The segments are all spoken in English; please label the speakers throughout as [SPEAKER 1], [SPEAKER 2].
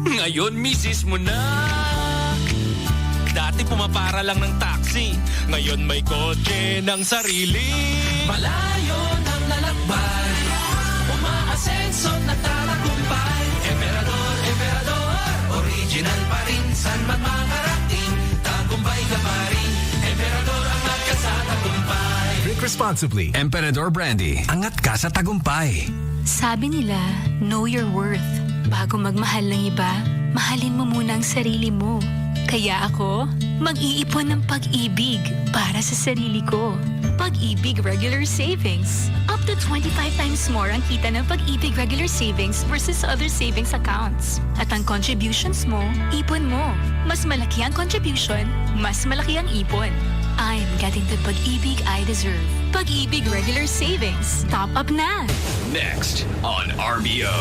[SPEAKER 1] Ngayon, misis mo na. Dati pumapara lang ng taxi, ngayon may kotse ng sarili. Malayo ng lalakbay, umaasenso na tatagumpay. Emperador, Emperador, original pa rin. San man makarating, tagumpay ka pa rin. Emperador, angat ka sa tagumpay.
[SPEAKER 2] Drink responsibly. Emperador Brandy. Angat ka sa tagumpay.
[SPEAKER 3] Sabi nila, know your worth. Bago magmahal ng iba, mahalin mo muna ang sarili mo. Kaya ako, mag-iipon ng pag-ibig para sa sarili ko. Pag-ibig Regular Savings. Up to 25 times more ang kita ng Pag-ibig Regular Savings versus other savings accounts. At ang contributions mo, ipon mo. Mas malaki ang contribution, mas malaki ang ipon. I'm getting the Pag-ibig I deserve. Pag-ibig Regular Savings. Top up na!
[SPEAKER 2] Next on RBO.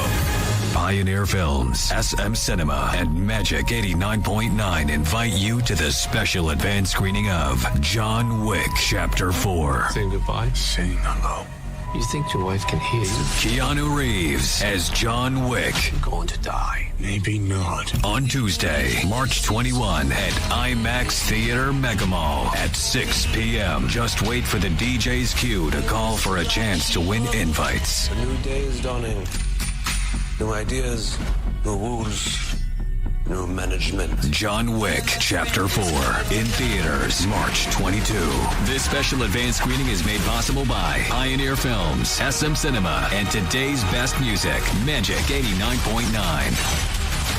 [SPEAKER 2] Pioneer Films, SM Cinema, and Magic 89.9 invite you to the special advance screening of John Wick Chapter 4.
[SPEAKER 4] Saying goodbye?
[SPEAKER 5] Saying hello.
[SPEAKER 4] You think your wife can hear you?
[SPEAKER 2] Keanu Reeves as John Wick.
[SPEAKER 5] You're going to die. Maybe not.
[SPEAKER 2] On Tuesday, March 21 at IMAX Theater Megamall at 6 p.m. Just wait for the DJ's cue to call for a chance to win invites.
[SPEAKER 4] A new day is dawning. New ideas, new rules, new management.
[SPEAKER 2] John Wick Chapter 4 in theaters March 22. This special advance screening is made possible by Pioneer Films, SM Cinema, and today's best music, Magic 89.9.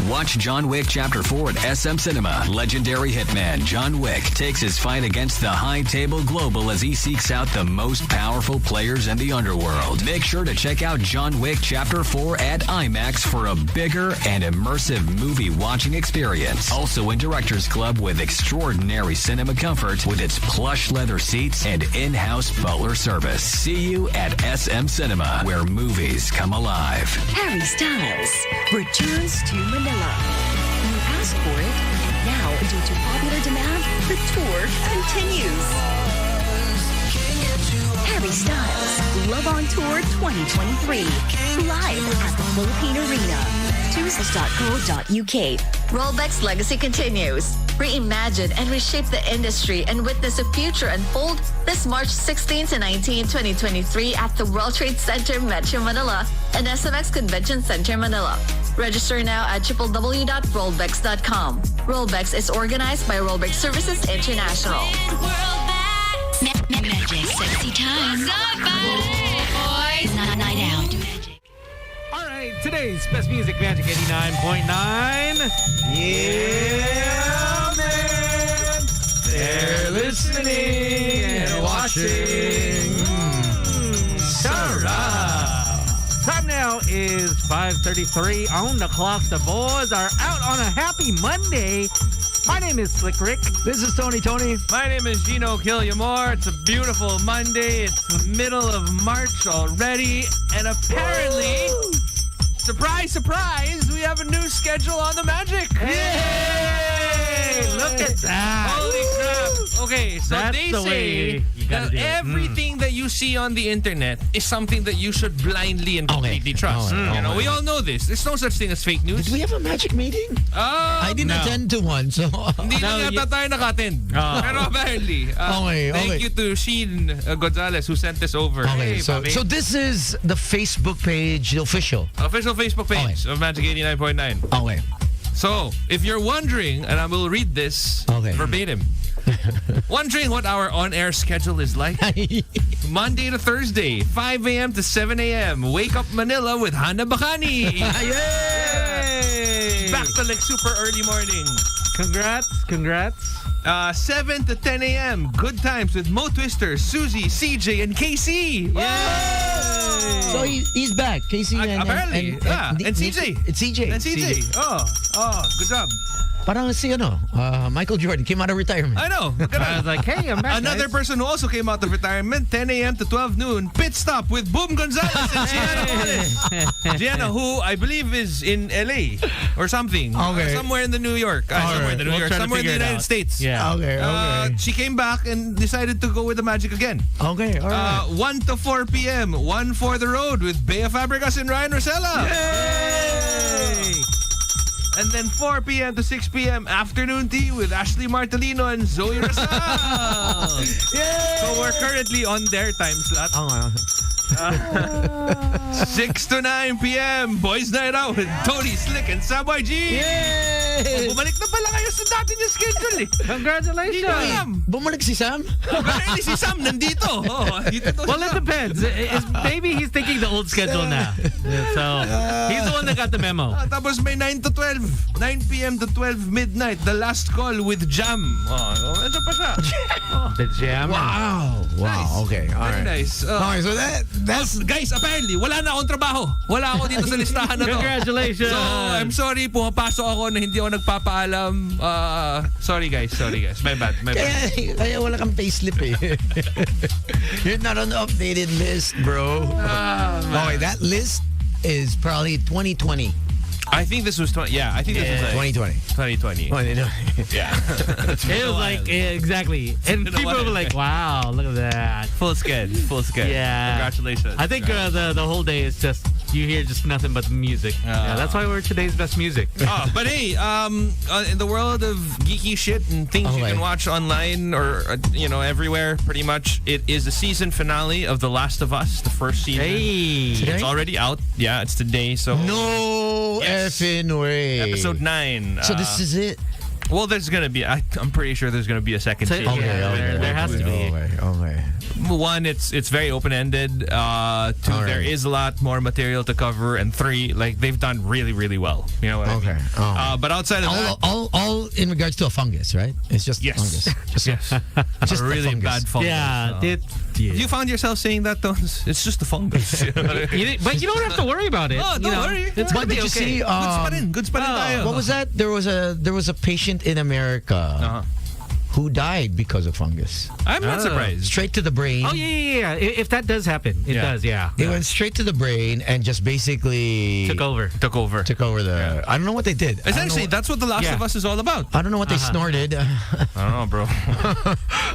[SPEAKER 2] Watch John Wick Chapter 4 at SM Cinema. Legendary hitman John Wick takes his fight against the high table global as he seeks out the most powerful players in the underworld. Make sure to check out John Wick Chapter 4 at IMAX for a bigger and immersive movie watching experience. Also in Directors Club with extraordinary cinema comfort with its plush leather seats and in-house butler service. See you at SM Cinema, where movies come alive.
[SPEAKER 6] Harry Styles returns to Manila. You asked for it. Now, due to popular demand, the tour continues. Harry Styles, Love on Tour 2023. Live at the Philippine Arena. Tuesdays.co.uk.
[SPEAKER 7] Rollback's legacy continues. Reimagine and reshape the industry and witness a future unfold this March 16 to 19, 2023 at the World Trade Center, Metro Manila and SMX Convention Center, Manila. Register now at www.rollbacks.com. Rollbacks is organized by Rollback Services International.
[SPEAKER 6] Magic Sexy Time. Boys, night out.
[SPEAKER 8] All right, today's best music, Magic 89.9. Yeah, man. They're listening and watching. Sarah. Time now is 5:33 on the clock. The boys are out on a happy Monday. My name is Slick Rick.
[SPEAKER 9] This is Tony.
[SPEAKER 1] My name is Gino Killiamore. It's a beautiful Monday. It's the middle of March already. And apparently, surprise, surprise, we have a new schedule on the Magic.
[SPEAKER 8] Hey, look at that.
[SPEAKER 1] Holy crap. Okay, so
[SPEAKER 8] That's
[SPEAKER 1] they
[SPEAKER 8] the
[SPEAKER 1] say
[SPEAKER 8] way you gotta
[SPEAKER 1] that
[SPEAKER 8] do it.
[SPEAKER 1] everything that you see on the internet is something that you should blindly and completely trust. You know, we all know this. There's no such thing as fake news.
[SPEAKER 9] Did we have a magic meeting? I didn't attend to one, so...
[SPEAKER 1] Hindi na yata tayo naka-attend. Pero apparently, thank you to Sheen Gonzalez who sent this over.
[SPEAKER 9] Okay,
[SPEAKER 1] Hey,
[SPEAKER 9] so
[SPEAKER 1] Papi.
[SPEAKER 9] this is the Facebook page, the official.
[SPEAKER 1] Official Facebook page of Magic 89.9.
[SPEAKER 9] Okay.
[SPEAKER 1] So, if you're wondering, and I will read this verbatim, wondering what our on-air schedule is like? Monday to Thursday, 5 a.m. to 7 a.m. Wake Up Manila with Hannah Bacani. Yay! Back to like super early morning.
[SPEAKER 8] Congrats.
[SPEAKER 1] 7 to 10 a.m. Good Times with Mo Twister, Susie, CJ, and KC. Yay!
[SPEAKER 9] So he's back. Casey and
[SPEAKER 1] apparently, and CJ.
[SPEAKER 9] It's CJ.
[SPEAKER 1] And CJ. Oh, good job.
[SPEAKER 9] Parang si Michael Jordan came out of retirement.
[SPEAKER 1] I know.
[SPEAKER 8] I was like, hey, I'm back.
[SPEAKER 1] Another
[SPEAKER 8] guys.
[SPEAKER 1] person who also came out of retirement, 10 a.m. to 12 noon, Pit Stop with Boom Gonzalez and Gianna Flores. Gianna, who I believe is in LA or something.
[SPEAKER 9] Okay.
[SPEAKER 1] Somewhere in the New York. Somewhere in the New York. Somewhere in the United States.
[SPEAKER 8] Yeah.
[SPEAKER 9] Okay.
[SPEAKER 1] She came back and decided to go with the Magic again.
[SPEAKER 9] Okay, all right.
[SPEAKER 1] 1 to 4 p.m. One for the Road with Bea Fabregas and Ryan Rosella.
[SPEAKER 9] Yay!
[SPEAKER 10] And then 4 p.m. to 6 p.m. afternoon tea with Ashley Martelino and Zoe Rizal. So we're currently on their time slot. 6 to 9 p.m. Boys Night Out with Tony Slick and Saboy G.
[SPEAKER 9] Yay!
[SPEAKER 10] Bumalik na pala kayo sa dati niya schedule eh.
[SPEAKER 8] Congratulations.
[SPEAKER 10] Hindi ko alam.
[SPEAKER 9] Bumalik si Sam?
[SPEAKER 10] Apparently si Sam nandito. Dito to
[SPEAKER 8] Well,
[SPEAKER 10] si
[SPEAKER 8] it
[SPEAKER 10] Sam.
[SPEAKER 8] depends. Maybe he's taking the old schedule now. So, he's the one that got the memo.
[SPEAKER 10] Tapos may 9 to 12. 9 p.m. to 12 midnight. The last call with Jam. Ito pa siya.
[SPEAKER 8] The jam.
[SPEAKER 9] Wow.
[SPEAKER 10] Nice.
[SPEAKER 9] Okay. All
[SPEAKER 10] Very
[SPEAKER 9] right.
[SPEAKER 10] nice.
[SPEAKER 9] Okay, so that's...
[SPEAKER 10] Guys, apparently, wala na akong trabaho. Wala ako dito sa listahan na to.
[SPEAKER 8] Congratulations.
[SPEAKER 10] So, I'm sorry, pumapasok ako na hindi ako nagpapaalam. Sorry guys. My bad.
[SPEAKER 9] Kaya wala kang payslip eh. You're not on the updated list, bro. Okay, that list is probably 2020.
[SPEAKER 10] I think this was 20. Yeah, I think this was like
[SPEAKER 9] 2020.
[SPEAKER 10] 2020. Yeah.
[SPEAKER 8] It was like, exactly. And
[SPEAKER 10] been a
[SPEAKER 8] people
[SPEAKER 10] while.
[SPEAKER 8] were like, wow, look at that.
[SPEAKER 10] Full sked.
[SPEAKER 8] Yeah.
[SPEAKER 10] Congratulations.
[SPEAKER 8] I think the whole day is just, you hear just nothing but music. Yeah, that's why we're today's best music.
[SPEAKER 10] But hey, in the world of geeky shit and things you can watch online or everywhere, pretty much, it is the season finale of The Last of Us, the first season.
[SPEAKER 8] Hey.
[SPEAKER 10] It's already out. Yeah, it's today. So
[SPEAKER 9] No effing way.
[SPEAKER 10] episode 9.
[SPEAKER 9] So this is it.
[SPEAKER 10] Well, there's gonna be. I'm pretty sure there's gonna be a second season.
[SPEAKER 8] There has to be.
[SPEAKER 9] Okay.
[SPEAKER 10] One, it's very open-ended. 2, there is a lot more material to cover, and 3, like they've done really, really well. You know what I mean? But outside of that,
[SPEAKER 9] All in regards to a fungus, right? It's just fungus.
[SPEAKER 10] yes,
[SPEAKER 9] Just
[SPEAKER 10] a really
[SPEAKER 9] fungus.
[SPEAKER 10] bad fungus.
[SPEAKER 8] Yeah.
[SPEAKER 10] You found yourself saying that, Tones? It's just a fungus.
[SPEAKER 8] But you don't have to worry about it.
[SPEAKER 10] Oh, don't worry.
[SPEAKER 8] It's
[SPEAKER 9] But
[SPEAKER 8] gonna be
[SPEAKER 9] did you
[SPEAKER 8] okay.
[SPEAKER 9] see?
[SPEAKER 10] Goods pa rin tayo.
[SPEAKER 9] What was that? There was a patient in America who died because of fungus.
[SPEAKER 10] I'm not surprised.
[SPEAKER 9] Straight to the brain.
[SPEAKER 8] Oh, yeah. If that does happen, it does, yeah.
[SPEAKER 9] It went straight to the brain and just basically
[SPEAKER 8] Took over.
[SPEAKER 10] Took over.
[SPEAKER 9] the. I don't know what they did.
[SPEAKER 10] Essentially, that's what The Last of Us is all about.
[SPEAKER 9] I don't know what they snorted.
[SPEAKER 10] I don't know, bro.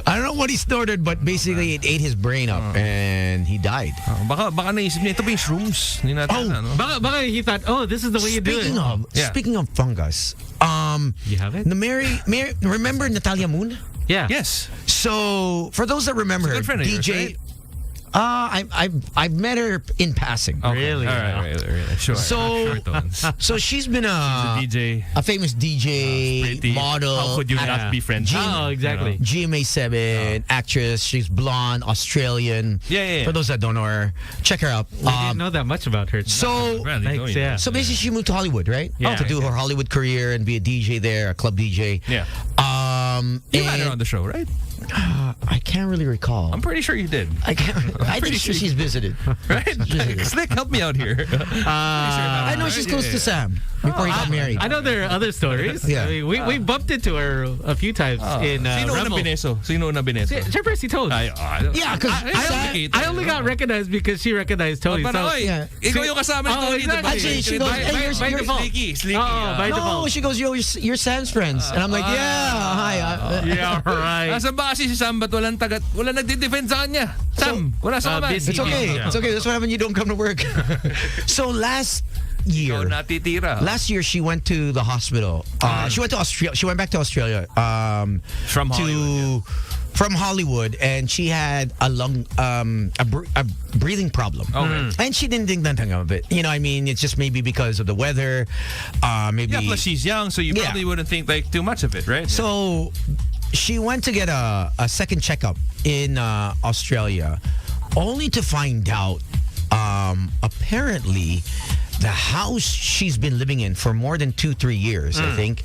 [SPEAKER 9] I don't know what he snorted, but basically it ate his brain up and he died.
[SPEAKER 10] Baka naisip niya, ito ba yung shrooms? Hindi natin ano.
[SPEAKER 8] Baka he thought, oh, this is the way you do it.
[SPEAKER 9] Speaking of fungus,
[SPEAKER 8] You have it?
[SPEAKER 9] remember Natalia Moon?
[SPEAKER 8] Yeah.
[SPEAKER 10] Yes.
[SPEAKER 9] So for those that remember,
[SPEAKER 10] She's a good friend of yours,
[SPEAKER 9] DJ.
[SPEAKER 10] right?
[SPEAKER 9] I've met her in passing.
[SPEAKER 10] Okay.
[SPEAKER 8] Really?
[SPEAKER 10] All right. Sure.
[SPEAKER 9] So-
[SPEAKER 10] Tones.
[SPEAKER 9] So she's been
[SPEAKER 10] She's a DJ.
[SPEAKER 9] a famous DJ,
[SPEAKER 10] Pretty.
[SPEAKER 9] model.
[SPEAKER 10] How could you not be friends?
[SPEAKER 8] Oh, exactly.
[SPEAKER 9] GMA7 actress. She's blonde, Australian.
[SPEAKER 10] Yeah.
[SPEAKER 9] For those that don't know her, check her out.
[SPEAKER 8] I didn't know that much about her.
[SPEAKER 9] So
[SPEAKER 8] Thanks, yeah.
[SPEAKER 9] So basically, she moved to Hollywood, right?
[SPEAKER 8] Yeah.
[SPEAKER 9] To do her Hollywood career and be a DJ there, a club DJ.
[SPEAKER 10] Yeah.
[SPEAKER 9] You
[SPEAKER 10] You had her on the show, right?
[SPEAKER 9] I can't really recall.
[SPEAKER 10] I'm pretty sure you did.
[SPEAKER 9] I can't. I think
[SPEAKER 10] pretty sure
[SPEAKER 9] she's visited.
[SPEAKER 10] Right? Slick, help me out here.
[SPEAKER 9] I know she's close to Sam before he got married.
[SPEAKER 8] I know there are other stories.
[SPEAKER 9] Yeah.
[SPEAKER 8] I mean, we bumped into her a few times in
[SPEAKER 10] Sino unang
[SPEAKER 8] Rebel.
[SPEAKER 10] bineso? Sino unang bineso?
[SPEAKER 8] Siyempre si Toad.
[SPEAKER 9] Yeah, because
[SPEAKER 8] I only got recognized because she recognized Tony.
[SPEAKER 10] Parang, oy,
[SPEAKER 9] yeah.
[SPEAKER 10] ikaw yung kasama
[SPEAKER 8] Oh,
[SPEAKER 10] ni Tony.
[SPEAKER 8] exactly.
[SPEAKER 9] Actually, she goes, hey,
[SPEAKER 8] by default.
[SPEAKER 10] Slicky.
[SPEAKER 8] By
[SPEAKER 9] no,
[SPEAKER 8] default.
[SPEAKER 9] she goes, you're Sam's friends, and I'm like, yeah, hi.
[SPEAKER 8] Yeah, right.
[SPEAKER 10] Nasaan ba kasi si Sam ba't walang nagdi-defend sa kanya? Sam, wala sa kaman.
[SPEAKER 8] busy.
[SPEAKER 9] It's okay.
[SPEAKER 8] Yeah.
[SPEAKER 9] It's okay. That's what happens when you don't come to work. So last year, she went to the hospital. She went to Australia. She went back to Australia.
[SPEAKER 10] From Hollywood.
[SPEAKER 9] From Hollywood, and she had a breathing problem.
[SPEAKER 10] Okay.
[SPEAKER 9] And she didn't think nothing of it. You know, I mean, it's just maybe because of the weather. Maybe.
[SPEAKER 10] Yeah, plus she's young, so you probably wouldn't think like too much of it, right?
[SPEAKER 9] So she went to get a second checkup in Australia, only to find out apparently the house she's been living in for more than 2-3 years, I think,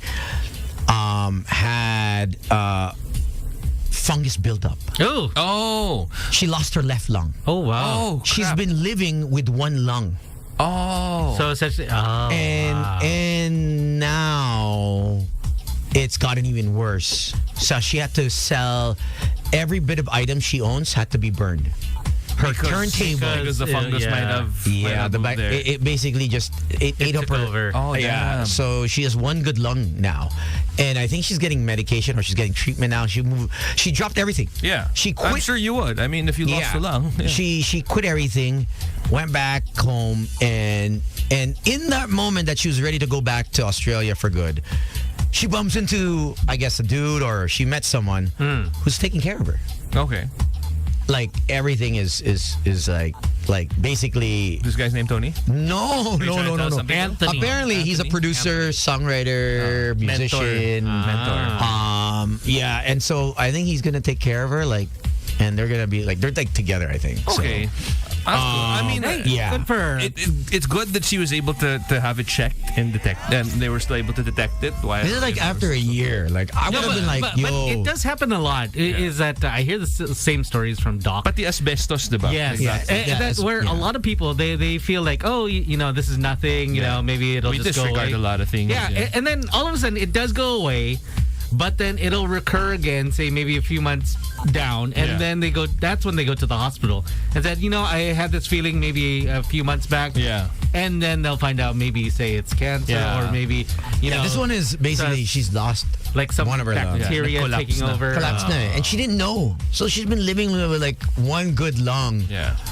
[SPEAKER 9] had fungus buildup.
[SPEAKER 10] Oh.
[SPEAKER 9] She lost her left lung.
[SPEAKER 8] Oh, wow.
[SPEAKER 9] She's been living with one lung.
[SPEAKER 10] Oh.
[SPEAKER 8] So essentially,
[SPEAKER 9] And now it's gotten even worse. So she had to sell every bit of item she owns had to be burned. her turntable.
[SPEAKER 10] Because the fungus might have
[SPEAKER 9] The
[SPEAKER 10] moved
[SPEAKER 9] back,
[SPEAKER 10] there.
[SPEAKER 9] it basically just ate up
[SPEAKER 8] took
[SPEAKER 9] her.
[SPEAKER 8] over.
[SPEAKER 10] Oh,
[SPEAKER 9] yeah.
[SPEAKER 10] damn.
[SPEAKER 9] So she has one good lung now, and I think she's getting medication or she's getting treatment now. She dropped everything.
[SPEAKER 10] Yeah.
[SPEAKER 9] She quit.
[SPEAKER 10] I'm sure you would. I mean, if you lost a lung. Yeah.
[SPEAKER 9] She quit everything, went back home, and in that moment that she was ready to go back to Australia for good, she bumps into, I guess, a dude, or she met someone who's taking care of her.
[SPEAKER 10] Okay.
[SPEAKER 9] Like everything is like basically.
[SPEAKER 10] This guy's named Tony?
[SPEAKER 9] No.
[SPEAKER 8] Anthony.
[SPEAKER 9] Apparently, he's a producer, songwriter, musician,
[SPEAKER 10] mentor.
[SPEAKER 9] Yeah, and so I think he's gonna take care of her, like, and they're gonna be like they're like together. I think.
[SPEAKER 10] Okay.
[SPEAKER 9] So,
[SPEAKER 10] I mean,
[SPEAKER 9] yeah.
[SPEAKER 8] Good for her.
[SPEAKER 10] it's good that she was able to have it checked and detect, and they were still able to detect it. Why?
[SPEAKER 9] This is like after a year. Like I would have been like,
[SPEAKER 8] but
[SPEAKER 9] yo.
[SPEAKER 8] it does happen a lot. Is that I hear the same stories from Doc.
[SPEAKER 10] But the asbestos, diba?
[SPEAKER 8] Yes,
[SPEAKER 9] Yeah.
[SPEAKER 8] and that's where a lot of people they feel like, oh, this is nothing. You know, maybe it'll
[SPEAKER 10] We
[SPEAKER 8] just go
[SPEAKER 10] disregard
[SPEAKER 8] away.
[SPEAKER 10] a lot of things.
[SPEAKER 8] Yeah, and then all of a sudden it does go away, but then it'll recur again, say maybe a few months down, and then that's when they go to the hospital and said, I had this feeling maybe a few months back.
[SPEAKER 10] Yeah.
[SPEAKER 8] And then they'll find out, maybe say it's cancer, or maybe,
[SPEAKER 9] this one is basically she's lost
[SPEAKER 8] like some
[SPEAKER 9] one of her lungs.
[SPEAKER 8] bacteria
[SPEAKER 10] Yeah,
[SPEAKER 8] taking
[SPEAKER 10] collapse na.
[SPEAKER 8] over.
[SPEAKER 9] Collapsed na eh. And she didn't know. So she's been living with like one good lung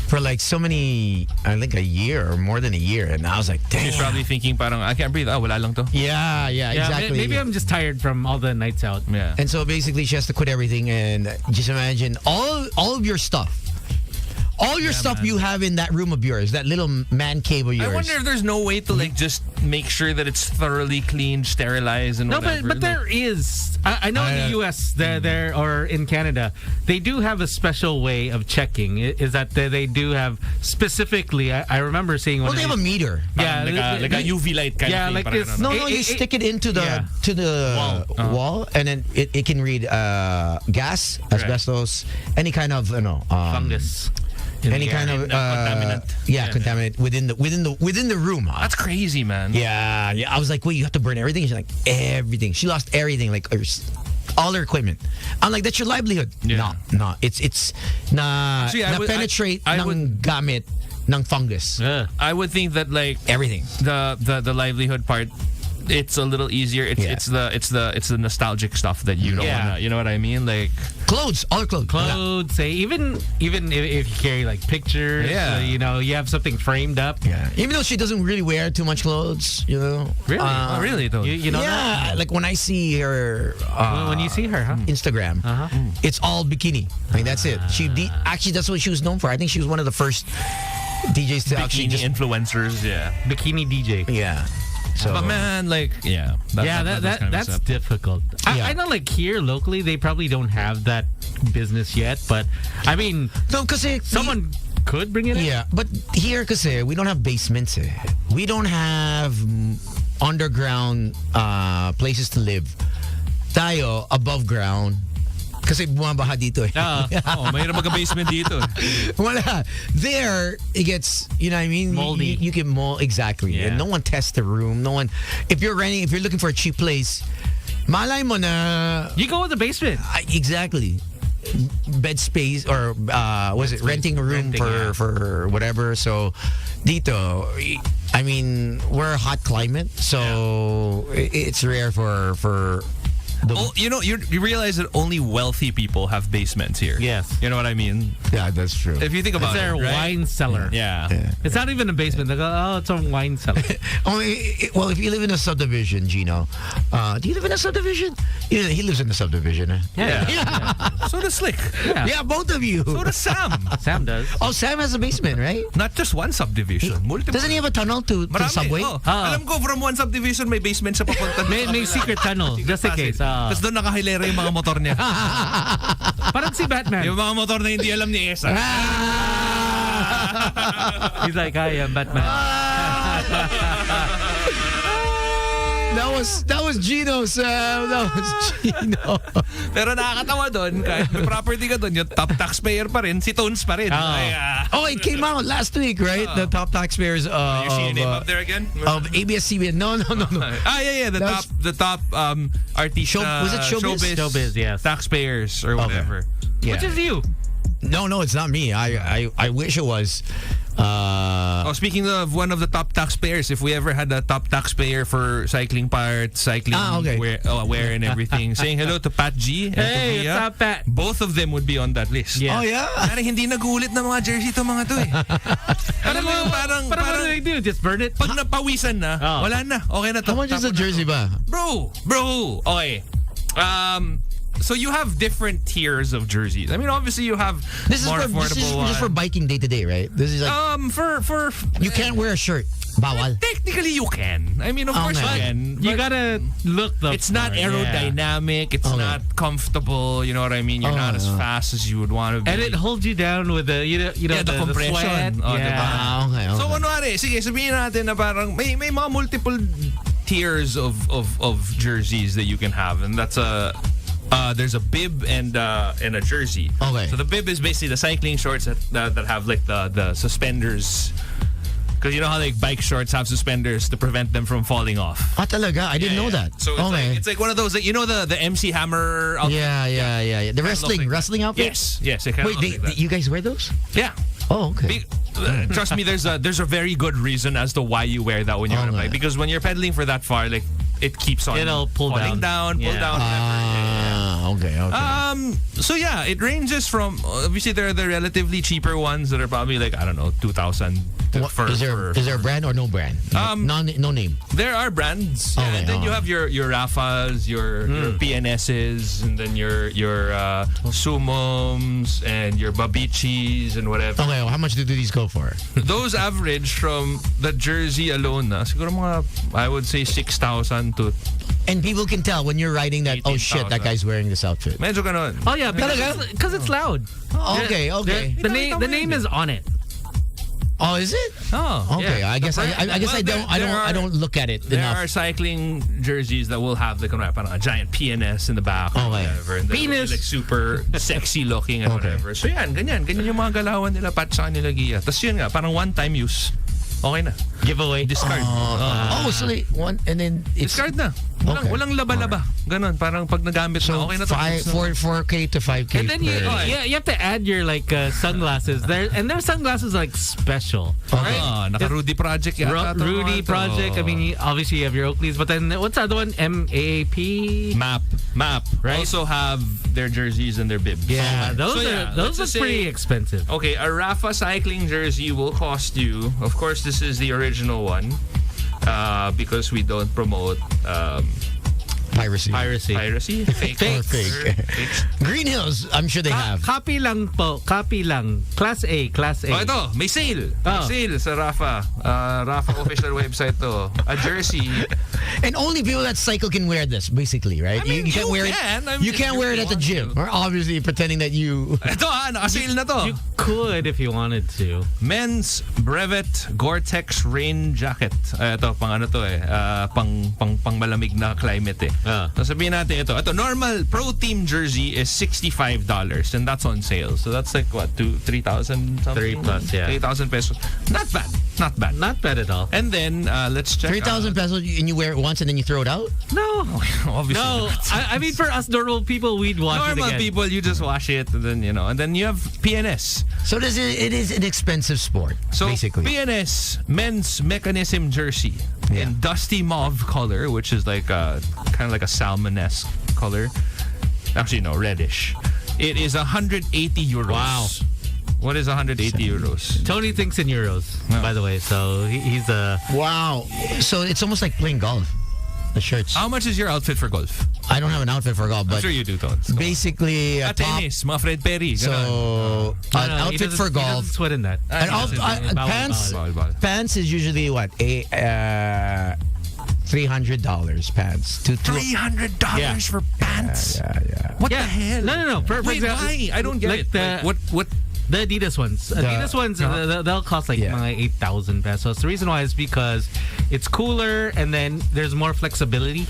[SPEAKER 9] for like so many, I think a year or more than a year. And I was like, damn.
[SPEAKER 10] She's probably thinking, parang, I can't breathe. Wala lang to.
[SPEAKER 9] Yeah, exactly.
[SPEAKER 8] Maybe I'm just tired from all the nights out.
[SPEAKER 10] Yeah.
[SPEAKER 9] And so basically she has to quit everything, and just imagine all of your stuff. All your stuff you have in that room of yours, that little man cave of yours.
[SPEAKER 10] I wonder if there's no way to like just make sure that it's thoroughly cleaned, sterilized, and
[SPEAKER 8] No,
[SPEAKER 10] whatever.
[SPEAKER 8] but there is. I know in the U.S. there or in Canada, they do have a special way of checking. Is that they do have specifically? I remember seeing one.
[SPEAKER 9] Well, they have a meter.
[SPEAKER 8] Yeah,
[SPEAKER 10] like a UV light kind of thing.
[SPEAKER 8] like
[SPEAKER 10] parang
[SPEAKER 8] this.
[SPEAKER 10] ganun.
[SPEAKER 9] No, you stick it into the wall, and then it can read gas, asbestos, any kind of
[SPEAKER 8] fungus.
[SPEAKER 9] Any kind of
[SPEAKER 10] contaminant.
[SPEAKER 9] Contaminant within the room. Huh?
[SPEAKER 10] That's crazy, man.
[SPEAKER 9] Yeah. I was like, wait, you have to burn everything? She's like, everything. She lost everything, like all her equipment. I'm like, that's your livelihood.
[SPEAKER 10] Yeah.
[SPEAKER 9] No. It's na penetrate ng gamit ng fungus.
[SPEAKER 10] I would think that like
[SPEAKER 9] Everything.
[SPEAKER 10] the livelihood part, it's a little easier. It's the nostalgic stuff that you don't wanna, you know what I mean? Like
[SPEAKER 9] Clothes, all her clothes.
[SPEAKER 8] Clothes, say even if you carry like pictures, you have something framed up.
[SPEAKER 9] Yeah. Even though she doesn't really wear too much clothes,
[SPEAKER 10] really, really though.
[SPEAKER 8] You know that?
[SPEAKER 9] like when I see her
[SPEAKER 8] when you see her, huh?
[SPEAKER 9] Instagram, it's all bikini. Like that's it. Actually that's what she was known for. I think she was one of the first DJs to actually
[SPEAKER 10] Bikini
[SPEAKER 9] just
[SPEAKER 10] influencers,
[SPEAKER 8] Bikini DJ.
[SPEAKER 9] Yeah. So,
[SPEAKER 10] but man, like,
[SPEAKER 8] that's difficult. I know, like here locally, they probably don't have that business yet. But I mean,
[SPEAKER 9] no, because
[SPEAKER 8] someone could bring it in.
[SPEAKER 9] Yeah, but here, because we don't have basements. We don't have underground places to live. Tayo above ground. Kasi bumabaha dito eh.
[SPEAKER 10] Mahirap magka-basement dito.
[SPEAKER 9] Wala. There, it gets, you know what I mean?
[SPEAKER 8] Moldy.
[SPEAKER 9] You get mold, exactly.
[SPEAKER 8] Yeah.
[SPEAKER 9] And no one tests the room. No one, if you're looking for a cheap place, malay mo na.
[SPEAKER 8] You go with the basement.
[SPEAKER 9] Exactly. Bed space or renting a room for whatever. So dito, I mean, we're a hot climate, so it's rare for
[SPEAKER 10] you realize that only wealthy people have basements here.
[SPEAKER 8] Yes.
[SPEAKER 10] You know what I mean?
[SPEAKER 9] Yeah, that's true.
[SPEAKER 10] If you think about
[SPEAKER 8] It's their
[SPEAKER 10] it, right?
[SPEAKER 8] wine cellar.
[SPEAKER 10] Yeah.
[SPEAKER 8] It's not even a basement. They go, oh, it's a wine cellar.
[SPEAKER 9] Well, if you live in a subdivision, Gino, do you live in a subdivision? He lives in a subdivision. Eh?
[SPEAKER 8] Yeah.
[SPEAKER 10] So does Slick.
[SPEAKER 9] Yeah, both of you.
[SPEAKER 10] So does Sam.
[SPEAKER 8] Sam does.
[SPEAKER 9] Oh, Sam has a basement, right?
[SPEAKER 10] Not just one subdivision. Multiple.
[SPEAKER 9] Doesn't he have a tunnel to the
[SPEAKER 10] Marami.
[SPEAKER 9] subway?
[SPEAKER 10] Oh. Alam ko, from one subdivision, may basement sa papunta.
[SPEAKER 8] May secret tunnel, just in case.
[SPEAKER 10] Tapos doon nakahilera yung mga motor niya.
[SPEAKER 8] Parang si Batman.
[SPEAKER 10] Yung mga motor na hindi alam ni Esa.
[SPEAKER 8] He's like, I am Batman.
[SPEAKER 9] That was Gino, Sam. That was Gino.
[SPEAKER 10] Pero nakakatawa doon, kahit may property ka doon, yung top taxpayer pa rin, si Tones pa rin.
[SPEAKER 9] Oh, it came out last week, right? The top taxpayers
[SPEAKER 10] You see your name up there again?
[SPEAKER 9] of ABS-CBN. No.
[SPEAKER 10] Yeah. The top artista.
[SPEAKER 9] Was it Showbiz?
[SPEAKER 8] Showbiz, yes.
[SPEAKER 10] Taxpayers or whatever.
[SPEAKER 9] Yeah.
[SPEAKER 8] Which is you.
[SPEAKER 9] No, it's not me. I wish it was.
[SPEAKER 10] Speaking of one of the top taxpayers, if we ever had a top taxpayer for cycling parts, cycling wear and everything, saying hello to Pat G and
[SPEAKER 8] Hey,
[SPEAKER 10] to
[SPEAKER 8] what's up, Pat?
[SPEAKER 10] both of them would be on that list.
[SPEAKER 8] Yeah.
[SPEAKER 9] Oh yeah.
[SPEAKER 10] Parang hindi nagulit na mga jersey to mga to eh. Alam mo yung parang
[SPEAKER 8] What do they do? Just burn it?
[SPEAKER 10] pag napawisan na, wala na. Okay na to.
[SPEAKER 9] How much is a
[SPEAKER 10] Tapos
[SPEAKER 9] jersey ba?
[SPEAKER 10] Bro. Okay. So you have different tiers of jerseys. I mean, obviously you have
[SPEAKER 9] This is
[SPEAKER 10] more
[SPEAKER 9] for
[SPEAKER 10] affordable
[SPEAKER 9] just for biking day to day, right? This is like
[SPEAKER 10] for
[SPEAKER 9] you can't wear a shirt. Bawal.
[SPEAKER 10] technically you can. I mean, of course you
[SPEAKER 9] Okay.
[SPEAKER 10] can.
[SPEAKER 8] You
[SPEAKER 10] but
[SPEAKER 8] gotta look the
[SPEAKER 10] it's not
[SPEAKER 8] part, yeah.
[SPEAKER 10] aerodynamic. It's
[SPEAKER 9] Okay.
[SPEAKER 10] not comfortable. You know what I mean? You're not as fast as you would want to be.
[SPEAKER 8] And it holds you down with the
[SPEAKER 10] the compression.
[SPEAKER 8] sweat.
[SPEAKER 10] Oh,
[SPEAKER 8] yeah.
[SPEAKER 9] Ah, okay.
[SPEAKER 10] So kunwari, sige, sabihin natin na parang may mga multiple tiers of jerseys that you can have, and that's there's a bib and a jersey.
[SPEAKER 9] Okay.
[SPEAKER 10] So the bib is basically the cycling shorts that have like the suspenders. Because you know how like bike shorts have suspenders to prevent them from falling off.
[SPEAKER 9] Ah, talaga? I didn't know that.
[SPEAKER 10] So it's,
[SPEAKER 9] okay.
[SPEAKER 10] it's like one of those, like, you know the MC Hammer outfit?
[SPEAKER 9] Yeah. The wrestling outfit?
[SPEAKER 10] Yes. It kind of
[SPEAKER 9] Wait,
[SPEAKER 10] looks like that.
[SPEAKER 9] you guys wear those?
[SPEAKER 10] Yeah.
[SPEAKER 9] Oh, okay.
[SPEAKER 10] Trust me, there's a very good reason as to why you wear that when you're on a bike. Because when you're pedaling for that far, like it keeps on
[SPEAKER 8] It'll pull
[SPEAKER 10] falling down, pull down.
[SPEAKER 9] Okay.
[SPEAKER 10] So yeah, it ranges from obviously there are the relatively cheaper ones that are probably like, I don't know, 2,000.
[SPEAKER 9] Is there a brand or no brand? No name.
[SPEAKER 10] There are brands.
[SPEAKER 9] Okay,
[SPEAKER 10] And then you have your Rafas, your PNSs, and then your Sumoms and your Babichis and whatever.
[SPEAKER 9] Okay, how much do these go for?
[SPEAKER 10] Those average from the jersey alone na siguro mga, I would say 6,000 to
[SPEAKER 9] And people can tell when you're riding that, oh shit, that
[SPEAKER 10] 18,000.
[SPEAKER 9] guy's wearing this outfit.
[SPEAKER 10] medyo ganon.
[SPEAKER 8] Oh yeah, because it's loud.
[SPEAKER 9] Okay.
[SPEAKER 8] The name is on it.
[SPEAKER 9] Oh, is it?
[SPEAKER 10] Oh,
[SPEAKER 9] Okay,
[SPEAKER 10] yeah.
[SPEAKER 9] I guess I don't look at it
[SPEAKER 10] There
[SPEAKER 9] enough.
[SPEAKER 10] are cycling jerseys that will have like a giant PNS in the back or
[SPEAKER 9] Okay.
[SPEAKER 10] whatever. And they'll be
[SPEAKER 8] Penis.
[SPEAKER 10] like super sexy looking and whatever. So yan, ganyan yung mga galawan nila, pat sa kanila giya. Tapos yun nga, parang one-time use. Okay na.
[SPEAKER 8] Giveaway.
[SPEAKER 10] Discard.
[SPEAKER 9] So like one, and then it's
[SPEAKER 10] Discard na. Walang laba-laba. Ganon. Parang pag nagamit na, okay na to.
[SPEAKER 9] 4K to 5K.
[SPEAKER 8] And then you have to add your like sunglasses. Their sunglasses are like special. Right?
[SPEAKER 10] Naka-Rudy Project yata.
[SPEAKER 8] Rudy Project. I mean, obviously you have your Oakleys, but then what's the other one? MAP.
[SPEAKER 10] Map.
[SPEAKER 8] Right?
[SPEAKER 10] Also have their jerseys and their bibs.
[SPEAKER 8] Yeah, those
[SPEAKER 10] let's
[SPEAKER 8] are
[SPEAKER 10] just
[SPEAKER 8] pretty
[SPEAKER 10] say-
[SPEAKER 8] expensive.
[SPEAKER 10] Okay, a Rafa cycling jersey will cost you, of course this is the original one, because we don't promote
[SPEAKER 9] piracy.
[SPEAKER 10] piracy.
[SPEAKER 9] Fake. Green Hills, I'm sure they have.
[SPEAKER 8] Copy lang po. Copy lang. Class A.
[SPEAKER 10] Oh, ito, may sale.
[SPEAKER 8] Oh.
[SPEAKER 10] May sale sa Rafa. Rafa official website to. A jersey.
[SPEAKER 9] And only people that cycle can wear this, basically, right?
[SPEAKER 10] I mean,
[SPEAKER 9] you can't
[SPEAKER 10] you
[SPEAKER 9] wear
[SPEAKER 10] can. I
[SPEAKER 9] it.
[SPEAKER 10] mean,
[SPEAKER 9] You can't
[SPEAKER 10] if
[SPEAKER 9] wear it
[SPEAKER 10] you
[SPEAKER 9] at the
[SPEAKER 10] want
[SPEAKER 9] gym.
[SPEAKER 10] to.
[SPEAKER 9] Or obviously pretending that you.
[SPEAKER 10] Ito naka-sale na to.
[SPEAKER 8] You could if you wanted to.
[SPEAKER 10] Men's Brevet Gore-Tex Rain Jacket. Ito, pang ano to pang malamig na climate eh. So sabihin natin ito. Ito, normal pro team jersey is $65 and that's on sale. So that's like what, 3,000 something?
[SPEAKER 8] 3 plus, yeah.
[SPEAKER 10] 3,000 pesos. Not bad.
[SPEAKER 8] Not bad at all.
[SPEAKER 10] And then let's check
[SPEAKER 9] 3,000 pesos and you wear it once and then you throw it out?
[SPEAKER 8] No.
[SPEAKER 10] Obviously.
[SPEAKER 8] No. I mean, for us normal people, we'd wash it
[SPEAKER 10] Normal
[SPEAKER 8] again.
[SPEAKER 10] people, you just wash it and then, and then you have PNS.
[SPEAKER 9] So it is an expensive sport,
[SPEAKER 10] So
[SPEAKER 9] basically.
[SPEAKER 10] PNS men's mechanism jersey in dusty mauve color, which is like kind of like a salmon-esque color. Actually, no, reddish. It is 180 euros.
[SPEAKER 8] Wow.
[SPEAKER 10] What is 180 euros?
[SPEAKER 8] Tony thinks in euros, by the way. So he's a...
[SPEAKER 9] Wow. So it's almost like playing golf. The shirts.
[SPEAKER 10] How much is your outfit for golf?
[SPEAKER 9] I don't have an outfit for golf,
[SPEAKER 10] I'm
[SPEAKER 9] but
[SPEAKER 10] sure you do, Tones.
[SPEAKER 9] basically a top.
[SPEAKER 10] Tennis, mga Fred Perry.
[SPEAKER 9] So an
[SPEAKER 8] No, he
[SPEAKER 9] outfit
[SPEAKER 8] doesn't-
[SPEAKER 9] for
[SPEAKER 8] He
[SPEAKER 9] golf.
[SPEAKER 8] doesn't sweat in that.
[SPEAKER 9] Pants.
[SPEAKER 10] Bawal.
[SPEAKER 9] Pants is usually what $300 pants.
[SPEAKER 10] $300 for pants?
[SPEAKER 9] Yeah.
[SPEAKER 10] What
[SPEAKER 8] Yeah.
[SPEAKER 10] the hell?
[SPEAKER 8] No. For
[SPEAKER 10] Wait,
[SPEAKER 8] example,
[SPEAKER 10] why? I don't get
[SPEAKER 8] like
[SPEAKER 10] it.
[SPEAKER 8] the-
[SPEAKER 10] Like, what?
[SPEAKER 8] The Adidas ones. Adidas ones, they'll cost like mga 8,000 pesos. The reason why is because it's cooler and then there's more flexibility.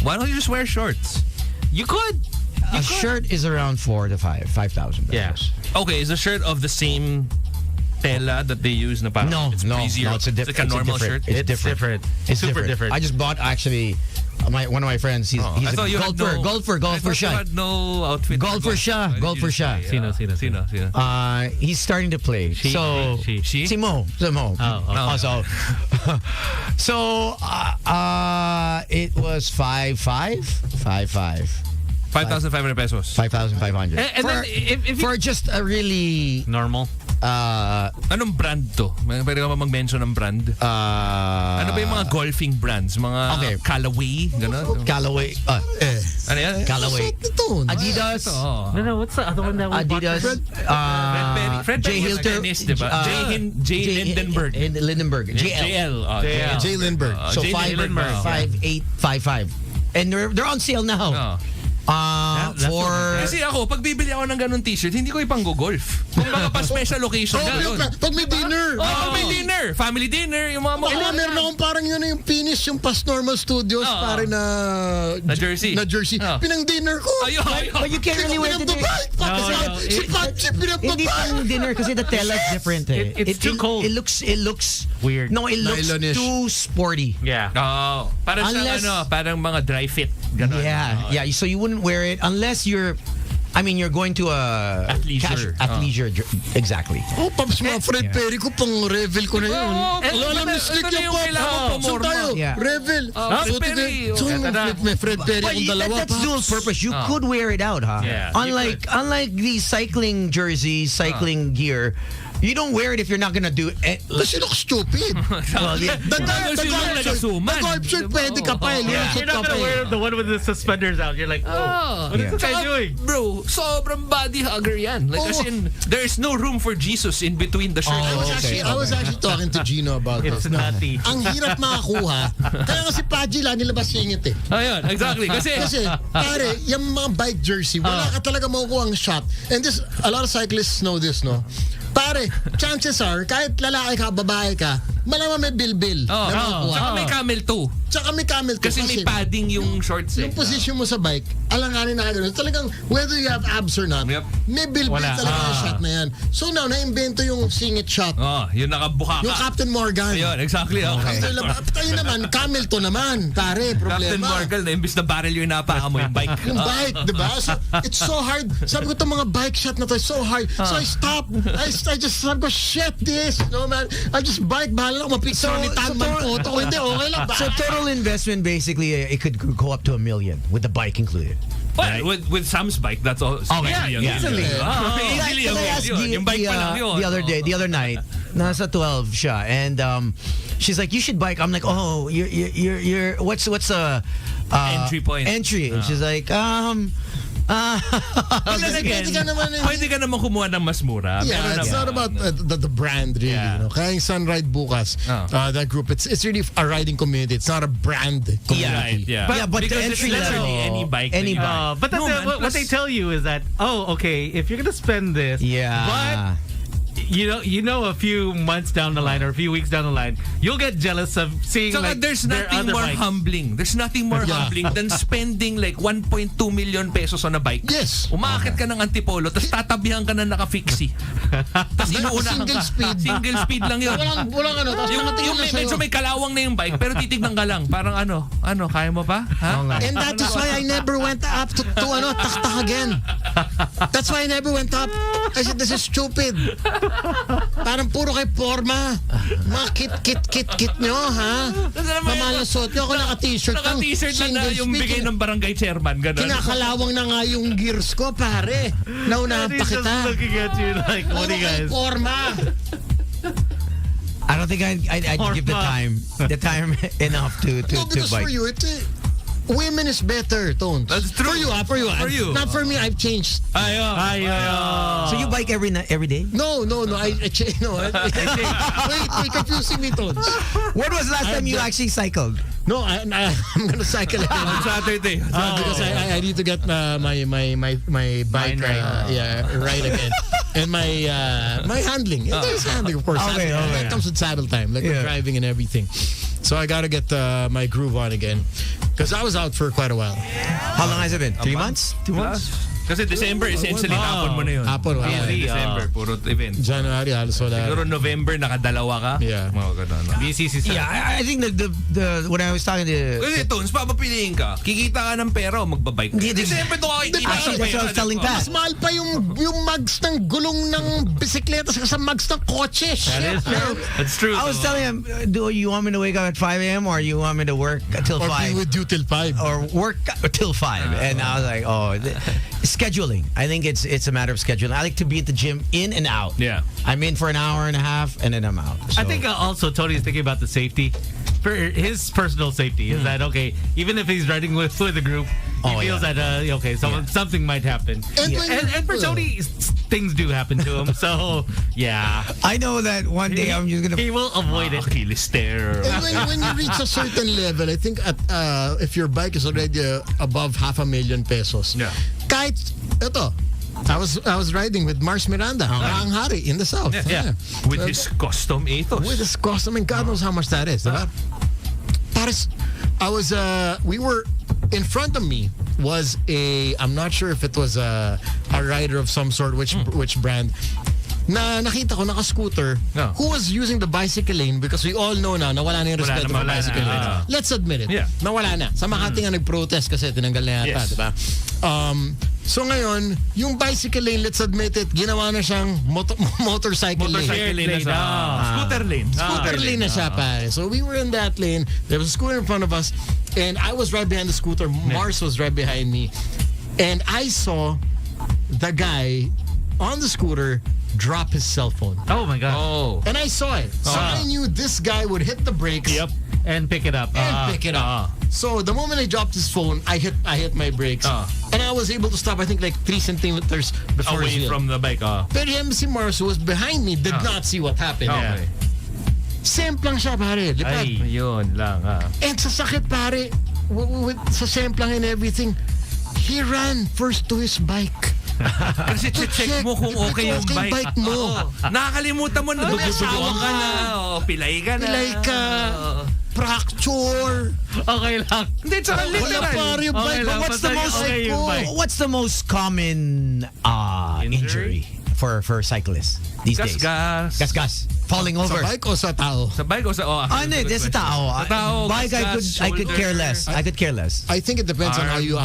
[SPEAKER 10] Why don't you just wear shorts?
[SPEAKER 8] You could.
[SPEAKER 9] A shirt is around 5,000 pesos.
[SPEAKER 8] Yeah.
[SPEAKER 10] Okay, is the shirt of the same tela that they use na parang
[SPEAKER 9] No,
[SPEAKER 10] it's
[SPEAKER 9] no,
[SPEAKER 10] breezier?
[SPEAKER 9] it's a
[SPEAKER 10] It's like a normal shirt?
[SPEAKER 9] It's different.
[SPEAKER 8] It's super different.
[SPEAKER 9] I just bought actually one of my friends. He's
[SPEAKER 10] I
[SPEAKER 9] a
[SPEAKER 10] thought you had
[SPEAKER 9] golfer
[SPEAKER 10] I thought you
[SPEAKER 9] siya.
[SPEAKER 10] had no outfit.
[SPEAKER 9] Golfer siya.
[SPEAKER 10] Why did you say,
[SPEAKER 8] Sino?
[SPEAKER 9] He's starting to play.
[SPEAKER 8] She?
[SPEAKER 10] She?
[SPEAKER 9] Si Mo.
[SPEAKER 8] Oh.
[SPEAKER 9] So it was 5,500
[SPEAKER 10] pesos.
[SPEAKER 9] 5,500.
[SPEAKER 8] And then if
[SPEAKER 9] For just a really
[SPEAKER 8] normal.
[SPEAKER 10] Anong brand to? Pwede ka ba mag-mention ng brand? Ano ba yung mga golfing brands? Mga Callaway? Gano'n?
[SPEAKER 9] Callaway.
[SPEAKER 10] Ano yan?
[SPEAKER 9] Callaway. Adidas.
[SPEAKER 8] No, what's the other one that we
[SPEAKER 9] Adidas.
[SPEAKER 10] Fred
[SPEAKER 9] J.
[SPEAKER 10] Perry was
[SPEAKER 9] Hilter.
[SPEAKER 10] tennis, diba? J. Lindenberg.
[SPEAKER 9] Lindenberg. JL.
[SPEAKER 10] JL.
[SPEAKER 9] J. Lindbergh. So
[SPEAKER 10] J.
[SPEAKER 9] 5,855. And they're on sale now. For
[SPEAKER 10] Kasi ako, pag bibili ako ng ganun t-shirt, hindi ko ipang-golf. Kung baka pa special occasion na yun.
[SPEAKER 11] Pag may dinner.
[SPEAKER 10] Pag may dinner. Family dinner. Yung mga
[SPEAKER 11] meron akong parang yun yung finish yung past normal studios pare na
[SPEAKER 10] jersey.
[SPEAKER 11] Pinang dinner ko.
[SPEAKER 9] But you can't really wear it today.
[SPEAKER 11] Si Pachi
[SPEAKER 9] Hindi pang dinner kasi the tela is different.
[SPEAKER 8] It's too cold.
[SPEAKER 9] It looks
[SPEAKER 8] weird.
[SPEAKER 9] No, it looks
[SPEAKER 11] Nylonish.
[SPEAKER 9] too sporty.
[SPEAKER 8] Yeah.
[SPEAKER 10] Parang
[SPEAKER 9] Unless-
[SPEAKER 10] parang mga dry fit. Ganun.
[SPEAKER 9] Yeah. So you wouldn't wear it unless you're going to a
[SPEAKER 10] Athleisure.
[SPEAKER 9] athleisure. Exactly.
[SPEAKER 11] Oh, Pops, mga Fred Perry ko, pang Revel ko na yun. Alam na slick
[SPEAKER 10] ito na
[SPEAKER 11] yung
[SPEAKER 10] yung kailangan
[SPEAKER 11] Pop.
[SPEAKER 10] mo,
[SPEAKER 11] So
[SPEAKER 10] Morma.
[SPEAKER 11] tayo,
[SPEAKER 9] Yeah.
[SPEAKER 11] Revel.
[SPEAKER 10] Fred Perry.
[SPEAKER 11] May Fred Perry
[SPEAKER 9] But
[SPEAKER 11] akong dalawa,
[SPEAKER 9] that's
[SPEAKER 11] Pops.
[SPEAKER 9] dual purpose. You could wear it out, huh?
[SPEAKER 10] Yeah, you
[SPEAKER 9] Unlike these cycling jerseys, cycling gear, you don't wear it if you're not gonna do it.
[SPEAKER 11] Kasi look stupid.
[SPEAKER 9] Well, yeah.
[SPEAKER 11] The golf shirt, pwede ka pa.
[SPEAKER 8] You're not gonna wear the one with the suspenders out. You're like, what is this guy doing?
[SPEAKER 10] Bro, sobrang body hugger yan. Like, as in, there's no room for Jesus in between the shirt.
[SPEAKER 11] I was actually talking to Gino about
[SPEAKER 8] It's
[SPEAKER 11] this.
[SPEAKER 8] nutty.
[SPEAKER 11] Ang hirap makakuha. Kaya nga si Paji lang nilabas singit eh.
[SPEAKER 10] Ayun, exactly. Kasi
[SPEAKER 11] Pare, yung mga bike jersey, wala ka talaga makukuha ang shot. And this, a lot of cyclists know this, no? Pare, chances are, kahit lalaki ka, babae ka, malamang may bilbil na makukuha.
[SPEAKER 10] Saka may camel toe.
[SPEAKER 11] Tsaka may camel toe.
[SPEAKER 10] Kasi may padding yung shorts eh.
[SPEAKER 11] Yung position mo sa bike, alanganin na gano'n. Talagang, whether you have abs or not, may bilbil talaga yung shot na yan. So now, na-invento yung singit shot.
[SPEAKER 10] Yung nakabuka ka.
[SPEAKER 11] Yung Captain Morgan.
[SPEAKER 10] Ayun, exactly. Okay.
[SPEAKER 11] Tayo naman, camel toe naman. Pare, problema.
[SPEAKER 10] Captain Morgan, na imbis na barrel yung napaka mo yung bike.
[SPEAKER 11] Yung bike, di ba? So, it's so hard. Sabi ko itong mga bike shot na to, it's so hard. So I stopped. I just sabi ko, shit this. No, man. I just bike. Bahala ako mapicture ni Tanman photo ko. Hindi, okay lang.
[SPEAKER 9] So total investment basically it could go up to $1 million with the bike included.
[SPEAKER 10] Well, with Sam's bike, that's all.
[SPEAKER 9] Easily.
[SPEAKER 10] Easily.
[SPEAKER 9] I asked
[SPEAKER 10] Yung bike pa lang yun.
[SPEAKER 9] the other night, nasa 12 siya, and she's like, you should bike. I'm like, oh, you're what's
[SPEAKER 10] Entry point.
[SPEAKER 9] Entry. And she's like,
[SPEAKER 10] But then again, pwede ka naman kumuha ng mas mura.
[SPEAKER 11] Yeah, it's not about the brand really. You know? Kaya yung Sunride Bukas, that group, it's really a riding community. It's not a brand community.
[SPEAKER 10] Yeah.
[SPEAKER 9] But the
[SPEAKER 10] Because
[SPEAKER 9] entry
[SPEAKER 10] it's literally
[SPEAKER 9] level,
[SPEAKER 10] any bike.
[SPEAKER 8] But that's what they tell you is that, okay, if you're gonna spend this, but you know a few months down the line or a few weeks down the line, you'll get jealous of seeing like
[SPEAKER 10] there's
[SPEAKER 8] their
[SPEAKER 10] nothing
[SPEAKER 8] other
[SPEAKER 10] more
[SPEAKER 8] bikes.
[SPEAKER 10] humbling. There's nothing more humbling than spending like 1.2 million pesos on a bike.
[SPEAKER 11] Yes.
[SPEAKER 10] Umaakit ka ng Antipolo, tapos tatabihan ka ng naka-fixie. Tapos inuunahan ka.
[SPEAKER 11] Single speed.
[SPEAKER 10] Single speed lang yun.
[SPEAKER 11] Walang ano.
[SPEAKER 10] Yung medyo may kalawang na yung bike, pero titignan ka lang. Parang ano, kaya mo ba? Ha?
[SPEAKER 11] And that is why I never went up to taktak again. That's why I never went up. I said, this is stupid. Parang puro kay forma. Mga kit nyo, ha? Mamalasot nyo. Ako naka-t-shirt.
[SPEAKER 10] Naka-t-shirt lang na yung bigay ng barangay chairman. Ganun.
[SPEAKER 11] Kinakalawang na nga yung gears ko, pare. Naunahan pa
[SPEAKER 8] He's
[SPEAKER 11] kita.
[SPEAKER 8] just looking at you like, what do you guys?
[SPEAKER 11] Forma.
[SPEAKER 9] I don't think I'd give the time enough to
[SPEAKER 11] Because
[SPEAKER 9] bike.
[SPEAKER 11] for you, women is better, Tones.
[SPEAKER 10] That's true.
[SPEAKER 11] For you. Not for me, I've changed.
[SPEAKER 9] So you bike every day?
[SPEAKER 11] No. I changed. No. Wait, confusing me, Tones.
[SPEAKER 9] When was the last time you actually cycled?
[SPEAKER 11] No, I'm gonna cycle again
[SPEAKER 10] On Saturday.
[SPEAKER 11] because I need to get my bike right again, and my handling. There's handling, of course.
[SPEAKER 9] Okay.
[SPEAKER 11] That comes with saddle time, like the driving and everything. So I gotta get my groove on again because I was out for quite a while.
[SPEAKER 9] How long has it been? 3 months? 2 months?
[SPEAKER 10] Kasi December, essentially, hapon mo na yun.
[SPEAKER 11] Hapon, wala.
[SPEAKER 10] December, puro event.
[SPEAKER 11] January, halos wala.
[SPEAKER 10] Siguro November, nakadalawa ka.
[SPEAKER 11] Yeah.
[SPEAKER 10] Mga ganun.
[SPEAKER 8] BCC.
[SPEAKER 9] Yeah, I think the when I was talking to
[SPEAKER 10] Kasi Tones, papapiliin ka. Kikita ka ng pera o magbabike ka. December to kakikita ka
[SPEAKER 9] Actually,
[SPEAKER 10] ng
[SPEAKER 9] that's what I was telling Pat.
[SPEAKER 11] Mas mahal pa yung mags ng gulong ng bisikleta sa mags ng kotse.
[SPEAKER 8] That is true.
[SPEAKER 10] That's true.
[SPEAKER 9] I was telling him, do you want me to wake up at 5 a.m. or you want me to work till
[SPEAKER 11] Or
[SPEAKER 9] 5?
[SPEAKER 11] be with you till 5.
[SPEAKER 9] Or work till 5. And I was like, scheduling. I think it's a matter of scheduling. I like to be at the gym in and out.
[SPEAKER 10] Yeah.
[SPEAKER 9] I'm in for an hour and a half and then I'm out.
[SPEAKER 8] I
[SPEAKER 9] So-
[SPEAKER 8] think also Tony's thinking about the safety. For his personal safety, is that okay? Even if he's riding with a group, he feels that something might happen. And for Tony, things do happen to him. So yeah,
[SPEAKER 9] I know that one day I'm just gonna.
[SPEAKER 8] he will avoid it.
[SPEAKER 10] Achilles stare.
[SPEAKER 11] And when you reach a certain level, I think if your bike is already above 500,000 pesos,
[SPEAKER 10] Yeah.
[SPEAKER 11] kahit ito, I was riding with Mars Miranda, ang hari in the south.
[SPEAKER 10] Yeah. With his custom ethos.
[SPEAKER 11] With his custom, and God knows how much that is. Diba? Paris, we were, in front of me was I'm not sure if it was a rider of some sort, which brand, na nakita ko naka-scooter who was using the bicycle lane because we all know na nawala na yung respeto for bicycle lane. Let's admit it.
[SPEAKER 10] Yeah.
[SPEAKER 11] Nawala na. Sa Makati nga nag-protest kasi tinanggal na yata,
[SPEAKER 10] Yes.
[SPEAKER 11] diba? So ngayon, yung bicycle lane, let's admit it, ginawa na siyang motorcycle lane.
[SPEAKER 10] Motorcycle lane na siya. Scooter lane.
[SPEAKER 11] Scooter lane na siya, pare. So we were in that lane. There was a scooter in front of us. And I was right behind the scooter. Mars was right behind me. And I saw the guy on the scooter drop his cell phone.
[SPEAKER 8] Oh my god!
[SPEAKER 10] Oh.
[SPEAKER 11] And I saw it. So I knew this guy would hit the brakes.
[SPEAKER 8] Yep, and pick it up.
[SPEAKER 11] And pick it up. So the moment I dropped his phone, I hit my brakes. And I was able to stop, I think, like 3 centimeters before his
[SPEAKER 10] Away
[SPEAKER 11] wheel.
[SPEAKER 10] from the bike.
[SPEAKER 11] Pero yung si Mars, who was behind me, did not see what happened.
[SPEAKER 10] Okay.
[SPEAKER 11] Semplang siya, pare. Lipad.
[SPEAKER 8] Ay.
[SPEAKER 10] Ayun lang.
[SPEAKER 11] And sa sakit, pare, sa semplang and everything, he ran first to his bike.
[SPEAKER 10] Kasi check mo kung okay yung bike.
[SPEAKER 11] mo.
[SPEAKER 10] Nakakalimutan mo na duguduguan ka na. Pilay ka na.
[SPEAKER 11] Pilay ka. Fracture.
[SPEAKER 8] Okay lang.
[SPEAKER 10] Hindi, tsaka
[SPEAKER 11] Wala
[SPEAKER 10] literal.
[SPEAKER 11] pare yung bike.
[SPEAKER 8] lang.
[SPEAKER 11] What's the
[SPEAKER 8] Basta
[SPEAKER 11] most
[SPEAKER 8] okay yung bike.
[SPEAKER 9] What's the most common injury for cyclists these days? Gas. Falling over.
[SPEAKER 11] Sa bike o sa tao?
[SPEAKER 10] Sa bike o sa...
[SPEAKER 9] Hindi, sa tao.
[SPEAKER 10] Sa tao.
[SPEAKER 9] Bike, I could care less. I could care less.
[SPEAKER 11] I think it depends on how you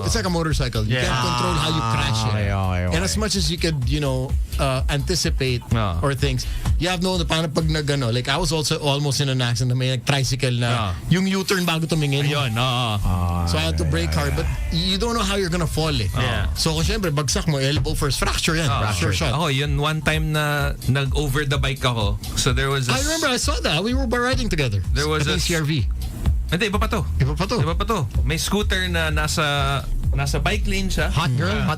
[SPEAKER 11] it's like a motorcycle. You can't control how you crash it.
[SPEAKER 9] Okay.
[SPEAKER 11] And as much as you could, anticipate or things, you have no paano pag nagano. Like I was also almost in an accident. May tricycle na yung U-turn bago tumingin.
[SPEAKER 10] Ayun,
[SPEAKER 11] So I had to brake hard, but you don't know how you're gonna fall eh.
[SPEAKER 10] Yeah.
[SPEAKER 11] So syempre, bagsak mo, elbow first, fracture yan. Fracture shot.
[SPEAKER 10] Ako, yun, one time na nag-over the bike ako. So there was
[SPEAKER 11] I remember, I saw that. We were riding together.
[SPEAKER 10] There was
[SPEAKER 11] a CRV.
[SPEAKER 10] Hindi, iba pa to.
[SPEAKER 11] Iba pa to.
[SPEAKER 10] May scooter na nasa bike lane siya.
[SPEAKER 9] Hot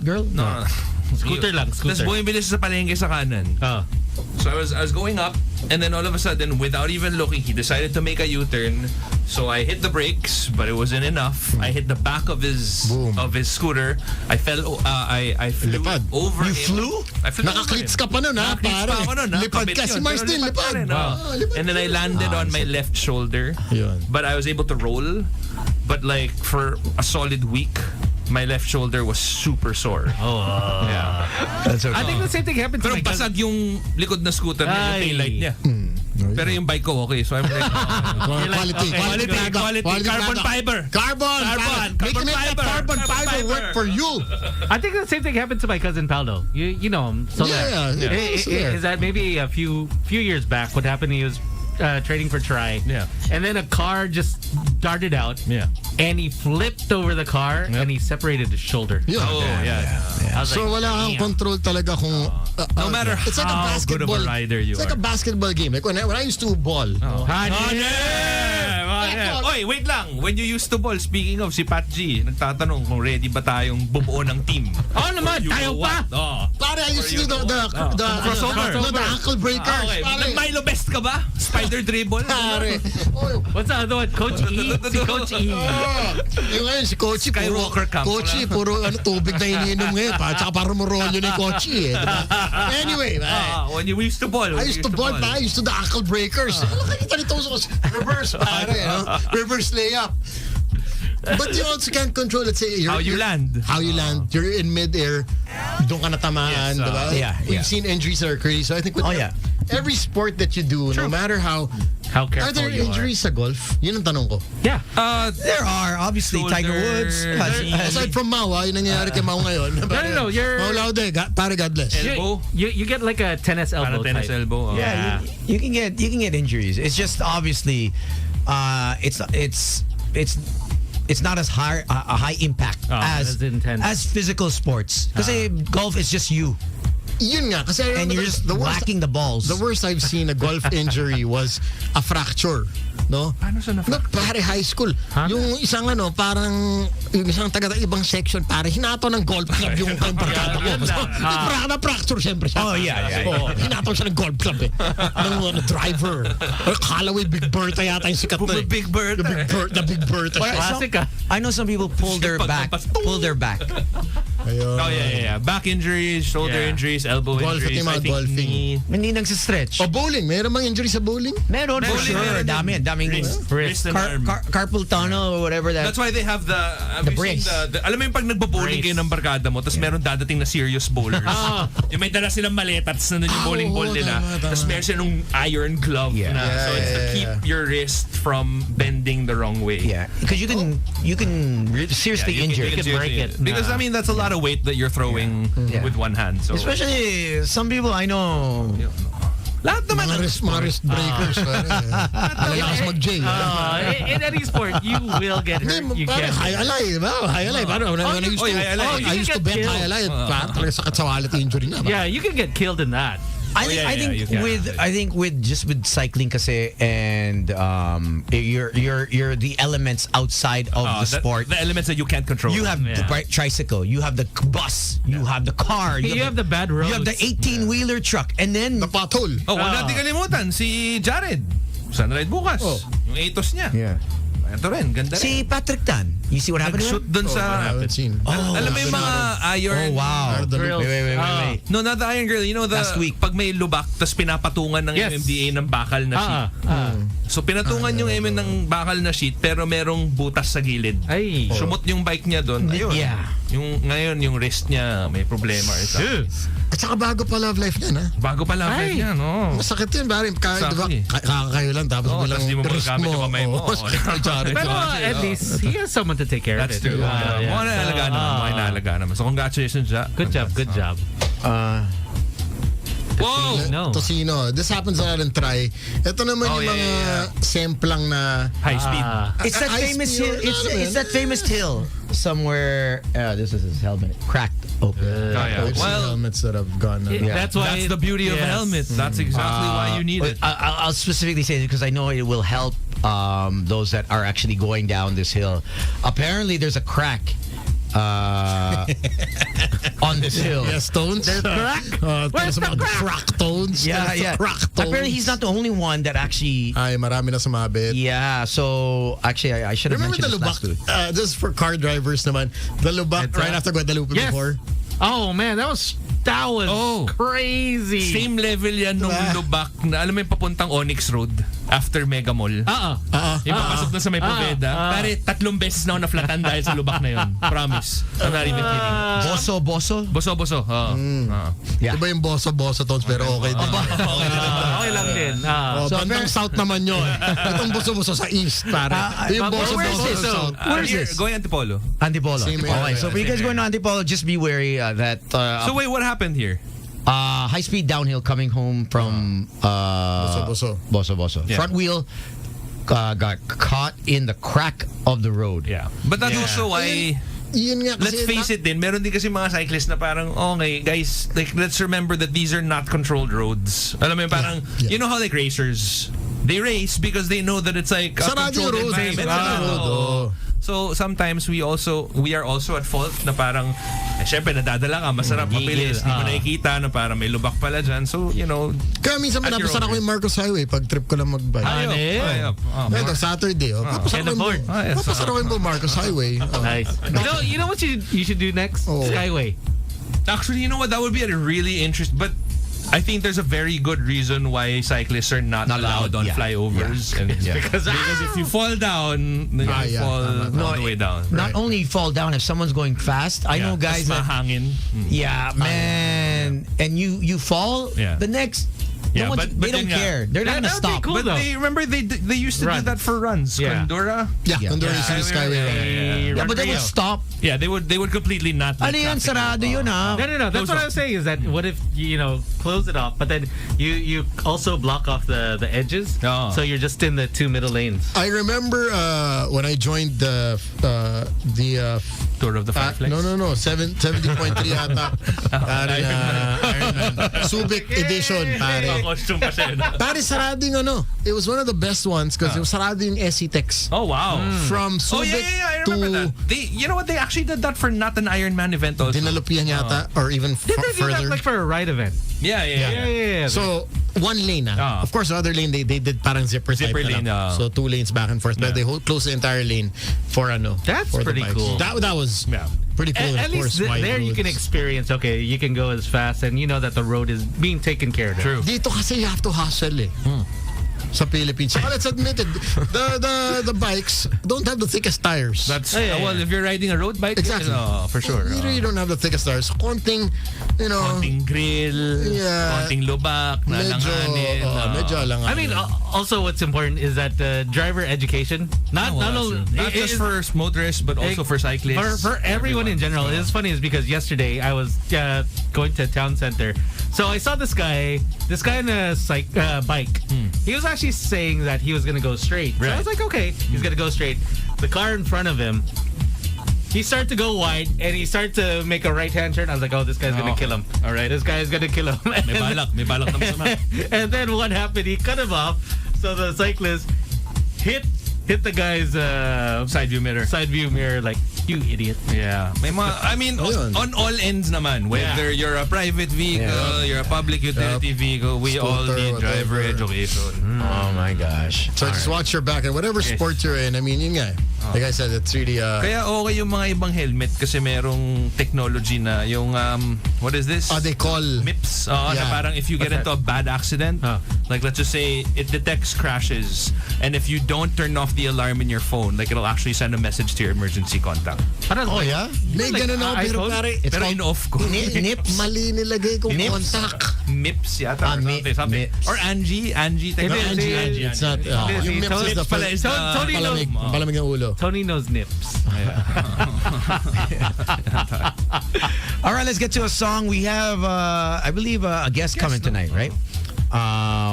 [SPEAKER 9] girl?
[SPEAKER 10] No.
[SPEAKER 8] Scooter lang, scooter.
[SPEAKER 10] Tapos bumibili siya sa palengke sa kanan. So I was going up, and then all of a sudden, without even looking, he decided to make a U-turn. So I hit the brakes, but it wasn't enough. I hit the back of his scooter. I fell. I flew
[SPEAKER 11] Lipad.
[SPEAKER 10] over
[SPEAKER 11] You
[SPEAKER 10] him.
[SPEAKER 11] flew?
[SPEAKER 10] I flew
[SPEAKER 11] Nakaklits ka pa nun, ha,
[SPEAKER 10] Nakaklits
[SPEAKER 11] pare.
[SPEAKER 10] pa ako nun,
[SPEAKER 11] Lipad
[SPEAKER 10] Kabit
[SPEAKER 11] ka. Si
[SPEAKER 10] yun.
[SPEAKER 11] Mars
[SPEAKER 10] Pero
[SPEAKER 11] din, lipad.
[SPEAKER 10] rin,
[SPEAKER 11] Lipad
[SPEAKER 10] And then I landed on my left shoulder.
[SPEAKER 11] Yun.
[SPEAKER 10] But I was able to roll. But like for a solid week, my left shoulder was super sore. Yeah.
[SPEAKER 9] That's okay.
[SPEAKER 8] I think the same thing happened to
[SPEAKER 10] Pero
[SPEAKER 8] my cousin.
[SPEAKER 10] basag yung likod na scooter niya, yung taillight niya. Pero yung bike ko okay, so I'm like,
[SPEAKER 11] Quality.
[SPEAKER 10] carbon fiber.
[SPEAKER 11] Carbon. Make
[SPEAKER 10] fiber.
[SPEAKER 11] that carbon fiber work for you.
[SPEAKER 8] I think the same thing happened to my cousin Paolo. You know him. So
[SPEAKER 11] Yeah.
[SPEAKER 8] Is that maybe a few years back? What happened? He was training for Tri.
[SPEAKER 10] Yeah.
[SPEAKER 8] And then a car just darted out.
[SPEAKER 10] Yeah.
[SPEAKER 8] And he flipped over the car and he separated his shoulder.
[SPEAKER 11] Yeah.
[SPEAKER 10] Oh, yeah.
[SPEAKER 8] I was
[SPEAKER 11] So
[SPEAKER 8] like,
[SPEAKER 11] wala kang
[SPEAKER 8] damn.
[SPEAKER 11] control talaga kung
[SPEAKER 10] No matter
[SPEAKER 11] it's like a
[SPEAKER 10] how good of a
[SPEAKER 11] basketball
[SPEAKER 10] rider you
[SPEAKER 11] It's like
[SPEAKER 10] are.
[SPEAKER 11] a basketball game. Like when I used to ball.
[SPEAKER 10] Oy, wait lang. When you used to ball, speaking of si Pat G, nagtatanong kung ready ba tayong bumuo ng team.
[SPEAKER 8] Oh naman, tayo pa.
[SPEAKER 11] Pare, I used to do the
[SPEAKER 10] crossover.
[SPEAKER 11] the ankle breakers.
[SPEAKER 10] Okay.
[SPEAKER 11] Pare.
[SPEAKER 10] Nag-Milo Best ka ba? Spider dribble?
[SPEAKER 11] Pare. Oh,
[SPEAKER 8] What's the other one? Coach E. Si Coach E.
[SPEAKER 11] yung ngayon, si Kochi,
[SPEAKER 10] Skywalker camp.
[SPEAKER 11] Kochi, puro tubig na iniinom ngayon. Tsaka para morolyo ni Kochi. Diba? Anyway,
[SPEAKER 10] When you used to ball.
[SPEAKER 11] I used to ball, I used to the ankle breakers. Ano nakikita nito sa reverse, pare. Reverse layup. But you also can't control, let's say,
[SPEAKER 10] How you land.
[SPEAKER 11] How you land. You're in mid-air. Doon ka natamaan,
[SPEAKER 10] Yes,
[SPEAKER 11] diba? We've seen injuries that are crazy. So I think with every sport that you do, no matter how
[SPEAKER 8] careful
[SPEAKER 11] are there
[SPEAKER 8] you
[SPEAKER 11] injuries sa golf? Yun ang tanong ko.
[SPEAKER 8] Yeah.
[SPEAKER 9] There are. Obviously, Tiger Woods.
[SPEAKER 11] Aside from Mawa, yun nangyayari kay Mawa ngayon.
[SPEAKER 8] No, you're...
[SPEAKER 11] Maulao de, pare God bless.
[SPEAKER 10] Elbow.
[SPEAKER 8] You get like a tennis elbow
[SPEAKER 10] Tennis
[SPEAKER 8] type.
[SPEAKER 10] elbow.
[SPEAKER 9] Yeah, you can get injuries. It's just obviously, it's not as high a high impact
[SPEAKER 8] as intense.
[SPEAKER 9] as physical sports. Because golf is just you.
[SPEAKER 11] Yun nga, kasi
[SPEAKER 9] And you're just whacking the balls.
[SPEAKER 11] The worst I've seen a golf injury was a fracture. No?
[SPEAKER 10] Paano siya
[SPEAKER 11] No, pare, high school. Yung isang parang yung isang taga ibang section, pare, hinato ng golf club yung barkada ko. Na-fracture siyempre siya.
[SPEAKER 9] Oh, yeah.
[SPEAKER 11] Hinato siya ng golf club eh. Ng driver. Callaway Big Bertha yata yung sikat na eh.
[SPEAKER 10] Big Bertha.
[SPEAKER 11] The Big Bertha.
[SPEAKER 8] Classic
[SPEAKER 9] I know some people pull their back.
[SPEAKER 11] Ayun.
[SPEAKER 10] Oh, yeah. Back injuries, shoulder injuries, elbow injuries. I think knee.
[SPEAKER 9] Hindi nagsistretch.
[SPEAKER 11] O bowling, mayroon bang injury sa bowling?
[SPEAKER 9] Meron, for sure. Daming
[SPEAKER 10] Wrist and arm.
[SPEAKER 9] carpal tunnel or whatever that.
[SPEAKER 10] That's why they have
[SPEAKER 9] the brace.
[SPEAKER 10] Alam mo yung pag nagbo-bowling kayo ng barkada mo, tapos meron dadating na serious bowlers. Yung may dala silang maleta, tapos nandun yung bowling ball nila. Tapos meron silang iron glove na. So it's to keep your wrist from bending the wrong way.
[SPEAKER 9] Yeah, because you can seriously injure.
[SPEAKER 8] You can break it.
[SPEAKER 10] Because I mean, that's a lot of weight that you're throwing with one hand. So
[SPEAKER 9] Especially some people I know.
[SPEAKER 10] lahat naman
[SPEAKER 11] Mga wrist breakers. Malakas mag-J.
[SPEAKER 8] In any sport, you will get hurt. You
[SPEAKER 11] Parang
[SPEAKER 8] can.
[SPEAKER 11] high-alay, diba? High-alay. I used to bet high-alay. Talaga sakit sa wallet injury nga.
[SPEAKER 8] Yeah, you can get killed in that.
[SPEAKER 9] I think with cycling kasi and you're the elements outside of the sport.
[SPEAKER 10] The elements that you can't control.
[SPEAKER 9] You have the tricycle, you have the bus, you have the car,
[SPEAKER 8] You have the bad roads.
[SPEAKER 9] you have the 18-wheeler truck, and then
[SPEAKER 11] The pothole.
[SPEAKER 10] Oh, wag natin kalimutan si Jared. Sunride bukas. Yung Atos niya.
[SPEAKER 9] Yeah.
[SPEAKER 10] Ito rin, ganda rin.
[SPEAKER 9] Si Patrick Tan. You see what happened to
[SPEAKER 10] Nag-shoot
[SPEAKER 9] him?
[SPEAKER 10] dun sa...
[SPEAKER 11] I haven't seen.
[SPEAKER 10] alam mo yung mga iron...
[SPEAKER 9] Oh, wow.
[SPEAKER 8] Grills.
[SPEAKER 9] Wait.
[SPEAKER 10] No, not the iron grill. You know the...
[SPEAKER 9] Last week.
[SPEAKER 10] Pag may lubak, tapos pinapatungan ng MMDA ng bakal na sheet. So pinatungan yung ng bakal na sheet, pero merong butas sa gilid.
[SPEAKER 8] Ay.
[SPEAKER 10] Sumot yung bike niya doon. Ayun.
[SPEAKER 9] Yeah.
[SPEAKER 10] Ngayon, yung wrist niya may problema.
[SPEAKER 11] At saka bago pa love life niyan, ha?
[SPEAKER 10] Bago pa lang
[SPEAKER 8] Ay.
[SPEAKER 10] niya, no?
[SPEAKER 11] Masakit yun, pare.
[SPEAKER 10] Exactly.
[SPEAKER 11] Kakakayo lang, tapos
[SPEAKER 10] Oo,
[SPEAKER 11] bilang
[SPEAKER 10] tapos di mo
[SPEAKER 11] wrist
[SPEAKER 10] magagamit
[SPEAKER 11] mo.
[SPEAKER 10] yung kamay mo.
[SPEAKER 11] Oo, sakit kay Jared.
[SPEAKER 8] Pero at least he has someone to take care
[SPEAKER 10] That's
[SPEAKER 8] of it.
[SPEAKER 10] true. Mga naalagaan naman. Mga inaalagaan naman. So congratulations, Ja.
[SPEAKER 8] Good job.
[SPEAKER 10] Whoa!
[SPEAKER 8] No.
[SPEAKER 11] Tosino. This happens a lot in Try. Ito naman
[SPEAKER 10] Oh,
[SPEAKER 11] yung mga semplang na...
[SPEAKER 10] High speed.
[SPEAKER 9] It's that
[SPEAKER 11] High
[SPEAKER 9] famous
[SPEAKER 11] speed,
[SPEAKER 9] hill.
[SPEAKER 11] ano
[SPEAKER 9] It's that famous hill somewhere. This is his helmet cracked open.
[SPEAKER 10] yeah.
[SPEAKER 11] I've seen
[SPEAKER 10] Well,
[SPEAKER 11] helmets that have gone...
[SPEAKER 8] That's why
[SPEAKER 10] that's the beauty of a helmet. That's exactly why you need it.
[SPEAKER 9] I'll specifically say it because I know it will help those that are actually going down this hill. Apparently, there's a crack on this hill.
[SPEAKER 11] Yeah, stones.
[SPEAKER 8] There's crack? Where's the
[SPEAKER 11] Crack tones.
[SPEAKER 9] Yeah.
[SPEAKER 11] Crack tones.
[SPEAKER 9] Apparently, he's not the only one that actually.
[SPEAKER 11] Ay, marami na sumabit.
[SPEAKER 9] Yeah. So actually, I should have
[SPEAKER 11] Remember
[SPEAKER 9] mentioned
[SPEAKER 11] the
[SPEAKER 9] this last week.
[SPEAKER 11] lubak? Just for car drivers naman. The lubak right after Guadalupe
[SPEAKER 8] Yes.
[SPEAKER 11] before.
[SPEAKER 8] Oh man, that was crazy.
[SPEAKER 10] Same level yan nung lubak na alam mo yung papuntang Onyx Road after Mega Mall. Yung papasok na sa may Poveda. Pare, 3 beses na ako na-flatan dahil sa lubak na yun. Promise. I'm not even kidding.
[SPEAKER 9] Boso.
[SPEAKER 10] Boso.
[SPEAKER 9] Yeah.
[SPEAKER 11] Iba yung boso tones pero okay din.
[SPEAKER 8] Okay lang din.
[SPEAKER 11] Bandang south naman yun. Itong boso sa east, pare. Yung boso
[SPEAKER 9] where is
[SPEAKER 11] sa
[SPEAKER 9] this?
[SPEAKER 11] south.
[SPEAKER 9] Where is this?
[SPEAKER 10] Going Antipolo.
[SPEAKER 9] Antipolo.
[SPEAKER 11] Same
[SPEAKER 9] Okay,
[SPEAKER 11] area.
[SPEAKER 9] so for you guys going to Antipolo, just be wary that
[SPEAKER 10] So wait, what happened here?
[SPEAKER 9] high speed downhill coming home from
[SPEAKER 11] Boso.
[SPEAKER 9] Boso. Front wheel got caught in the crack of the road.
[SPEAKER 10] Yeah. But that's also why...
[SPEAKER 11] Yun nga kasi
[SPEAKER 10] Let's face it din, meron din kasi mga cyclists na parang, okay, guys, like, let's remember that these are not controlled roads. Alam mo yun, parang, you know how like racers, they race because they know that it's like a
[SPEAKER 11] Sarado
[SPEAKER 10] controlled
[SPEAKER 11] yung road.
[SPEAKER 10] environment.
[SPEAKER 11] Sarado yung road.
[SPEAKER 10] So sometimes we are also at fault na parang syempre nadadala ka, masarap mabilis, hindi mo nakikita na parang may lubak pala dyan. So, you know,
[SPEAKER 11] kaya minsan
[SPEAKER 10] at your
[SPEAKER 11] napasara ko
[SPEAKER 10] own
[SPEAKER 11] yung Marcos Highway pag trip ko lang mag-bike.
[SPEAKER 10] Ayop.
[SPEAKER 11] Ito, Saturday. Papasara ko yung Marcos Highway.
[SPEAKER 8] Nice. You know what you should do next? Skyway.
[SPEAKER 10] Actually, you know what? That would be a really interesting... But I think there's a very good reason why cyclists are not allowed on flyovers. And it's because if you fall down, then you fall all the way down.
[SPEAKER 9] Not only you fall down, if someone's going fast, I know guys that...
[SPEAKER 10] mahangin.
[SPEAKER 9] Yeah, man. And you fall, the next...
[SPEAKER 10] Yeah,
[SPEAKER 9] no
[SPEAKER 10] but
[SPEAKER 9] they don't care. They're not gonna stop.
[SPEAKER 10] But they remember they used to do that for runs.
[SPEAKER 8] Yeah.
[SPEAKER 10] Condora.
[SPEAKER 11] Condora is the Skyway.
[SPEAKER 9] Yeah, but they would stop.
[SPEAKER 10] Yeah, they would completely not.
[SPEAKER 9] Ano yan, sarado yun ah.
[SPEAKER 8] No. That's what I was saying is that what if close it off, but then you also block off the edges, so you're just in the two middle lanes.
[SPEAKER 11] I remember when I joined the
[SPEAKER 10] Tour of the Fireflies.
[SPEAKER 11] No. 70.3 yata. Ironman. Subic edition, pare. Pare, sarado yung it was one of the best ones because it was sarado yung SC-Tex.
[SPEAKER 10] Oh, wow.
[SPEAKER 11] From Subic
[SPEAKER 10] I remember that. You know what? They actually did that for not an Ironman event also.
[SPEAKER 11] Dinalupian yata, or even
[SPEAKER 8] Did they do
[SPEAKER 11] further.
[SPEAKER 8] that like for a ride event?
[SPEAKER 10] Yeah.
[SPEAKER 11] So, one lane Of course, the other lane, they did parang zipper
[SPEAKER 10] lane.
[SPEAKER 11] So, 2 lanes back and forth. But they close the entire lane for
[SPEAKER 8] That's
[SPEAKER 11] for
[SPEAKER 8] pretty
[SPEAKER 11] the bikes.
[SPEAKER 8] cool.
[SPEAKER 11] That was pretty cool.
[SPEAKER 8] At least there you can experience, okay, you can go as fast and you know that the road is being taken care of.
[SPEAKER 10] True.
[SPEAKER 11] Dito kasi you have to hustle sa Philippines. So, let's admit it, the bikes don't have the thickest tires.
[SPEAKER 10] That's well, if you're riding a road bike,
[SPEAKER 11] exactly.
[SPEAKER 10] For sure.
[SPEAKER 11] You really don't have the thickest tires. Konting,
[SPEAKER 10] konting grill, konting lubak, nalanganin.
[SPEAKER 11] Medyo alanganin.
[SPEAKER 8] I mean, also what's important is that driver education, not
[SPEAKER 10] just for motorists, but also for cyclists.
[SPEAKER 8] For everyone in general. It's funny is because yesterday I was going to town center. So I saw this guy on a bike. He was actually saying that he was going to go straight. So I was like, okay, he's going to go straight. The car in front of him, he started to go wide and he started to make a right-hand turn. I was like, oh, this guy's going to kill him. All right, this guy is going to kill him.
[SPEAKER 10] May balak na masama.
[SPEAKER 8] And then what happened? He cut him off. So the cyclist hit the guy's side view mirror like, you idiot.
[SPEAKER 10] Yeah. I mean, on all ends naman. Whether you're a private vehicle, you're a public utility vehicle, we all need driver education.
[SPEAKER 9] Oh my gosh.
[SPEAKER 11] So just watch your back and whatever sport you're in. I mean, yun nga. Like I said, it's really...
[SPEAKER 10] Kaya okay yung mga ibang helmet kasi merong technology na yung, what is this?
[SPEAKER 11] They call...
[SPEAKER 10] MIPS. Na parang if you get into a bad accident, like let's just say it detects crashes, and if you don't turn off the alarm in your phone, like it'll actually send a message to your emergency contact.
[SPEAKER 11] Yeah? May ganun ako, pero pare...
[SPEAKER 10] Pero in-off ko.
[SPEAKER 11] Nips? Mali nilagay kong contact.
[SPEAKER 10] MIPS yata. Something. Or Angie.
[SPEAKER 11] Angie. It's not... Yung MIPS is the first... Palamig ng ulo.
[SPEAKER 8] Tony knows nips.
[SPEAKER 9] All right, let's get to a song. We have, I believe, a guest coming tonight, right?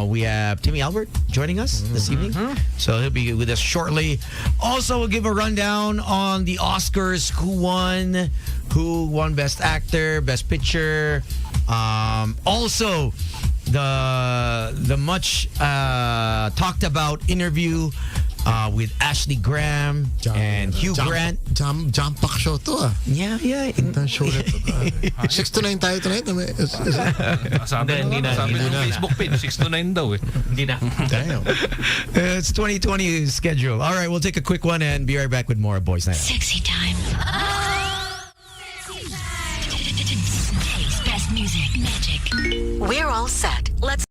[SPEAKER 9] We have Timmy Albert joining us this evening. So he'll be with us shortly. Also, we'll give a rundown on the Oscars, who won Best Actor, Best Picture. Also, the much talked about interview with Ashley Graham and Hugh Grant.
[SPEAKER 11] Jump pack show to
[SPEAKER 9] Yeah.
[SPEAKER 11] Ito show na to. 6 to 9 tayo tonight.
[SPEAKER 10] Sabi na Facebook page, 6 to 9 daw eh.
[SPEAKER 8] Hindi na.
[SPEAKER 11] Damn.
[SPEAKER 9] It's 2020 schedule. All right, we'll take a quick one and be right back with more Boys Night Out.
[SPEAKER 6] Sexy time. Today's best music, magic. We're all set. Let's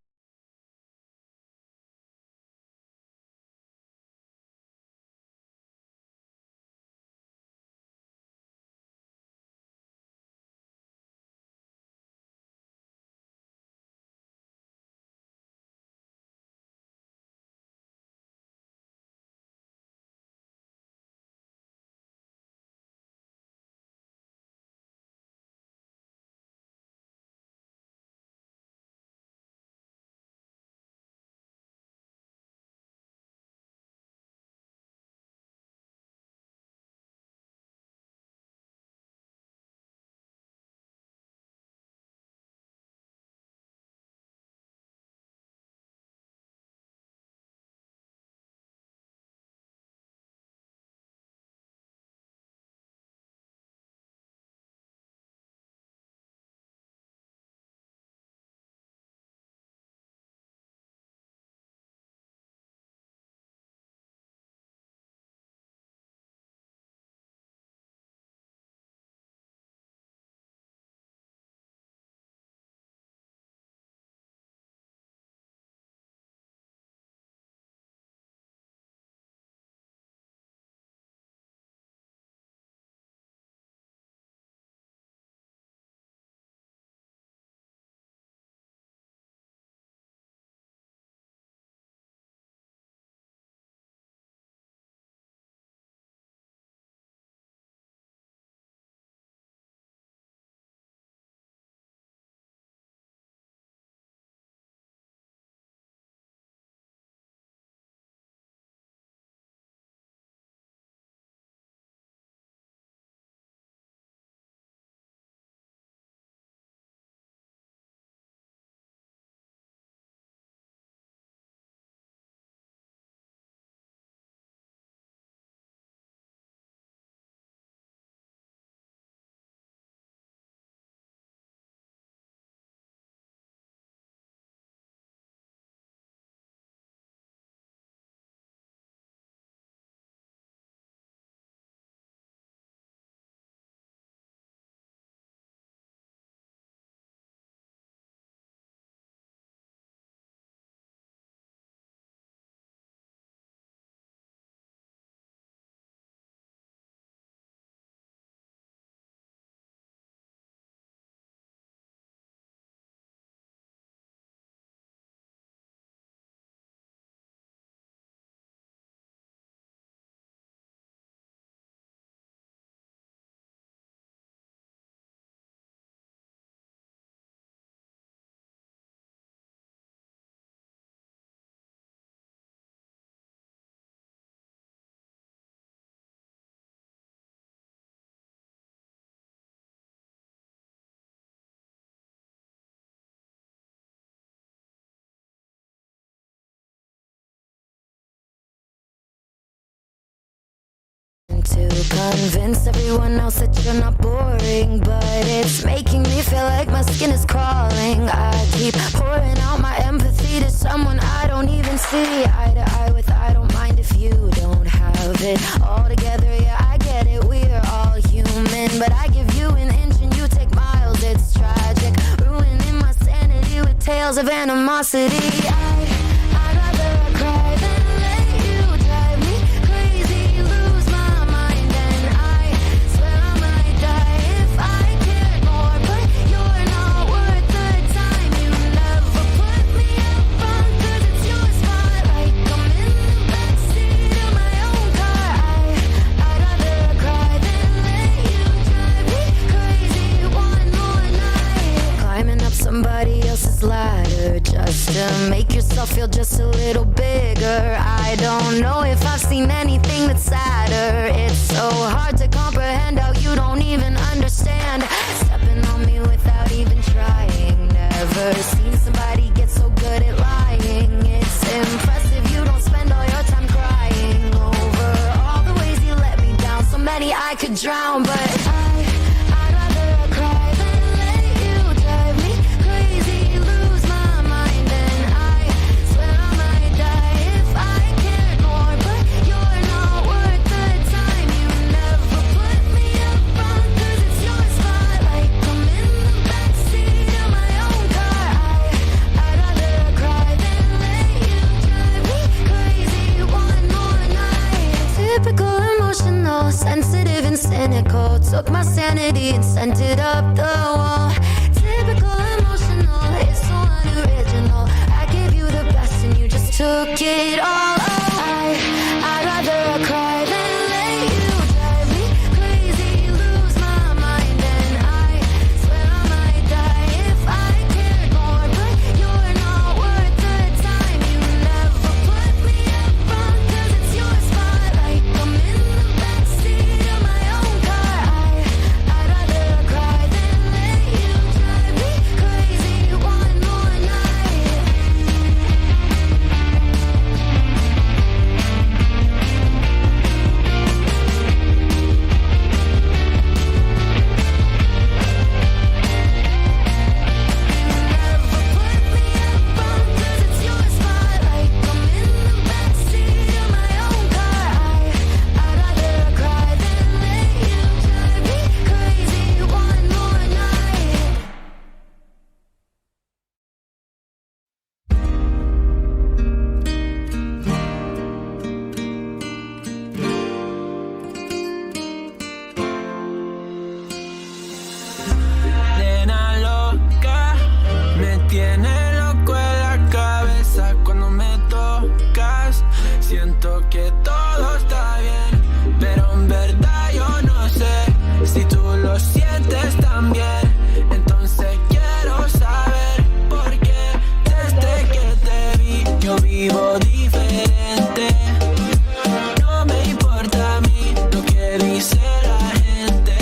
[SPEAKER 12] convince everyone else that you're not boring, but it's making me feel like my skin is crawling. I keep pouring out my empathy to someone I don't even see eye to eye with. I don't mind if you don't have it all together. Yeah, I get it, we're all human, but I give you an inch and you take miles. It's tragic, ruining my sanity with tales of animosity. I'd rather cry than let you drive me crazy, lose my mind, and I swear I might die if I cared more, but you're not worth the time. You never put me up front 'cause it's your spotlight. I'm in the backseat of my own car. I'd rather cry than let you drive me crazy one more night. Climbing up somebody else's ladder just to make yourself feel just a little bigger. I don't know if I've seen anything that's sadder. It's so hard to comprehend how you don't even understand. Stepping on me without even trying. Never seen somebody get so good at lying. It's impressive you don't spend all your time crying over all the ways you let me down. So many I could drown, but I'd rather cry than let you drive me crazy, lose my mind, and I swear I might die if I cared more, but you're not worth the time. You never put me up front 'cause it's your spotlight. I'm in the backseat of my own car. I'd rather cry than let you drive me crazy one more night. Typical emotional, sensitive and cynical. Took my sanity and sent it up the wall. Typical emotional, it's so unoriginal. I gave you the best and you just took it all. I'd rather cry than let you drive me crazy, lose my mind, and I swear I might die if I cared more, but you're not worth the time. You never put me up front 'cause it's your spotlight. I'm in the backseat of my own car. I'd rather cry than let you drive me crazy one more night.
[SPEAKER 13] Nena loca, me tiene loco en la cabeza cuando me tocas. Siento que todo está bien, pero en verdad yo no sé si tú lo sientes también. Entonces quiero saber por qué desde que te vi yo vivo diferente. No me importa a mí lo que dice la gente,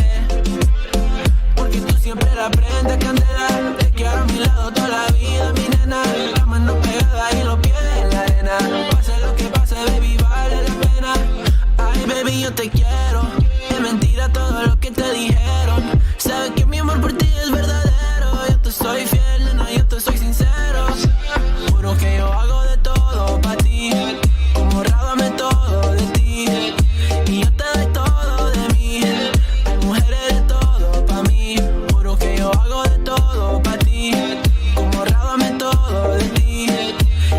[SPEAKER 13] porque tú siempre la prendes candela. Te quiero a mi lado toda la vida, mi nena. La mano pegada y los pies en la arena. Pase lo que pase, baby, vale la pena. Ay, baby, yo te quiero. Es mentira todo lo que te dijeron. Sabes que mi amor por ti es verdadero. Yo te soy fiel, nena, yo te soy sincero. Juro que yo hago de todo pa' ti. Como rábame todo de ti. Y yo te doy todo de mí. Hay mujeres de todo pa' mí. Juro que yo hago de todo pa' ti. Como rábame todo de ti.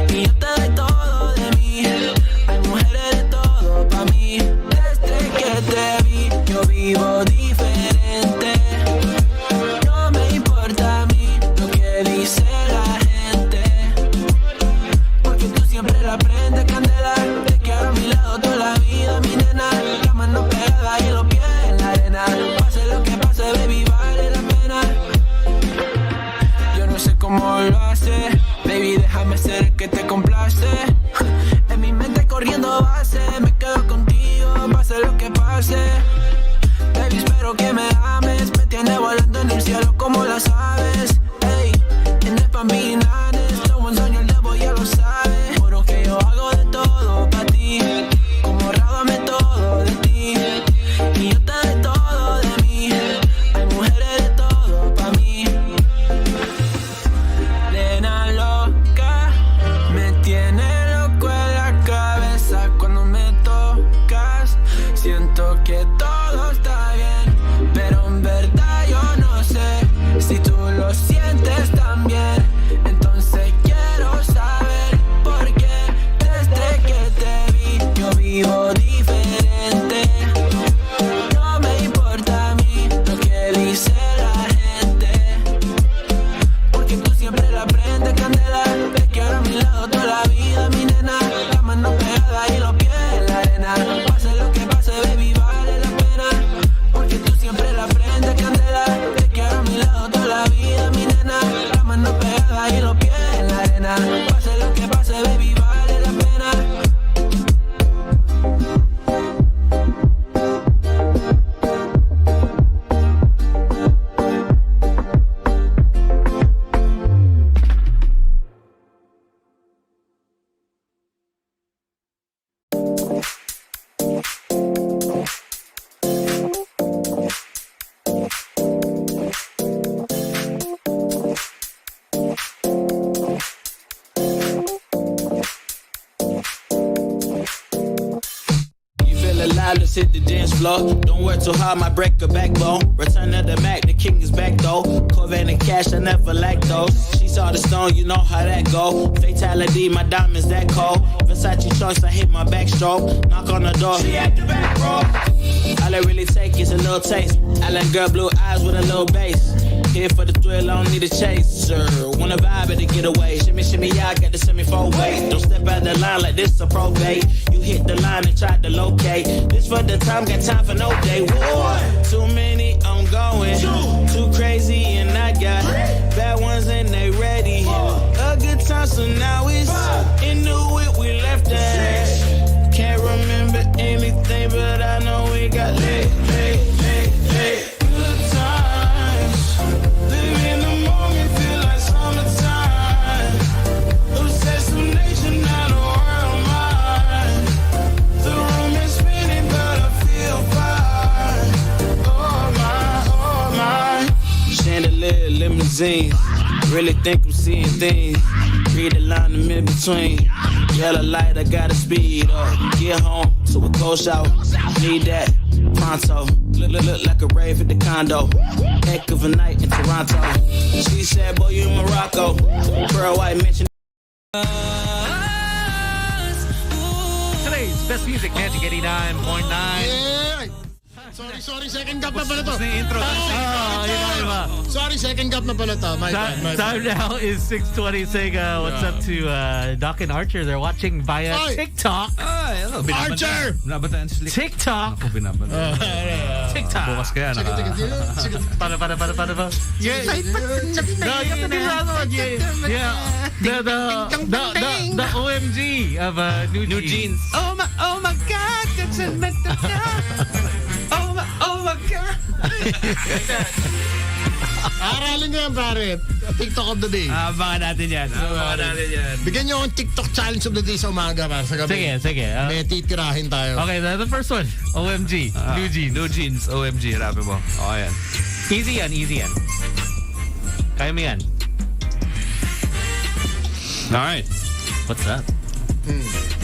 [SPEAKER 13] Y yo te doy todo de mí. Hay mujeres de todo pa' mí. Desde que te vi yo vivo diferente. No me importa a mí lo que dice la gente, porque tú siempre la prendes candela. Te quiero a mi lado toda la vida, mi nena. La mano pegada y los pies en la arena. Pase lo que pase, baby, vale la pena. Yo no sé cómo lo hace, baby, déjame ser el que te complace. En mi mente corriendo base, me quedo contigo, pase lo que pase. Baby, espero que me ames, me tiene volando en el cielo como las aves. Ey, en el pambinanes, lo buen sueño el debo ya lo sabe. Juro que yo hago de todo pa' ti, como rábame todo de ti. Y yo just hit the dance floor. Don't work too hard, might break a backbone. Return of the Mac, the king is back though. Corvette and cash, I never lack those. She saw the stone, you know how that go. Fatality, my diamonds that cold. Versace choice, I hit my backstroke. Knock on the door, she at the back, bro. All I really take is a little taste. I like girl blue eyes with a little bass. Here for the thrill, I don't need a chaser. Wanna vibe it to get away. Shimmy, shimmy, yeah, I got the semi-four waist. Don't step out the line like this a probate. You hit the line and try to locate. This for the time, got time for no day. One, too many, I'm going. Too crazy and I got bad ones and they ready. A good time, so now it's into it, we left that. Can't remember anything, but I know we got lit. Good times. Live in the moment, feel like summertime. Obsessed with nature, not a world mine. The room is spinning, but I feel fine. Oh my. Chandelier, limousine. Really think I'm seeing things. Read the line in between. Yellow light, I gotta speed up. Get home to a cold shower. Need that pronto. Look like a rave at the condo. Heck of a night in Toronto. She said, boy, you in Morocco. Pearl White mentioned.
[SPEAKER 8] Today's best music, Magic 89.9.
[SPEAKER 11] Yeah. Sorry, second cup na pala to.
[SPEAKER 8] Intro.
[SPEAKER 11] Sorry, second cup na pala to. My bad.
[SPEAKER 8] Time now is 6:20. Saying what's up to Doc and Archer. They're watching via TikTok.
[SPEAKER 10] Hello.
[SPEAKER 11] Archer!
[SPEAKER 10] Binabantaan sila.
[SPEAKER 8] TikTok.
[SPEAKER 10] Ako binabantaan.
[SPEAKER 8] TikTok.
[SPEAKER 10] Bukas kaya na.
[SPEAKER 8] Para. Yeah. The OMG of New Jeans.
[SPEAKER 10] Oh my God, that's a mental. Oh my God.
[SPEAKER 11] Aralin nyo yan, pare. TikTok of the day.
[SPEAKER 10] Abangan natin yan.
[SPEAKER 11] Bigyan nyo akong TikTok challenge of the day sa umaga, para sa gabi.
[SPEAKER 8] Sige.
[SPEAKER 11] May titirahin tayo.
[SPEAKER 8] Okay, the first one. OMG. New Jeans.
[SPEAKER 10] New Jeans. OMG. Rapin mo. Okay yan.
[SPEAKER 8] Easy yan. Kaya mo yan.
[SPEAKER 10] Alright.
[SPEAKER 8] What's up?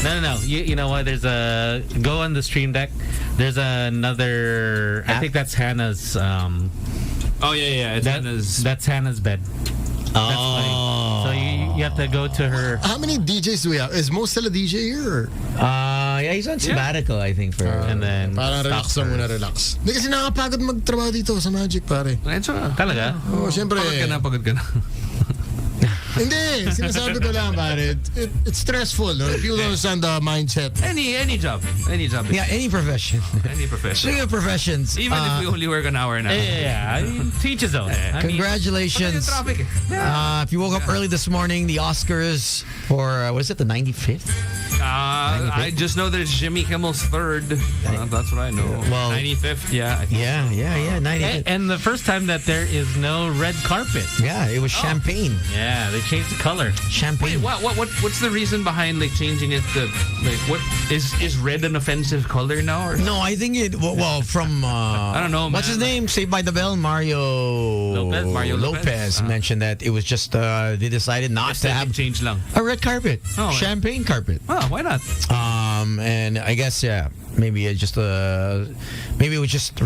[SPEAKER 8] No. You know what? There's a... Go on the stream deck. There's another... I think that's Hannah's...
[SPEAKER 10] Oh, yeah.
[SPEAKER 8] That's Hannah's bed. That's funny. So you have to go to her...
[SPEAKER 11] How many DJs do we have? Is Mo still a DJ here?
[SPEAKER 9] Yeah, he's on sabbatical, I think.
[SPEAKER 8] And then...
[SPEAKER 11] Parang relax na muna, relax. Hindi kasi nakapagod magtrabaho dito sa Magic, pare.
[SPEAKER 8] Talaga?
[SPEAKER 11] Oo, siyempre.
[SPEAKER 10] Pagod ka na.
[SPEAKER 11] Hindi, sinasabi ko lang, pare. It's stressful, no? If you don't understand the mindset.
[SPEAKER 10] Any job.
[SPEAKER 9] Yeah, any profession. Speaking of professions.
[SPEAKER 10] Even if we only work an hour now.
[SPEAKER 8] Yeah. Teach his own.
[SPEAKER 9] Congratulations. If you woke up early this morning, the Oscars for, what is it, the 95th?
[SPEAKER 10] I just know there's Jimmy Kimmel's third. That's what I know.
[SPEAKER 9] Well,
[SPEAKER 10] 95th, yeah. I think
[SPEAKER 9] yeah, 95th.
[SPEAKER 8] And the first time that there is no red carpet.
[SPEAKER 9] Yeah, it was champagne.
[SPEAKER 8] Yeah, they changed the color.
[SPEAKER 9] Champagne.
[SPEAKER 10] Wait, what's the reason behind like changing it to like what is red an offensive color now? Or?
[SPEAKER 9] No, I think it from
[SPEAKER 10] I don't know.
[SPEAKER 9] What's his name? Saved by the Bell, Mario Lopez mentioned that it was just they decided not to have
[SPEAKER 10] change lang.
[SPEAKER 9] A red carpet, champagne carpet.
[SPEAKER 10] Oh, why not?
[SPEAKER 9] And I guess maybe it just maybe it was just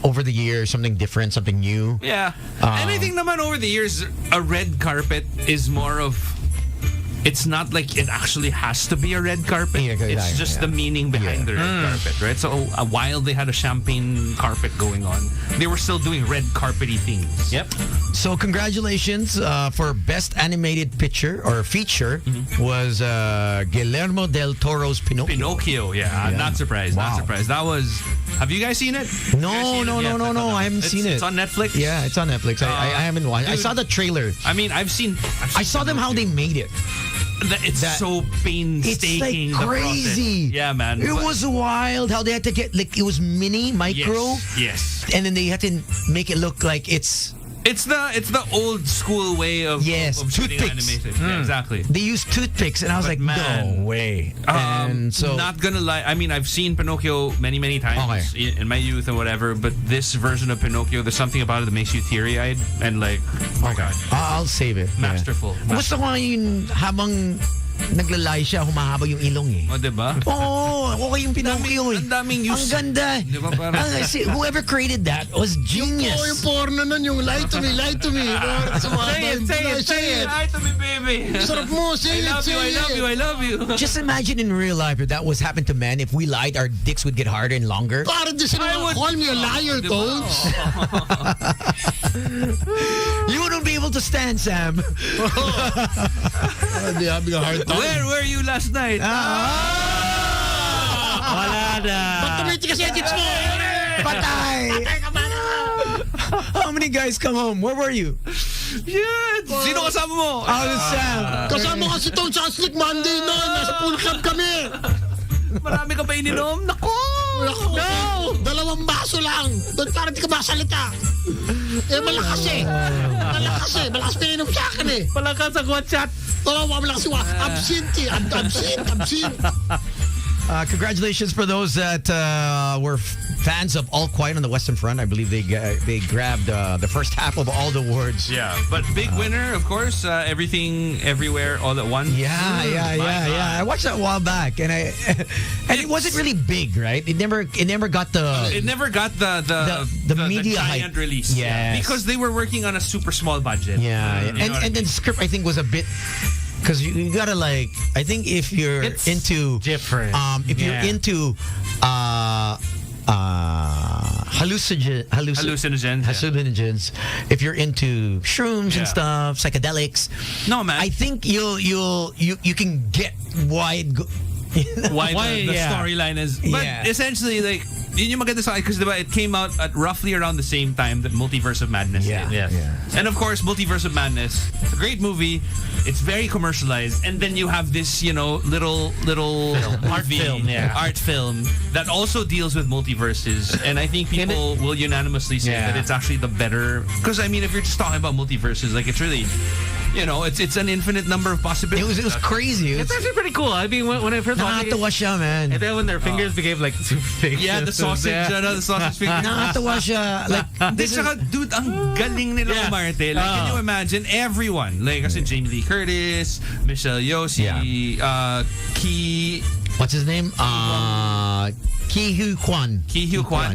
[SPEAKER 9] over the years something different, something new.
[SPEAKER 10] Yeah, anything naman over the years, a red carpet is more of. It's not like it actually has to be a red carpet. It's just the meaning behind the red carpet, right? So while they had a champagne carpet going on, they were still doing red carpety things.
[SPEAKER 8] Yep.
[SPEAKER 9] So congratulations for Best Animated Picture or Feature was Guillermo del Toro's Pinocchio.
[SPEAKER 10] Yeah. Not surprised.
[SPEAKER 9] Wow.
[SPEAKER 10] Not surprised. That was... Have you guys seen it?
[SPEAKER 9] No. I haven't seen it.
[SPEAKER 10] It's on Netflix?
[SPEAKER 9] Yeah, it's on Netflix. I haven't watched it. I saw the trailer.
[SPEAKER 10] I mean, I
[SPEAKER 9] saw them how they made it.
[SPEAKER 10] It's so painstaking.
[SPEAKER 9] It's like crazy.
[SPEAKER 10] Yeah, man.
[SPEAKER 9] It was wild how they had to get it was micro.
[SPEAKER 10] Yes.
[SPEAKER 9] And then they had to make it look like it's
[SPEAKER 10] the old school way of shooting animation. Yeah, exactly.
[SPEAKER 9] They used toothpicks, and I was no way. And so,
[SPEAKER 10] not gonna lie, I mean, I've seen Pinocchio many times in my youth and whatever, but this version of Pinocchio, there's something about it that makes you teary-eyed and like, oh my God.
[SPEAKER 9] I'll save it.
[SPEAKER 10] Masterful.
[SPEAKER 9] Gusto ko yung habang naglalay siya, humahaba yung ilong eh.
[SPEAKER 10] O, diba?
[SPEAKER 9] Oo, okay yung Pinocchio eh.
[SPEAKER 10] Ang daming use.
[SPEAKER 9] Ang ganda.
[SPEAKER 10] Diba, parang...
[SPEAKER 9] Whoever created that was genius.
[SPEAKER 11] Yung porno nun, yung lie to me.
[SPEAKER 10] Say it. Lie to me, baby.
[SPEAKER 11] Sarap mo, say it.
[SPEAKER 10] I love you.
[SPEAKER 9] Just imagine in real life if that was happened to men, if we lied, our dicks would get harder and longer.
[SPEAKER 11] Parang di sila call me a liar, Tones.
[SPEAKER 9] You wouldn't be able to stand, Sam.
[SPEAKER 11] I'd be having a hard time.
[SPEAKER 10] Where were you last night?
[SPEAKER 8] Wala na.
[SPEAKER 11] Ba't tumitik kasi edits mo?
[SPEAKER 9] Patay! How many guys come home? Where were you?
[SPEAKER 10] Yeah. Sino kasama mo?
[SPEAKER 9] Sam.
[SPEAKER 11] Kasama kasi Tones sa Slick Monday na. Nasa pool club kami.
[SPEAKER 10] Marami ka pa ininom? Naku!
[SPEAKER 11] No! 2 baso lang. Doon parang di ka masalita. Malakas eh. Malakas pininom sa akin eh.
[SPEAKER 8] Malakas ang one shot.
[SPEAKER 11] Oo, malakas yung absinthe. Absinthe.
[SPEAKER 9] Congratulations for those that were fans of All Quiet on the Western Front. I believe they grabbed the first half of all the awards.
[SPEAKER 10] Yeah, but big winner, of course. Everything, everywhere, all at once.
[SPEAKER 9] Yeah. I watched that a while back, and it wasn't really big, right? It never got the.
[SPEAKER 10] It never got the
[SPEAKER 9] media
[SPEAKER 10] giant
[SPEAKER 9] hype.
[SPEAKER 10] release.
[SPEAKER 9] Yes.
[SPEAKER 10] Because they were working on a super small budget.
[SPEAKER 9] Yeah, and the script I think was a bit. Because you gotta I think if you're
[SPEAKER 8] it's
[SPEAKER 9] into
[SPEAKER 8] different,
[SPEAKER 9] if you're into hallucinogens, if you're into shrooms and stuff, psychedelics,
[SPEAKER 10] no man,
[SPEAKER 9] I think you can get why the
[SPEAKER 10] storyline is. But essentially, yun yung maganda sa akin because it came out at roughly around the same time that Multiverse of Madness did.
[SPEAKER 8] Yeah.
[SPEAKER 10] And of course, Multiverse of Madness, it's a great movie. It's very commercialized, and then you have this, little
[SPEAKER 8] art
[SPEAKER 10] film that also deals with multiverses. And I think people will unanimously say that it's actually the better. Because I mean, if you're just talking about multiverses, it's really. It's an infinite number of possibilities.
[SPEAKER 9] It was crazy.
[SPEAKER 8] It's actually pretty cool. I mean, when I first watched it,
[SPEAKER 9] siya, man.
[SPEAKER 8] And then when their fingers became super big.
[SPEAKER 10] Yeah, the sausage, the sausage fingers.
[SPEAKER 9] Nakakatawa siya.
[SPEAKER 10] Dude, ang galing nila umarte. Can you imagine everyone? Kasi Jamie Lee Curtis, Michelle Yossi,
[SPEAKER 9] what's his name? Ki Hu Kwan.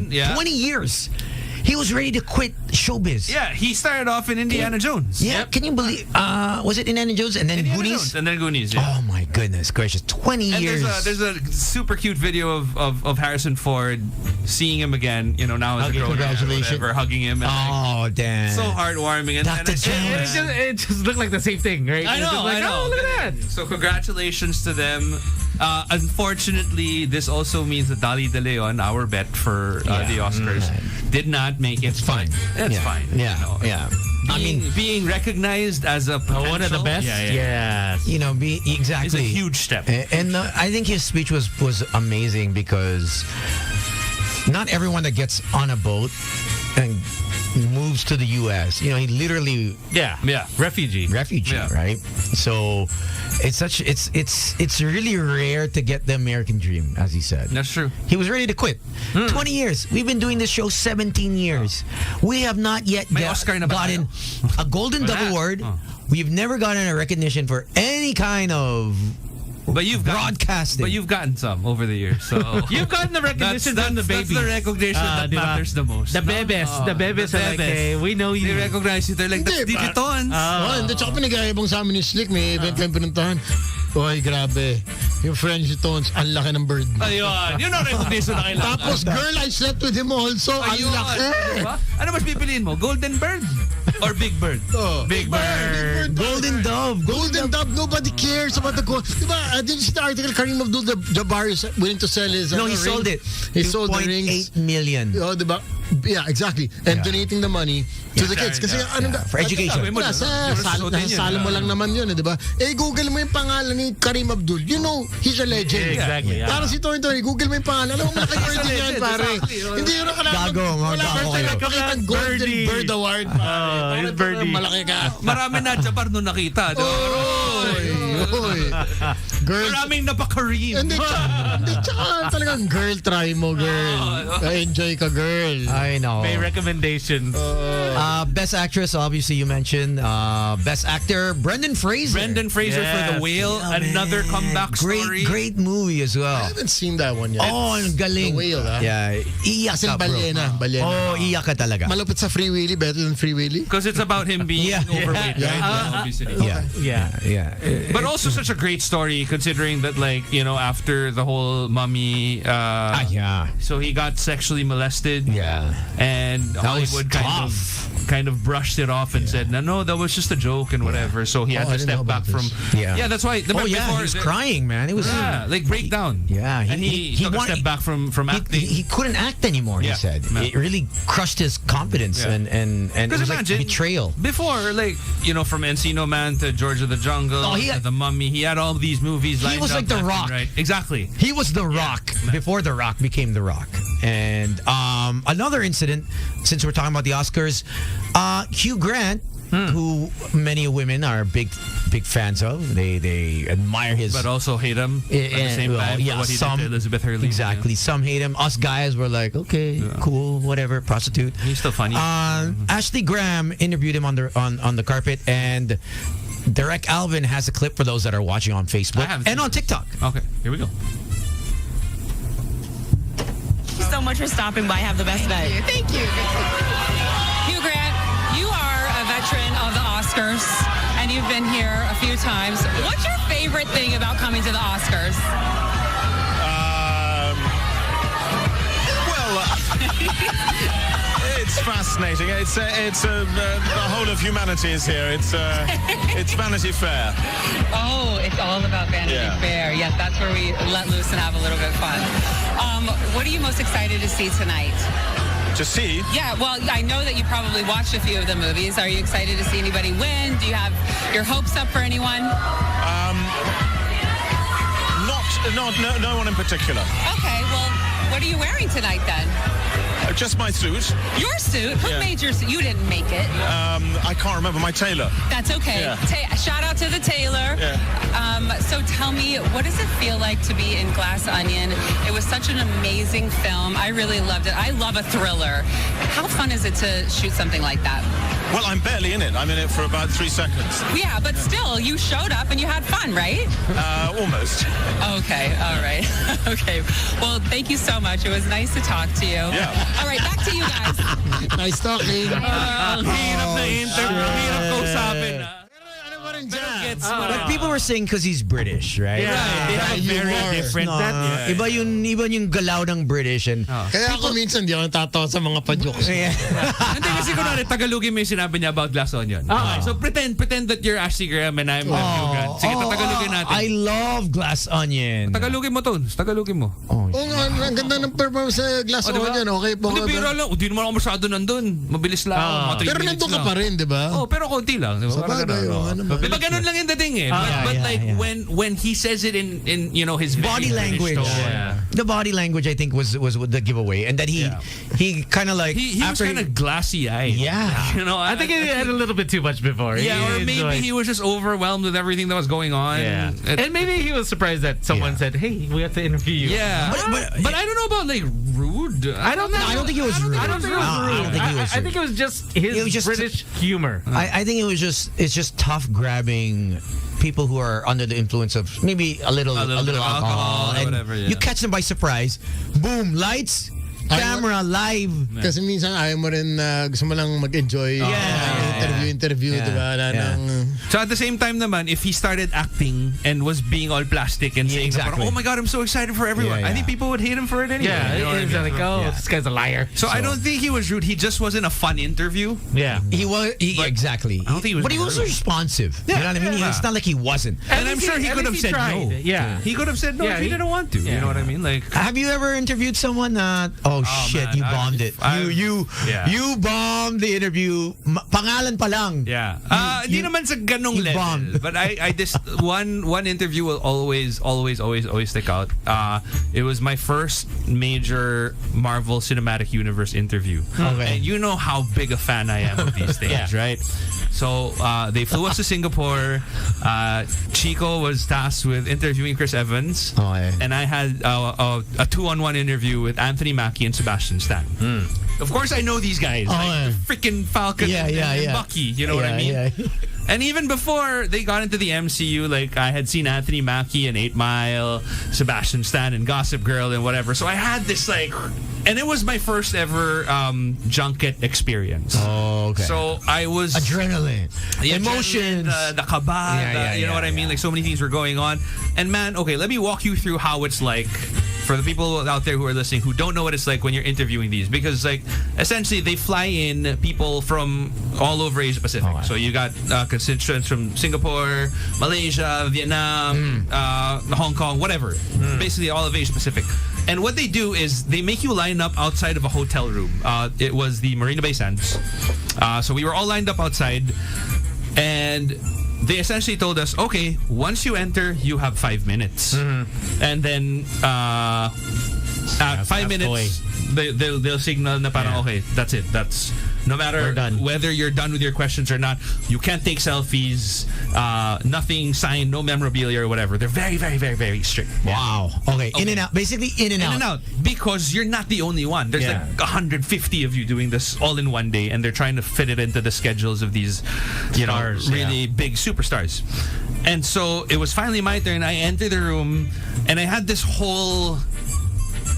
[SPEAKER 10] Yeah.
[SPEAKER 9] 20 years. He was ready to quit showbiz.
[SPEAKER 10] Yeah, he started off in Indiana Jones.
[SPEAKER 9] Yeah, can you believe? Was it Indiana Jones and then Goonies?
[SPEAKER 10] And then Goonies, yeah.
[SPEAKER 9] Oh my goodness gracious, 20 years.
[SPEAKER 10] There's a super cute video of Harrison Ford seeing him again, now as a grown man, whatever, hugging him. And
[SPEAKER 9] damn.
[SPEAKER 10] So heartwarming. And
[SPEAKER 9] Dr. Jones.
[SPEAKER 8] It just looked like the same thing, right?
[SPEAKER 10] I know.
[SPEAKER 8] Oh, look at that.
[SPEAKER 10] So congratulations to them. Unfortunately, this also means that Dali De Leon, our bet for the Oscars, did not make it.
[SPEAKER 9] It's fine.
[SPEAKER 10] It's fine.
[SPEAKER 9] Yeah.
[SPEAKER 10] Being recognized as a
[SPEAKER 8] one of the best.
[SPEAKER 10] Yeah.
[SPEAKER 9] Exactly.
[SPEAKER 10] It's a huge step.
[SPEAKER 9] And I think his speech was amazing because not everyone that gets on a boat and moves to the U.S. He literally
[SPEAKER 8] refugee,
[SPEAKER 9] right? So it's really rare to get the American dream, as he said.
[SPEAKER 10] That's true.
[SPEAKER 9] He was ready to quit. 20 years. We've been doing this show 17 years. We have not yet gotten a Golden Dove Award. We've never gotten a recognition for any kind of broadcasting.
[SPEAKER 10] But you've gotten some over the years. So
[SPEAKER 8] you've gotten the recognition from the babies.
[SPEAKER 10] That's the recognition that matters the most.
[SPEAKER 8] The bebes are like, hey, we know you.
[SPEAKER 10] They recognize you. They're like, that's Didi Tons.
[SPEAKER 11] Hindi, tsaka pinag-aibang sa amin ni Slick. May event kayong pinuntahan. Oy, grabe. Yung friend si Tones, ang laki ng bird.
[SPEAKER 10] Ayun. Yun ang recognition na kailangan.
[SPEAKER 11] Tapos, girl, I slept with him also. Ang laki.
[SPEAKER 10] Diba? Ano mas pipiliin mo? Golden bird or big bird?
[SPEAKER 11] Big bird.
[SPEAKER 9] Golden Dove.
[SPEAKER 11] Golden Dove. Nobody cares about the gold. Diba, did you see the article? Kareem Abdul-Jabbar is willing to sell his
[SPEAKER 9] he sold it.
[SPEAKER 11] He sold the rings.
[SPEAKER 9] 2.8 million.
[SPEAKER 11] Diba? Yeah, exactly. And donating the money to the kids. Kasi
[SPEAKER 9] for education.
[SPEAKER 11] Sala mo lang naman yun, di ba? Google mo yung pangalan ni Kareem Abdul. He's a legend.
[SPEAKER 8] Exactly.
[SPEAKER 11] Para si Tony, Google mo yung pangalan. Alam mo, malaki birthday yan, pare. Hindi yun
[SPEAKER 9] Gago,
[SPEAKER 11] wala ka Golden Bird Award, pare.
[SPEAKER 8] Birdie.
[SPEAKER 11] Malaki ka.
[SPEAKER 10] Marami na Jabbar nung nakita.
[SPEAKER 11] Uy. Girl.
[SPEAKER 10] Maraming napaka-Kareem.
[SPEAKER 11] Hindi, tsaka talagang girl, try mo, girl. Enjoy ka, girl.
[SPEAKER 9] I know.
[SPEAKER 8] May recommendations.
[SPEAKER 9] Best actress, obviously you mentioned. Best actor, Brendan Fraser.
[SPEAKER 10] Brendan Fraser for The Whale. Another comeback story.
[SPEAKER 9] Great movie as well.
[SPEAKER 11] I haven't seen that one yet.
[SPEAKER 9] Oh, ang galing.
[SPEAKER 11] The Whale,
[SPEAKER 9] Yeah, iyak
[SPEAKER 11] Kasing
[SPEAKER 9] ka, bro.
[SPEAKER 11] balyena.
[SPEAKER 9] Oh, iyak ka talaga.
[SPEAKER 11] Malupit sa Free Willy, better than Free Willy.
[SPEAKER 10] Because it's about him being overweight, right? Obviously.
[SPEAKER 9] Yeah.
[SPEAKER 10] But also such a great story considering that, like, you know, after the whole mummy, so he got sexually molested.
[SPEAKER 9] Yeah.
[SPEAKER 10] And Hollywood kind of brushed it off and said, no, that was just a joke and whatever. So he had to step back from. Yeah, that's why.
[SPEAKER 9] He was crying, man. It was
[SPEAKER 10] like breakdown.
[SPEAKER 9] Yeah,
[SPEAKER 10] and he took a step back from acting.
[SPEAKER 9] He couldn't act anymore. He said it really crushed his confidence and it was like betrayal.
[SPEAKER 10] Before, like, you know, from Encino Man to George of the Jungle to The Mummy, he had all these movies lined up.
[SPEAKER 9] He was like The Rock.
[SPEAKER 10] Right? Exactly.
[SPEAKER 9] He was The Rock before The Rock became The Rock. And another incident, since we're talking about the Oscars, Hugh Grant, who many women are big fans of. They admire his...
[SPEAKER 10] But also hate him at the same time for what he did to Elizabeth Hurley.
[SPEAKER 9] Exactly. Some hate him. Us guys were like, okay, cool, whatever, prostitute.
[SPEAKER 10] He's still funny.
[SPEAKER 9] Ashley Graham interviewed him on the carpet, and Derek Alvin has a clip for those that are watching on Facebook and on TikTok.
[SPEAKER 10] Okay, here we go.
[SPEAKER 14] Thank you so much for stopping by. Have the best day.
[SPEAKER 15] Thank you.
[SPEAKER 14] Hugh Grant, you are a veteran of the Oscars, and you've been here a few times. What's your favorite thing about coming to the Oscars?
[SPEAKER 16] It's fascinating. It's the whole of humanity is here. It's Vanity Fair.
[SPEAKER 14] Oh, it's all about Vanity Fair. Yes, that's where we let loose and have a little bit of fun. What are you most excited to see tonight?
[SPEAKER 16] To see?
[SPEAKER 14] Yeah, well, I know that you probably watched a few of the movies. Are you excited to see anybody win? Do you have your hopes up for anyone?
[SPEAKER 16] No one in particular.
[SPEAKER 14] Okay, well, what are you wearing tonight then?
[SPEAKER 16] Just my suit.
[SPEAKER 14] Your suit? Who made your suit? You didn't make it.
[SPEAKER 16] I can't remember. My tailor.
[SPEAKER 14] That's okay.
[SPEAKER 16] Yeah.
[SPEAKER 14] Shout out to the tailor.
[SPEAKER 16] Yeah.
[SPEAKER 14] So tell me, what does it feel like to be in Glass Onion? It was such an amazing film. I really loved it. I love a thriller. How fun is it to shoot something like that?
[SPEAKER 16] Well, I'm barely in it. I'm in it for about 3 seconds.
[SPEAKER 14] Yeah, but still, you showed up and you had fun, right?
[SPEAKER 16] Almost.
[SPEAKER 14] Okay, all right. Okay. Well, thank you so much. It was nice to talk to you.
[SPEAKER 16] Yeah.
[SPEAKER 14] All right, back to you guys.
[SPEAKER 11] Nice talking.
[SPEAKER 10] Hirap na interview. Hirap kausapin.
[SPEAKER 9] But people were saying because he's British, right?
[SPEAKER 10] Yeah, they have a very different.
[SPEAKER 9] Iba yung galaw ng British. And
[SPEAKER 11] Kaya ako minsan di ako natatawa sa mga pa-jokes.
[SPEAKER 10] Hindi kasi kunwari, Tagalogin mo yung sinabi niya about Glass Onion. Okay, so pretend that you're Ashley Graham and I'm Hugh Grant. Sige, Tagalogin natin.
[SPEAKER 9] I love Glass Onion.
[SPEAKER 10] Tagalogin mo to. Tagalogin mo.
[SPEAKER 11] Oo nga, ang ganda ng performance sa Glass Onion. Okay po.
[SPEAKER 10] Hindi, biro lang. Hindi naman ako masyado nandun. Mabilis lang.
[SPEAKER 11] Pero nandun ka pa rin, di ba?
[SPEAKER 10] Oh, pero konti lang.
[SPEAKER 11] Sa bagay,
[SPEAKER 10] Diba ganun lang yung dating eh. But like when he says it in you know his
[SPEAKER 9] body language. The body language I think was the giveaway, and that he kind of like
[SPEAKER 10] he was kind of glassy eyed.
[SPEAKER 9] Yeah,
[SPEAKER 10] you know,
[SPEAKER 8] I think he had a little bit too much before.
[SPEAKER 10] Yeah, or maybe he was just overwhelmed with everything that was going on.
[SPEAKER 8] Yeah, and maybe he was surprised that someone said, "Hey, we have to interview you."
[SPEAKER 10] Yeah, but I don't know about like rude.
[SPEAKER 8] I don't know.
[SPEAKER 9] I don't think he was rude.
[SPEAKER 8] I don't think it was rude. I think it was just his British humor.
[SPEAKER 9] I think it's just tough grabbing people who are under the influence of maybe a little alcohol and
[SPEAKER 10] whatever,
[SPEAKER 9] you catch them by surprise. Boom, lights, camera, live.
[SPEAKER 11] Kasi minsan ayaw mo rin gusto mo lang mag-enjoy. Interview, diba?
[SPEAKER 10] So at the same time naman, if he started acting and was being all plastic and saying, oh my God, I'm so excited for everyone. I think people would hate him for it anyway.
[SPEAKER 8] Yeah,
[SPEAKER 10] you know
[SPEAKER 8] it's like, this guy's a liar.
[SPEAKER 10] So I don't think he was rude. He just wasn't a fun interview.
[SPEAKER 8] Yeah.
[SPEAKER 9] He was, exactly.
[SPEAKER 10] I don't think he was
[SPEAKER 9] But he was responsive. You know what I mean? It's not like he wasn't.
[SPEAKER 10] And I'm sure he could have said no.
[SPEAKER 8] Yeah.
[SPEAKER 10] He could have said no if he didn't want to. You know what I mean? Like,
[SPEAKER 9] have you ever interviewed someone that, shit, man, you bombed it. You bombed the interview. Pangalan pa lang.
[SPEAKER 10] Yeah. Di naman sa ganong level.
[SPEAKER 11] bombed.
[SPEAKER 10] But I just one interview will always stick out. It was my first major Marvel Cinematic Universe interview.
[SPEAKER 11] Okay.
[SPEAKER 10] And you know how big a fan I am of these things, right? So they flew us to Singapore. Chico was tasked with interviewing Chris Evans.
[SPEAKER 11] Okay.
[SPEAKER 10] And I had a 2-on-1 interview with Anthony Mackie and Sebastian Stan. Of course, I know these guys. Like freaking Falcon and Bucky. You know what I mean?
[SPEAKER 11] Yeah.
[SPEAKER 10] And even before they got into the MCU, like I had seen Anthony Mackie in 8 Mile, Sebastian Stan in Gossip Girl and whatever. So I had this like, and it was my first ever junket experience.
[SPEAKER 11] Oh, okay.
[SPEAKER 10] So I was
[SPEAKER 11] adrenaline,
[SPEAKER 10] the
[SPEAKER 11] emotions,
[SPEAKER 10] the kaba, you know what I mean? Like so many things were going on. And man, okay, let me walk you through how it's like for the people out there who are listening who don't know what it's like when you're interviewing these, because like essentially they fly in people from all over Asia Pacific. So you got constituents from Singapore, Malaysia, Vietnam, Hong Kong, whatever. Basically all of Asia Pacific. And what they do is they make you line up outside of a hotel room. It was the Marina Bay Sands. So we were all lined up outside, and they essentially told us, okay, once you enter, you have 5 minutes. And then at 5 minutes, they'll signal na parang, okay, that's it. That's no matter whether you're done with your questions or not, you can't take selfies, nothing signed, no memorabilia or whatever. They're very, very, very, very strict.
[SPEAKER 11] Wow. Okay. In and out. Basically in and out.
[SPEAKER 10] In and out. Because you're not the only one. There's like 150 of you doing this all in one day, and they're trying to fit it into the schedules of these, stars, really big superstars. And so it was finally my turn. I entered the room, and I had this whole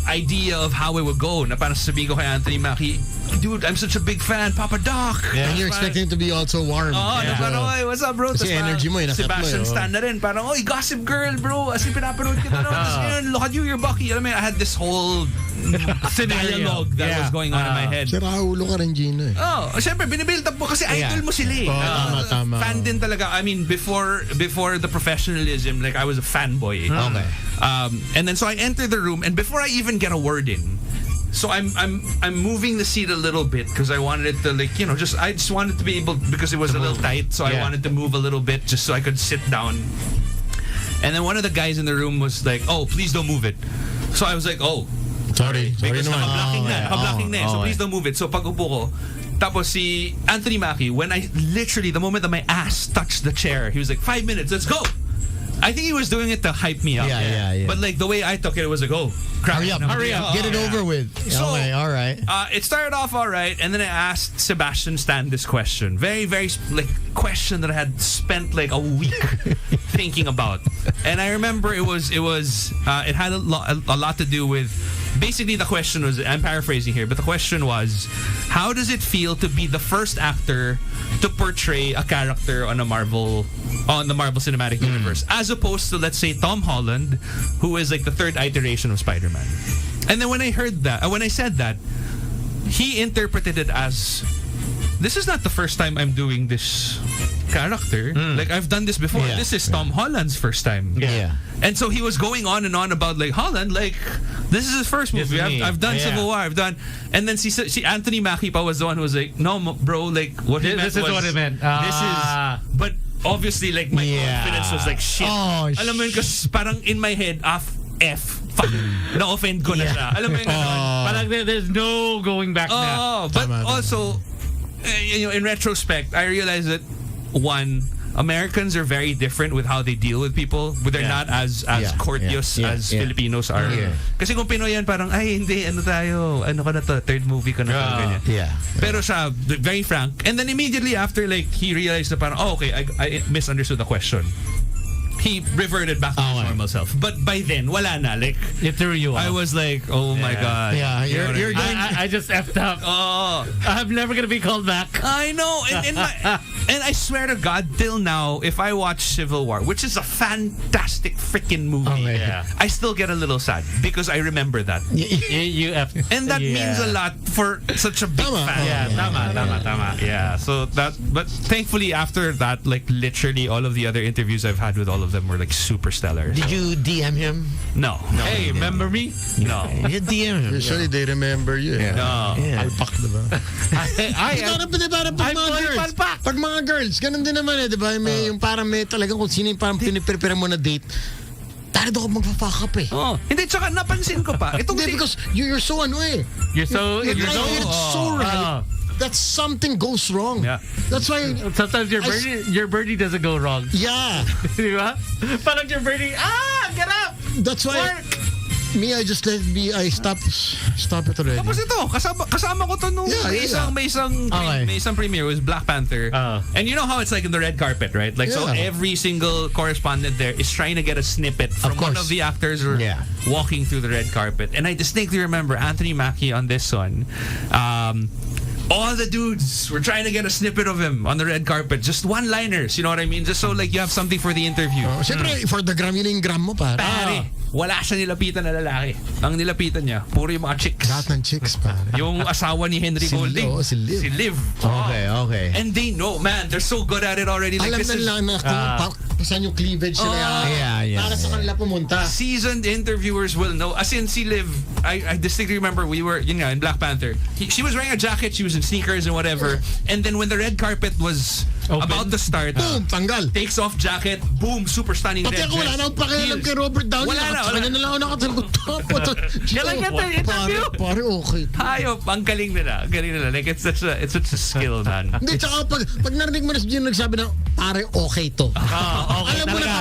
[SPEAKER 10] idea of how it would go. Na parang sabihin ko kay Anthony Mackie, dude, I'm such a big fan, Papa Doc.
[SPEAKER 11] Yeah, and you're expecting to be also warm.
[SPEAKER 10] Parang, oy, what's up, bro?
[SPEAKER 11] Kasi energy mo,
[SPEAKER 10] Sebastian Stan na rin. Parang, oy, Gossip Girl, bro. As in, pinapanood kita. Tapos ngayon, look at you, you're Bucky. Alam mo, I had this whole dialogue that was going on in my head.
[SPEAKER 11] Sira ulo ka rin, Gino.
[SPEAKER 10] Syempre, binibuild up mo kasi idol mo sila eh.
[SPEAKER 11] Tama.
[SPEAKER 10] Fan din talaga. I mean, before the professionalism, like, I was a fanboy.
[SPEAKER 11] Okay.
[SPEAKER 10] And then so I entered the room, and before I even get a word in, so I'm moving the seat a little bit because I wanted it to I just wanted to be able, because it was a little tight, so I wanted to move a little bit just so I could sit down. And then one of the guys in the room was like, "Oh, please don't move it." So I was like, "Oh, sorry because naka-blocking na. So please don't move it." So pag upo ko, tapos si Anthony Mackie, when I literally, the moment that my ass touched the chair, he was like, 5 minutes, let's go. I think he was doing it to hype me up.
[SPEAKER 11] Yeah.
[SPEAKER 10] But like the way I took it was like, oh, crap.
[SPEAKER 11] Hurry up. Get it over with.
[SPEAKER 10] So,
[SPEAKER 11] okay, all right.
[SPEAKER 10] It started off all right, and then I asked Sebastian Stan this question. Very, very question that I had spent like a week thinking about. And I remember it had a lot to do with, basically the question was, I'm paraphrasing here, but the question was, how does it feel to be the first actor to portray a character on the Marvel Cinematic Universe, as opposed to, let's say, Tom Holland, who is like the third iteration of Spider-Man. And then when I heard that, when I said that, he interpreted it as, this is not the first time I'm doing this character. Like, I've done this before.
[SPEAKER 11] Yeah.
[SPEAKER 10] This is Tom Holland's first time.
[SPEAKER 11] Yeah.
[SPEAKER 10] And so he was going on and on about like, Holland, like, this is his first movie. I've done Civil War. And then see Anthony Mackie pa was the one who was like, no, bro, like, what he meant was,
[SPEAKER 8] this is what it meant.
[SPEAKER 10] This is, but obviously, like, my confidence was like, shit. Alam mo yun, kasi parang in my head, fuck, na-offend ko na siya. Alam mo yun,
[SPEAKER 8] parang there's no going back now.
[SPEAKER 10] But also, in retrospect, I realized that, one, Americans are very different with how they deal with people, but they're not as courteous as Filipinos are. Kasi kung Pinoy yan, parang, ay, hindi, ano ka na to, third movie ka na to, ganyan. Pero siya, very frank. And then immediately after, like, he realized na parang, okay, I misunderstood the question. He reverted back to his normal self. But by then, wala na. Like,
[SPEAKER 8] it threw you off.
[SPEAKER 10] I was like, oh my God.
[SPEAKER 11] Yeah, you're going.
[SPEAKER 8] I just effed up. I'm never gonna be called back.
[SPEAKER 10] I know. And I swear to God, till now, if I watch Civil War, which is a fantastic freaking movie, I still get a little sad because I remember that.
[SPEAKER 8] You effed.
[SPEAKER 10] And that means a lot for such a big fan.
[SPEAKER 8] Yeah, tama.
[SPEAKER 10] Yeah, so that, but thankfully after that, like literally all of the other interviews I've had with all of of them were like super stellar.
[SPEAKER 9] Did you DM him?
[SPEAKER 10] No.
[SPEAKER 8] Hey, remember me?
[SPEAKER 10] No.
[SPEAKER 9] You DM him.
[SPEAKER 11] Usually they remember you.
[SPEAKER 10] No.
[SPEAKER 9] Yeah.
[SPEAKER 11] Palpak, diba? Pag mga girls, ganun din naman diba? May yung parang may talagang kung sino yung parang piniprepare mo na date. Dahil ako magpa-fuck up
[SPEAKER 10] Oh, hindi, tsaka napansin ko pa.
[SPEAKER 11] Hindi, because you're so ano eh.
[SPEAKER 8] You're so
[SPEAKER 11] right. That something goes wrong.
[SPEAKER 10] Yeah.
[SPEAKER 11] That's why
[SPEAKER 8] sometimes your birdie doesn't go wrong.
[SPEAKER 11] Yeah.
[SPEAKER 8] Diba? Parang your birdie, get up!
[SPEAKER 11] That's why me, I just let me. I stop it already.
[SPEAKER 10] Tapos ito, kasama ko to nung may isang premiere was Black Panther. And you know how it's like in the red carpet, right? Like so every single correspondent there is trying to get a snippet from one of the actors or walking through the red carpet. And I distinctly remember Anthony Mackie on this one. All the dudes were trying to get a snippet of him on the red carpet. Just one-liners, you know what I mean? Just so like you have something for the interview.
[SPEAKER 11] Siyempre, for the gram, yun yung gram mo, pare.
[SPEAKER 10] Wala siya nilapitan na lalaki. Ang nilapitan niya, puro yung mga chicks.
[SPEAKER 11] Lahat ng chicks, pare.
[SPEAKER 10] Yung asawa ni Henry Golding.
[SPEAKER 11] Si Liv.
[SPEAKER 10] Si Liv.
[SPEAKER 9] Okay.
[SPEAKER 10] And they know, man, they're so good at it already. Like,
[SPEAKER 11] alam na lang na kung saan yung cleavage nila. Para sa kanila pumunta.
[SPEAKER 10] Seasoned interviewers will know. As in, si Liv, I distinctly remember we were, in Black Panther. She was wearing a jacket, she was in sneakers and whatever. And then when the red carpet was about to start,
[SPEAKER 11] boom, tanggal.
[SPEAKER 10] Takes off jacket, boom, super stunning red dress.
[SPEAKER 11] Pati ako wala na akong pakialam kay Robert Downey.
[SPEAKER 10] Wala na.
[SPEAKER 11] Kanya na lang ako nakatalgot.
[SPEAKER 8] Kailan ka tayo interview?
[SPEAKER 11] Pare, okay.
[SPEAKER 10] Hayop, ang galing nila. Like, it's such a skill, man.
[SPEAKER 11] Hindi, tsaka pag narinig mo na si Gino nagsabi na, pare, okay to.
[SPEAKER 8] Okay
[SPEAKER 11] alam mo na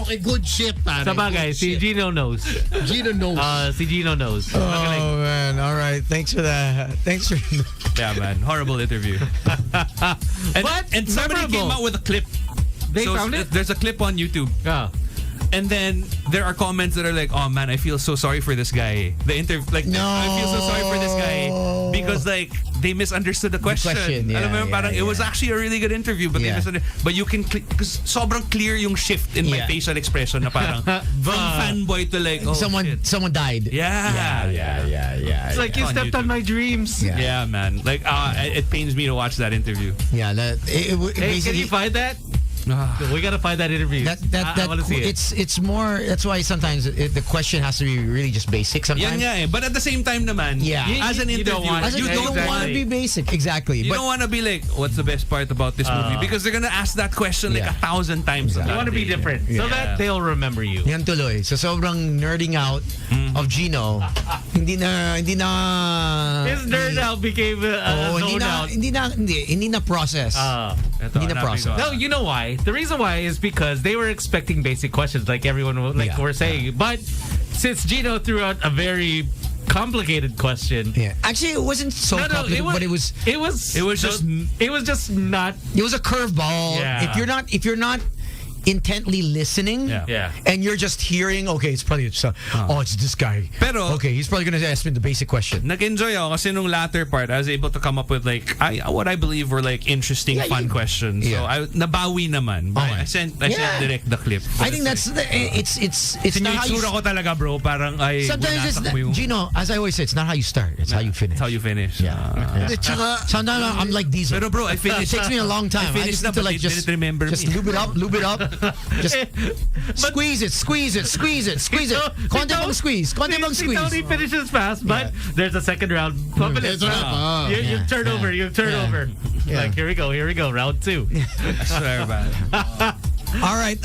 [SPEAKER 11] okay, good shit, pare.
[SPEAKER 8] Sabagay, si Gino knows.
[SPEAKER 11] Gino knows.
[SPEAKER 8] Si Gino knows.
[SPEAKER 9] Oh, man. All right. Thanks for that. Thanks for...
[SPEAKER 10] Yeah, man. Horrible interview. and somebody came out with a clip.
[SPEAKER 8] They found it?
[SPEAKER 10] There's a clip on YouTube.
[SPEAKER 8] Yeah.
[SPEAKER 10] And then there are comments that are like, "Oh man, I feel so sorry for this guy." I feel so sorry for this guy because like they misunderstood the question. It was actually a really good interview, but they misunderstood. But you can because sobrang clear yung shift in my facial expression na parang from fanboy to like
[SPEAKER 9] someone died.
[SPEAKER 10] Yeah.
[SPEAKER 8] It's like you stepped on my dreams.
[SPEAKER 10] Yeah, man. Like it pains me to watch that interview.
[SPEAKER 9] Yeah,
[SPEAKER 8] hey, can you find that? We gotta find that interview. I want to see it.
[SPEAKER 9] It's more. That's why sometimes the question has to be really just basic. Sometimes.
[SPEAKER 10] Yeah. But at the same time, naman.
[SPEAKER 9] As
[SPEAKER 10] an interviewer,
[SPEAKER 9] you don't want to be basic. Exactly.
[SPEAKER 10] You don't want to be like, "What's the best part about this movie?" Because they're gonna ask that question like 1,000 times.
[SPEAKER 8] You want to be different so that they'll remember you.
[SPEAKER 9] Yan tuloy. So sobrang nerding out of Gino. Hindi na.
[SPEAKER 8] His nerd out became
[SPEAKER 9] hindi na process. Hindi na process.
[SPEAKER 8] No, you know why? The reason why is because they were expecting basic questions like everyone were saying. But since Gino threw out a very complicated question.
[SPEAKER 9] Yeah. Actually, it wasn't so complicated, but it was
[SPEAKER 8] just not.
[SPEAKER 9] It was a curveball.
[SPEAKER 8] Yeah.
[SPEAKER 9] If you're not intently listening and you're just hearing, okay, it's probably it's this guy.
[SPEAKER 10] Pero
[SPEAKER 9] okay, he's probably gonna ask me the basic question.
[SPEAKER 10] Nag-enjoy ako kasi nung latter part I was able to come up with like what I believe were like interesting fun questions. So I nabawi naman. I sent direct the clip.
[SPEAKER 9] I think that's it's not how you
[SPEAKER 10] ko talaga, bro. Parang
[SPEAKER 9] sometimes it's Gino, as I always say, it's not how you start, it's how you finish.
[SPEAKER 10] It's how you finish.
[SPEAKER 9] Sometimes I'm like Diesel.
[SPEAKER 10] Pero bro, I finished.
[SPEAKER 9] It takes me a long time.
[SPEAKER 10] I finished
[SPEAKER 9] just need to like just
[SPEAKER 10] remember
[SPEAKER 9] just lube it up. Just squeeze it. Konti bang squeeze.
[SPEAKER 8] Tony finishes fast, but there's a second round. You turn over. Like, here we go, round 2.
[SPEAKER 10] I swear, man.
[SPEAKER 9] All right,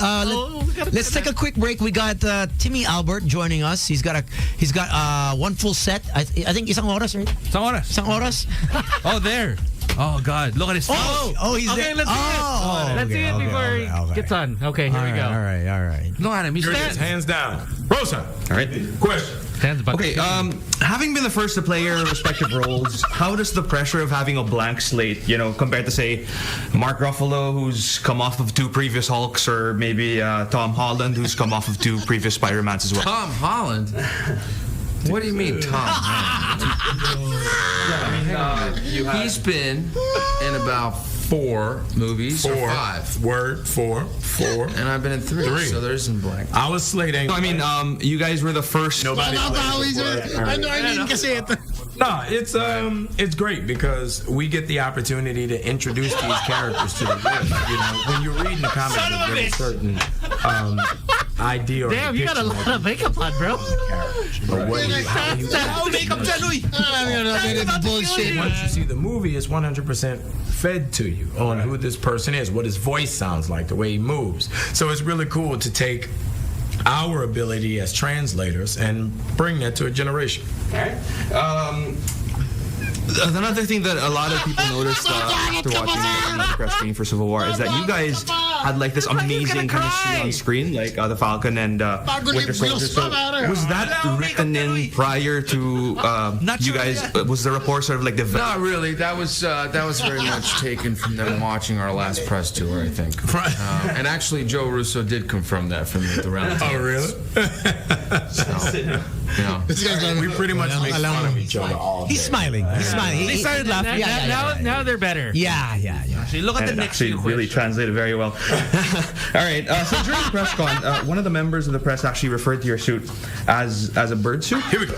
[SPEAKER 9] let's take a quick break. We got Timmy Albert joining us. He's got one full set. I think isang oras, right? Isang oras.
[SPEAKER 10] Oh, there. Oh God! Look at his face.
[SPEAKER 9] He's
[SPEAKER 8] okay,
[SPEAKER 9] there.
[SPEAKER 8] let's see it. Let's see it before he gets on. Okay, here we go.
[SPEAKER 9] All right.
[SPEAKER 10] Look at him. He's
[SPEAKER 16] hands down. Rosa. All right. Question.
[SPEAKER 15] Okay, having been the first to play your respective roles, how does the pressure of having a blank slate, compared to, say, Mark Ruffalo, who's come off of 2 previous Hulks, or maybe Tom Holland, who's come off of 2 previous Spider-Mans as well?
[SPEAKER 17] Tom Holland? What do you mean, Tom? He's been in about 4 movies, or 5.
[SPEAKER 16] Word, 4.
[SPEAKER 17] And I've been in 3. So there isn't blank.
[SPEAKER 16] I was slating.
[SPEAKER 15] I mean, you guys were the first.
[SPEAKER 16] Nobody.
[SPEAKER 18] No, it's great because we get the opportunity to introduce these characters to the world. You know, when you're reading the comic book, there's a certain idea or
[SPEAKER 8] Damn, you got a lot of makeup on, bro.
[SPEAKER 18] Bullshit. Once you see the movie, it's 100% fed to you on who this person is, what his voice sounds like, the way he moves. So it's really cool to take our ability as translators and bring that to a generation.
[SPEAKER 15] Okay. Another thing that a lot of people noticed after watching the press screening for Civil War is that you guys had like this amazing chemistry on screen, like the Falcon and Winter Soldier. So was that written in prior to you guys? Was the rapport sort of like developed?
[SPEAKER 17] Not really. That was very much taken from them watching our last press tour, I think. And actually, Joe Russo did confirm that for me at the round table.
[SPEAKER 18] Oh, really?
[SPEAKER 17] This
[SPEAKER 18] guy's we pretty much make fun of each other all day.
[SPEAKER 9] He's smiling. He's smiling.
[SPEAKER 8] They started laughing. Now they're better.
[SPEAKER 9] Yeah.
[SPEAKER 10] Actually, look at the next
[SPEAKER 15] few really translated very well. All right. So during the press con, one of the members of the press actually referred to your suit as a bird suit.
[SPEAKER 18] Here we go.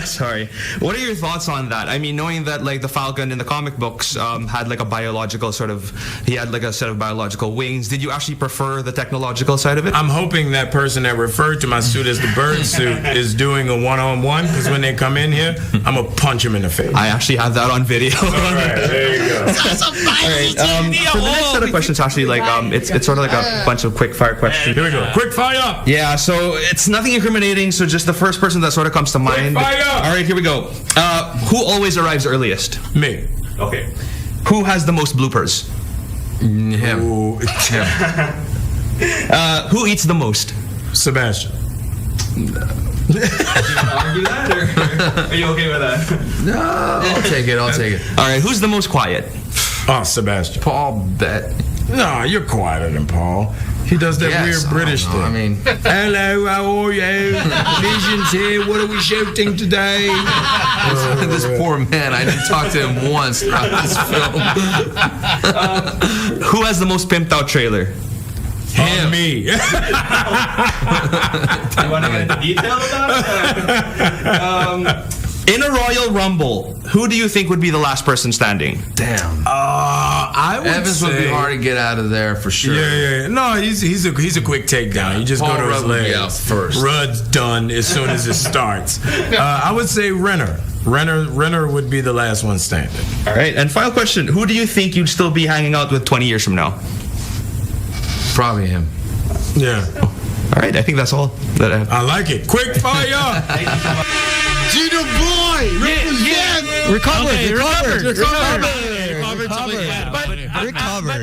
[SPEAKER 15] Sorry. What are your thoughts on that? I mean, knowing that like the Falcon in the comic books had like a biological he had like a set of biological wings. Did you actually prefer the technological side of it?
[SPEAKER 18] I'm hoping that person that referred to my suit as the bird suit is doing a one-on-one, because when they come in here, I'm gonna punch him in the face.
[SPEAKER 15] I actually have that on video.
[SPEAKER 18] All right, there you go.
[SPEAKER 15] All right. For the next set of questions, actually, like it's sort of like a bunch of quick fire questions.
[SPEAKER 18] Here we go. Quick fire.
[SPEAKER 15] Yeah. So it's nothing incriminating. So just the first person that sort of comes to mind.
[SPEAKER 18] Quick fire.
[SPEAKER 15] All right. Here we go. Who always arrives earliest?
[SPEAKER 18] Me.
[SPEAKER 15] Okay. Who has the most bloopers?
[SPEAKER 17] Him.
[SPEAKER 18] Ooh, him.
[SPEAKER 15] Who eats the most?
[SPEAKER 18] Sebastian.
[SPEAKER 15] Argue that, or are you okay with that?
[SPEAKER 17] No, I'll take it. All
[SPEAKER 15] right. Who's the most quiet?
[SPEAKER 18] Oh, Sebastian.
[SPEAKER 17] Paul Bet.
[SPEAKER 18] No, you're quieter than Paul. He does that weird British thing.
[SPEAKER 17] I mean,
[SPEAKER 18] hello, how are you? Vision's here. What are we shooting today?
[SPEAKER 17] This poor man. I didn't talk to him once throughout this film.
[SPEAKER 15] Who has the most pimped out trailer?
[SPEAKER 18] Him. Me.
[SPEAKER 15] You want to get into detail about it? In a Royal Rumble, who do you think would be the last person standing?
[SPEAKER 17] Damn.
[SPEAKER 18] I would
[SPEAKER 17] Evans
[SPEAKER 18] say,
[SPEAKER 17] would be hard to get out of there for sure.
[SPEAKER 18] Yeah. No, he's a quick takedown. You just
[SPEAKER 17] Paul
[SPEAKER 18] go to his
[SPEAKER 17] Rudd would be out
[SPEAKER 18] legs.
[SPEAKER 17] first.
[SPEAKER 18] Rudd's done as soon as it starts. I would say Renner. Renner would be the last one standing.
[SPEAKER 15] All right. And final question: who do you think you'd still be hanging out with 20 years from now?
[SPEAKER 17] Probably him.
[SPEAKER 18] Yeah.
[SPEAKER 15] All right. I think that's all that I have.
[SPEAKER 18] I like it. Quick fire. Gino boy, represent.
[SPEAKER 8] Recovered.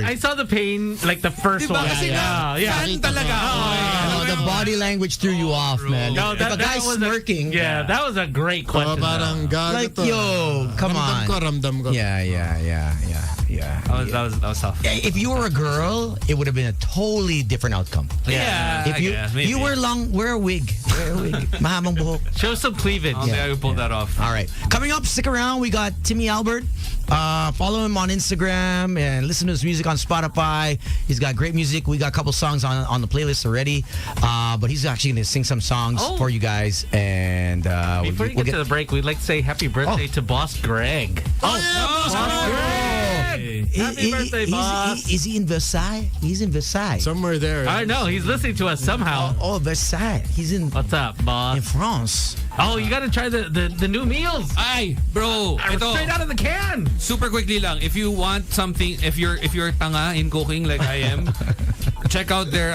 [SPEAKER 8] I saw the pain, like the first one. Yeah.
[SPEAKER 9] The body language threw you off, man.
[SPEAKER 8] No,
[SPEAKER 9] if a guy's smirking.
[SPEAKER 8] That was a great question.
[SPEAKER 9] Like, yo, come on. Yeah.
[SPEAKER 10] That was tough.
[SPEAKER 9] If you were a girl, it would have been a totally different outcome.
[SPEAKER 10] Yeah.
[SPEAKER 9] If you were long, wear a wig. Mahabang buhok.
[SPEAKER 8] Show some cleavage.
[SPEAKER 10] I will pull that off.
[SPEAKER 9] All right. Coming up, stick around. We got Timmy Albert. Follow him on Instagram and listen to his music on Spotify. He's got great music. We got a couple songs on the playlist already. But he's actually going to sing some songs for you guys. And
[SPEAKER 8] before you get to the break, we'd like to say happy birthday to Boss Greg.
[SPEAKER 9] Boss Greg!
[SPEAKER 8] Happy birthday, Boss.
[SPEAKER 9] Is he in Versailles? He's in Versailles.
[SPEAKER 11] Somewhere there.
[SPEAKER 8] I know. He's listening to us somehow.
[SPEAKER 9] Oh, Versailles. He's in...
[SPEAKER 8] What's up, boss?
[SPEAKER 9] In France.
[SPEAKER 8] Oh, you got to try the new meals.
[SPEAKER 10] Ay, bro. Ito.
[SPEAKER 8] Straight out of the can.
[SPEAKER 10] Super quickly lang. If you want something, if you're tanga in cooking like I am, check out their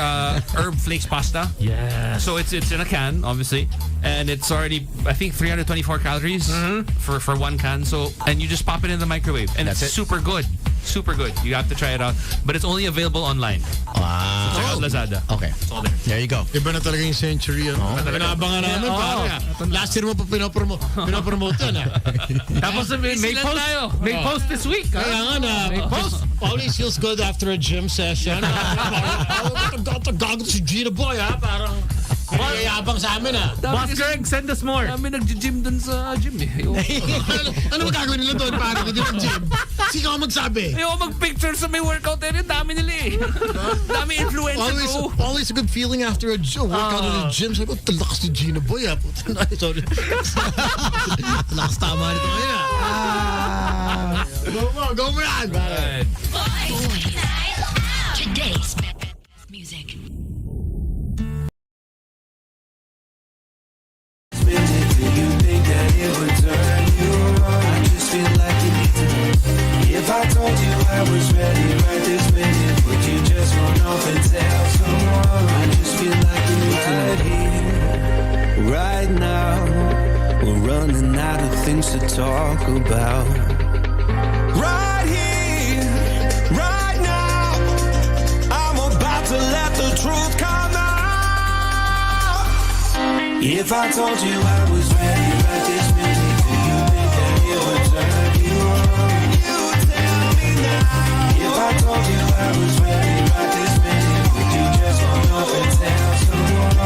[SPEAKER 10] herb flakes pasta.
[SPEAKER 8] Yeah.
[SPEAKER 10] So it's in a can, obviously, and it's already I think 324 calories for one can. So and you just pop it in the microwave, and it's super good. Super good. You have to try it out. But it's only available online.
[SPEAKER 9] Wow.
[SPEAKER 10] So check out Lazada.
[SPEAKER 9] Okay.
[SPEAKER 10] It's all there.
[SPEAKER 9] There you go.
[SPEAKER 11] Iba na talaga yung century. Pinaabangan namin. Last year mo pa pinapromote yan.
[SPEAKER 8] Tapos may post this week.
[SPEAKER 11] Kaya nga na.
[SPEAKER 8] May post.
[SPEAKER 11] Always feels good after a gym session. Gago si Gina Boy, ha? Parang Yabang sa amin
[SPEAKER 8] Boss Greg, send us more.
[SPEAKER 10] Dami nag-gym dun sa gym eh.
[SPEAKER 11] Ano ba gagawin nila doon? Paano hindi mag-gym? Sino ka magsabi?
[SPEAKER 10] Ayoko mag-picture sa may workout area. Dami nila eh. Dami influencer ko.
[SPEAKER 11] Always a good feeling after a workout in the gym. Sabi ko, talakas ni Gina Boy. Sorry. Lakas tama nito ngayon. Go mo yan.
[SPEAKER 6] Today's music.
[SPEAKER 13] If I told you I was ready right this minute, would you just run off and tell someone? I just feel like you need to right here, right now. We're running out of things to talk about. Right here, right now. I'm about to let the truth come out. If I told you I was ready right this minute, do you think that it would turn you on? If I told you I was ready right this minute, would you just run off and tell someone?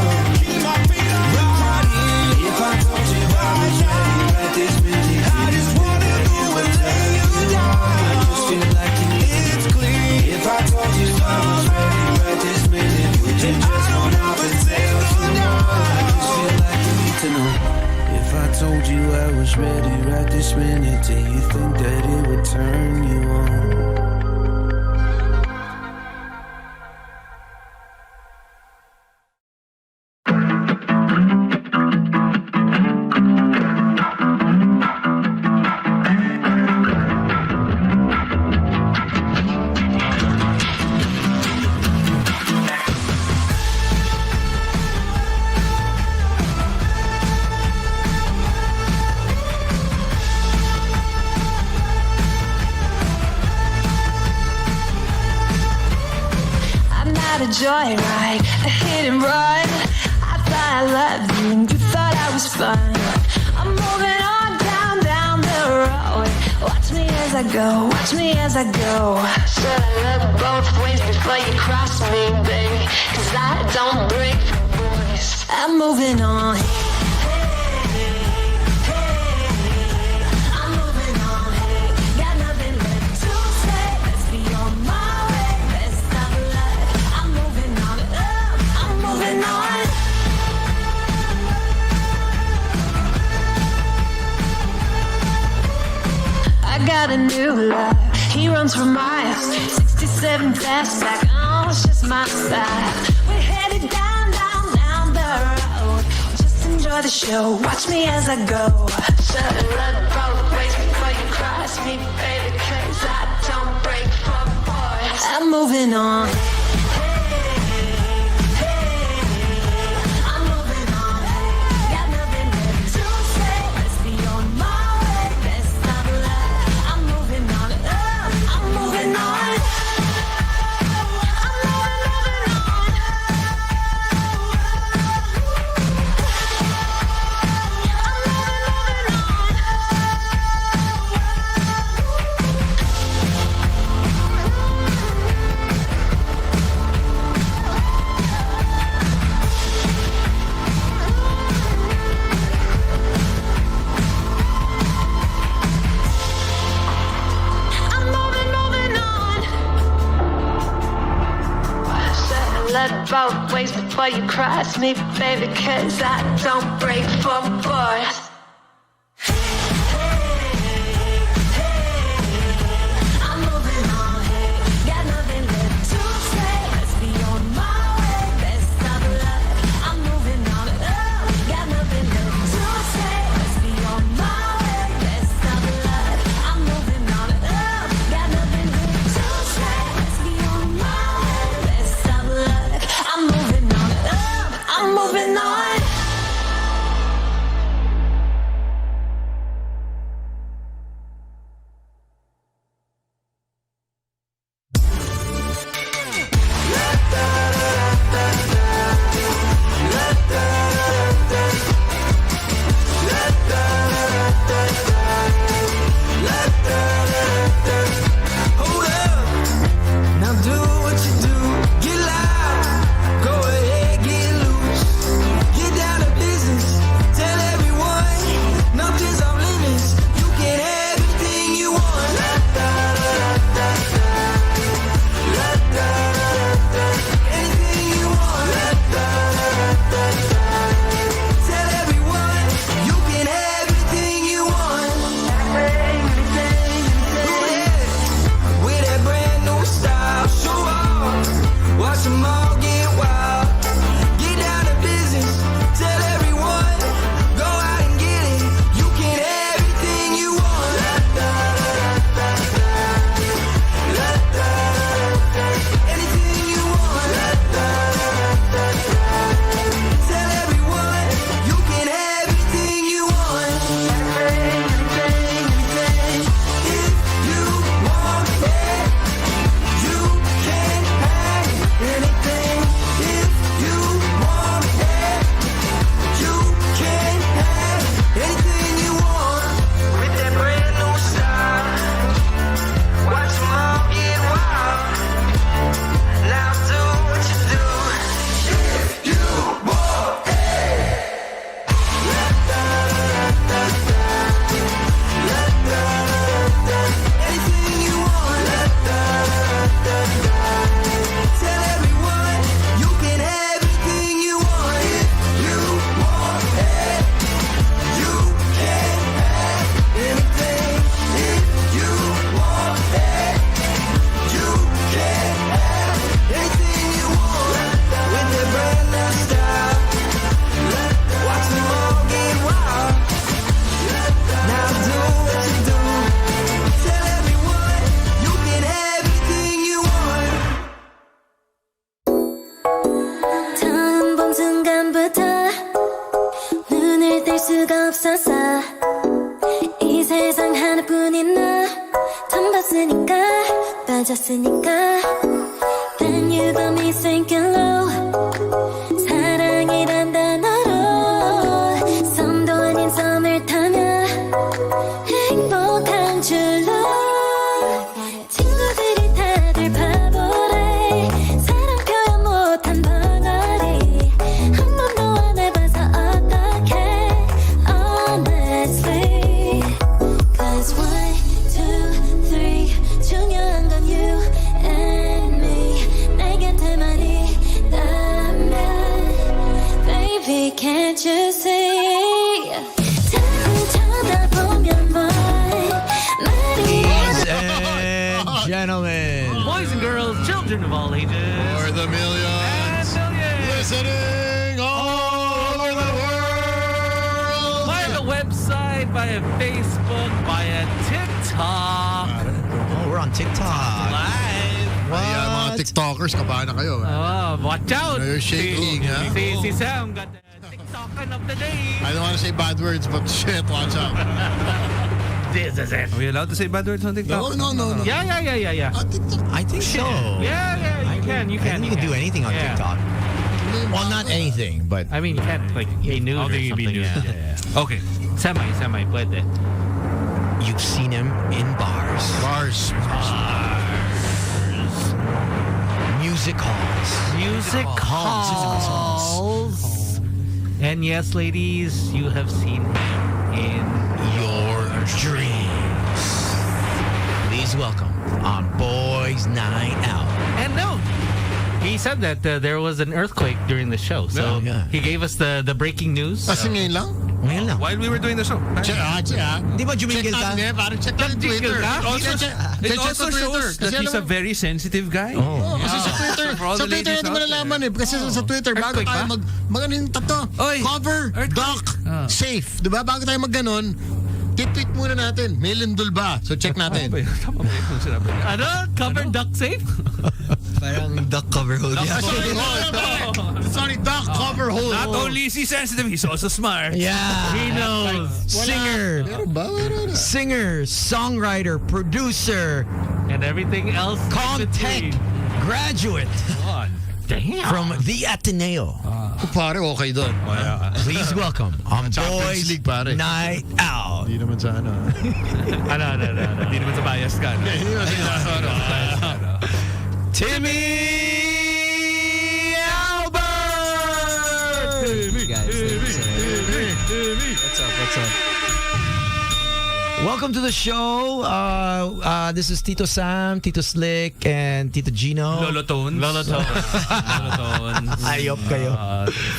[SPEAKER 13] Keep my feet up right here. If I told you I was ready right this minute, I just wanna do it lay you down. I just feel like it's clear. If I told you I was ready right this minute, would you just run off and tell someone? I just feel like you need to know. If I told you I was ready right this minute, do you think that it would turn you on?
[SPEAKER 19] Joyride, a hit and run. I thought I loved you and you thought I was fun. I'm moving on down the road. Watch me as I go, watch me as I go. Should I look both ways before you cross me, baby? 'Cause I don't break the voice. I'm moving on. Got a new love, he runs for miles, 67 fast back, oh, it's just my style. We're headed down the road, just enjoy the show, watch me as I go. Should've looked both ways before you cross me, baby, 'cause I don't break for boys. I'm moving on. Both ways before you cross me, baby, 'cause I don't break for boys. I'm moving on, got nothing left to say. Let's be on my way, best of luck. I'm moving on, got nothing left to say. Let's be on my way, best of luck. I'm moving on, got nothing left to say. Let's be on my way, best of luck. I'm moving on, I'm moving on. 낮았으니까 Then you got me sinking low 사랑이란 단어로 섬도 아닌 섬을 타면 행복한 줄로 친구들이 다들 바보래 사랑 표현 못한 벙어리 한 번도 안 해봐서 어떡해 Honestly Cause 1, 2, 3 중요한 건 you and me 내 곁에만 있다면 Baby can't you see 자꾸 쳐다보면 boy
[SPEAKER 9] Ladies and gentlemen,
[SPEAKER 8] boys and girls, children of all ages,
[SPEAKER 11] For the millions listening all over the world.
[SPEAKER 8] via the website, via Facebook, via TikTok.
[SPEAKER 9] Oh, we're on TikTok.
[SPEAKER 8] Live.
[SPEAKER 11] Kaya mga TikTokers, kabahan na kayo.
[SPEAKER 8] Oh, watch out.
[SPEAKER 11] You're shaking, ha?
[SPEAKER 8] Si Sam got the TikToking of the day.
[SPEAKER 11] I don't want to say bad words, but shit, watch out.
[SPEAKER 8] This is it.
[SPEAKER 10] Are we allowed to say bad words on TikTok?
[SPEAKER 11] No.
[SPEAKER 8] Yeah.
[SPEAKER 9] I think so.
[SPEAKER 8] Yeah, you can.
[SPEAKER 9] I think you can do anything on
[SPEAKER 8] Yeah.
[SPEAKER 9] TikTok. Well, not anything, but
[SPEAKER 8] I mean, you can't like be nude
[SPEAKER 10] I
[SPEAKER 8] or
[SPEAKER 10] don't think you'd be
[SPEAKER 8] something.
[SPEAKER 10] nude.
[SPEAKER 8] Yeah.
[SPEAKER 10] Okay.
[SPEAKER 8] Semi, pwede.
[SPEAKER 9] you've seen him in bars.
[SPEAKER 11] Bars.
[SPEAKER 9] Music halls.
[SPEAKER 8] Music halls. And yes, ladies, you have seen him in
[SPEAKER 9] your dreams. Please welcome on Boys Night Out.
[SPEAKER 8] And no, he said that there was an earthquake during the show. So he gave us the breaking news.
[SPEAKER 11] Kasi ngayon lang?
[SPEAKER 9] Ngayon lang.
[SPEAKER 10] While we were doing the show.
[SPEAKER 9] Di ba jumingil ka?
[SPEAKER 11] Check natin Twitter.
[SPEAKER 10] It also shows that he's a very sensitive guy.
[SPEAKER 11] Kasi sa Twitter, sa Twitter natin malalaman eh. Kasi sa Twitter, bago tayo mag-ano yung tatlo, cover, duck, safe. Diba? Bago tayo mag-ganon, tweet muna natin, may lindol ba? So check natin.
[SPEAKER 8] Ano? Cover duck safe?
[SPEAKER 9] Parang duck cover hold.
[SPEAKER 11] Sorry, duck cover hold.
[SPEAKER 10] Not only is he sensitive, he's also smart.
[SPEAKER 9] Yeah.
[SPEAKER 8] He knows.
[SPEAKER 9] Singer. Singer, songwriter, producer.
[SPEAKER 8] And everything else.
[SPEAKER 9] Comtech graduate.
[SPEAKER 8] Damn.
[SPEAKER 9] From the Ateneo.
[SPEAKER 11] Pare, okay doon.
[SPEAKER 9] Please welcome on
[SPEAKER 11] Champions
[SPEAKER 9] Boys
[SPEAKER 11] League, pare.
[SPEAKER 9] Night Out.
[SPEAKER 11] Hindi naman sa ano.
[SPEAKER 8] Ano.
[SPEAKER 10] Hindi naman sa bias ka. No?
[SPEAKER 9] Timmy Albert!
[SPEAKER 20] What's up?
[SPEAKER 9] Welcome to the show. This is Tito Sam, Tito Slick, and Tito Gino.
[SPEAKER 10] Lolo Tones.
[SPEAKER 9] Ayop kayo.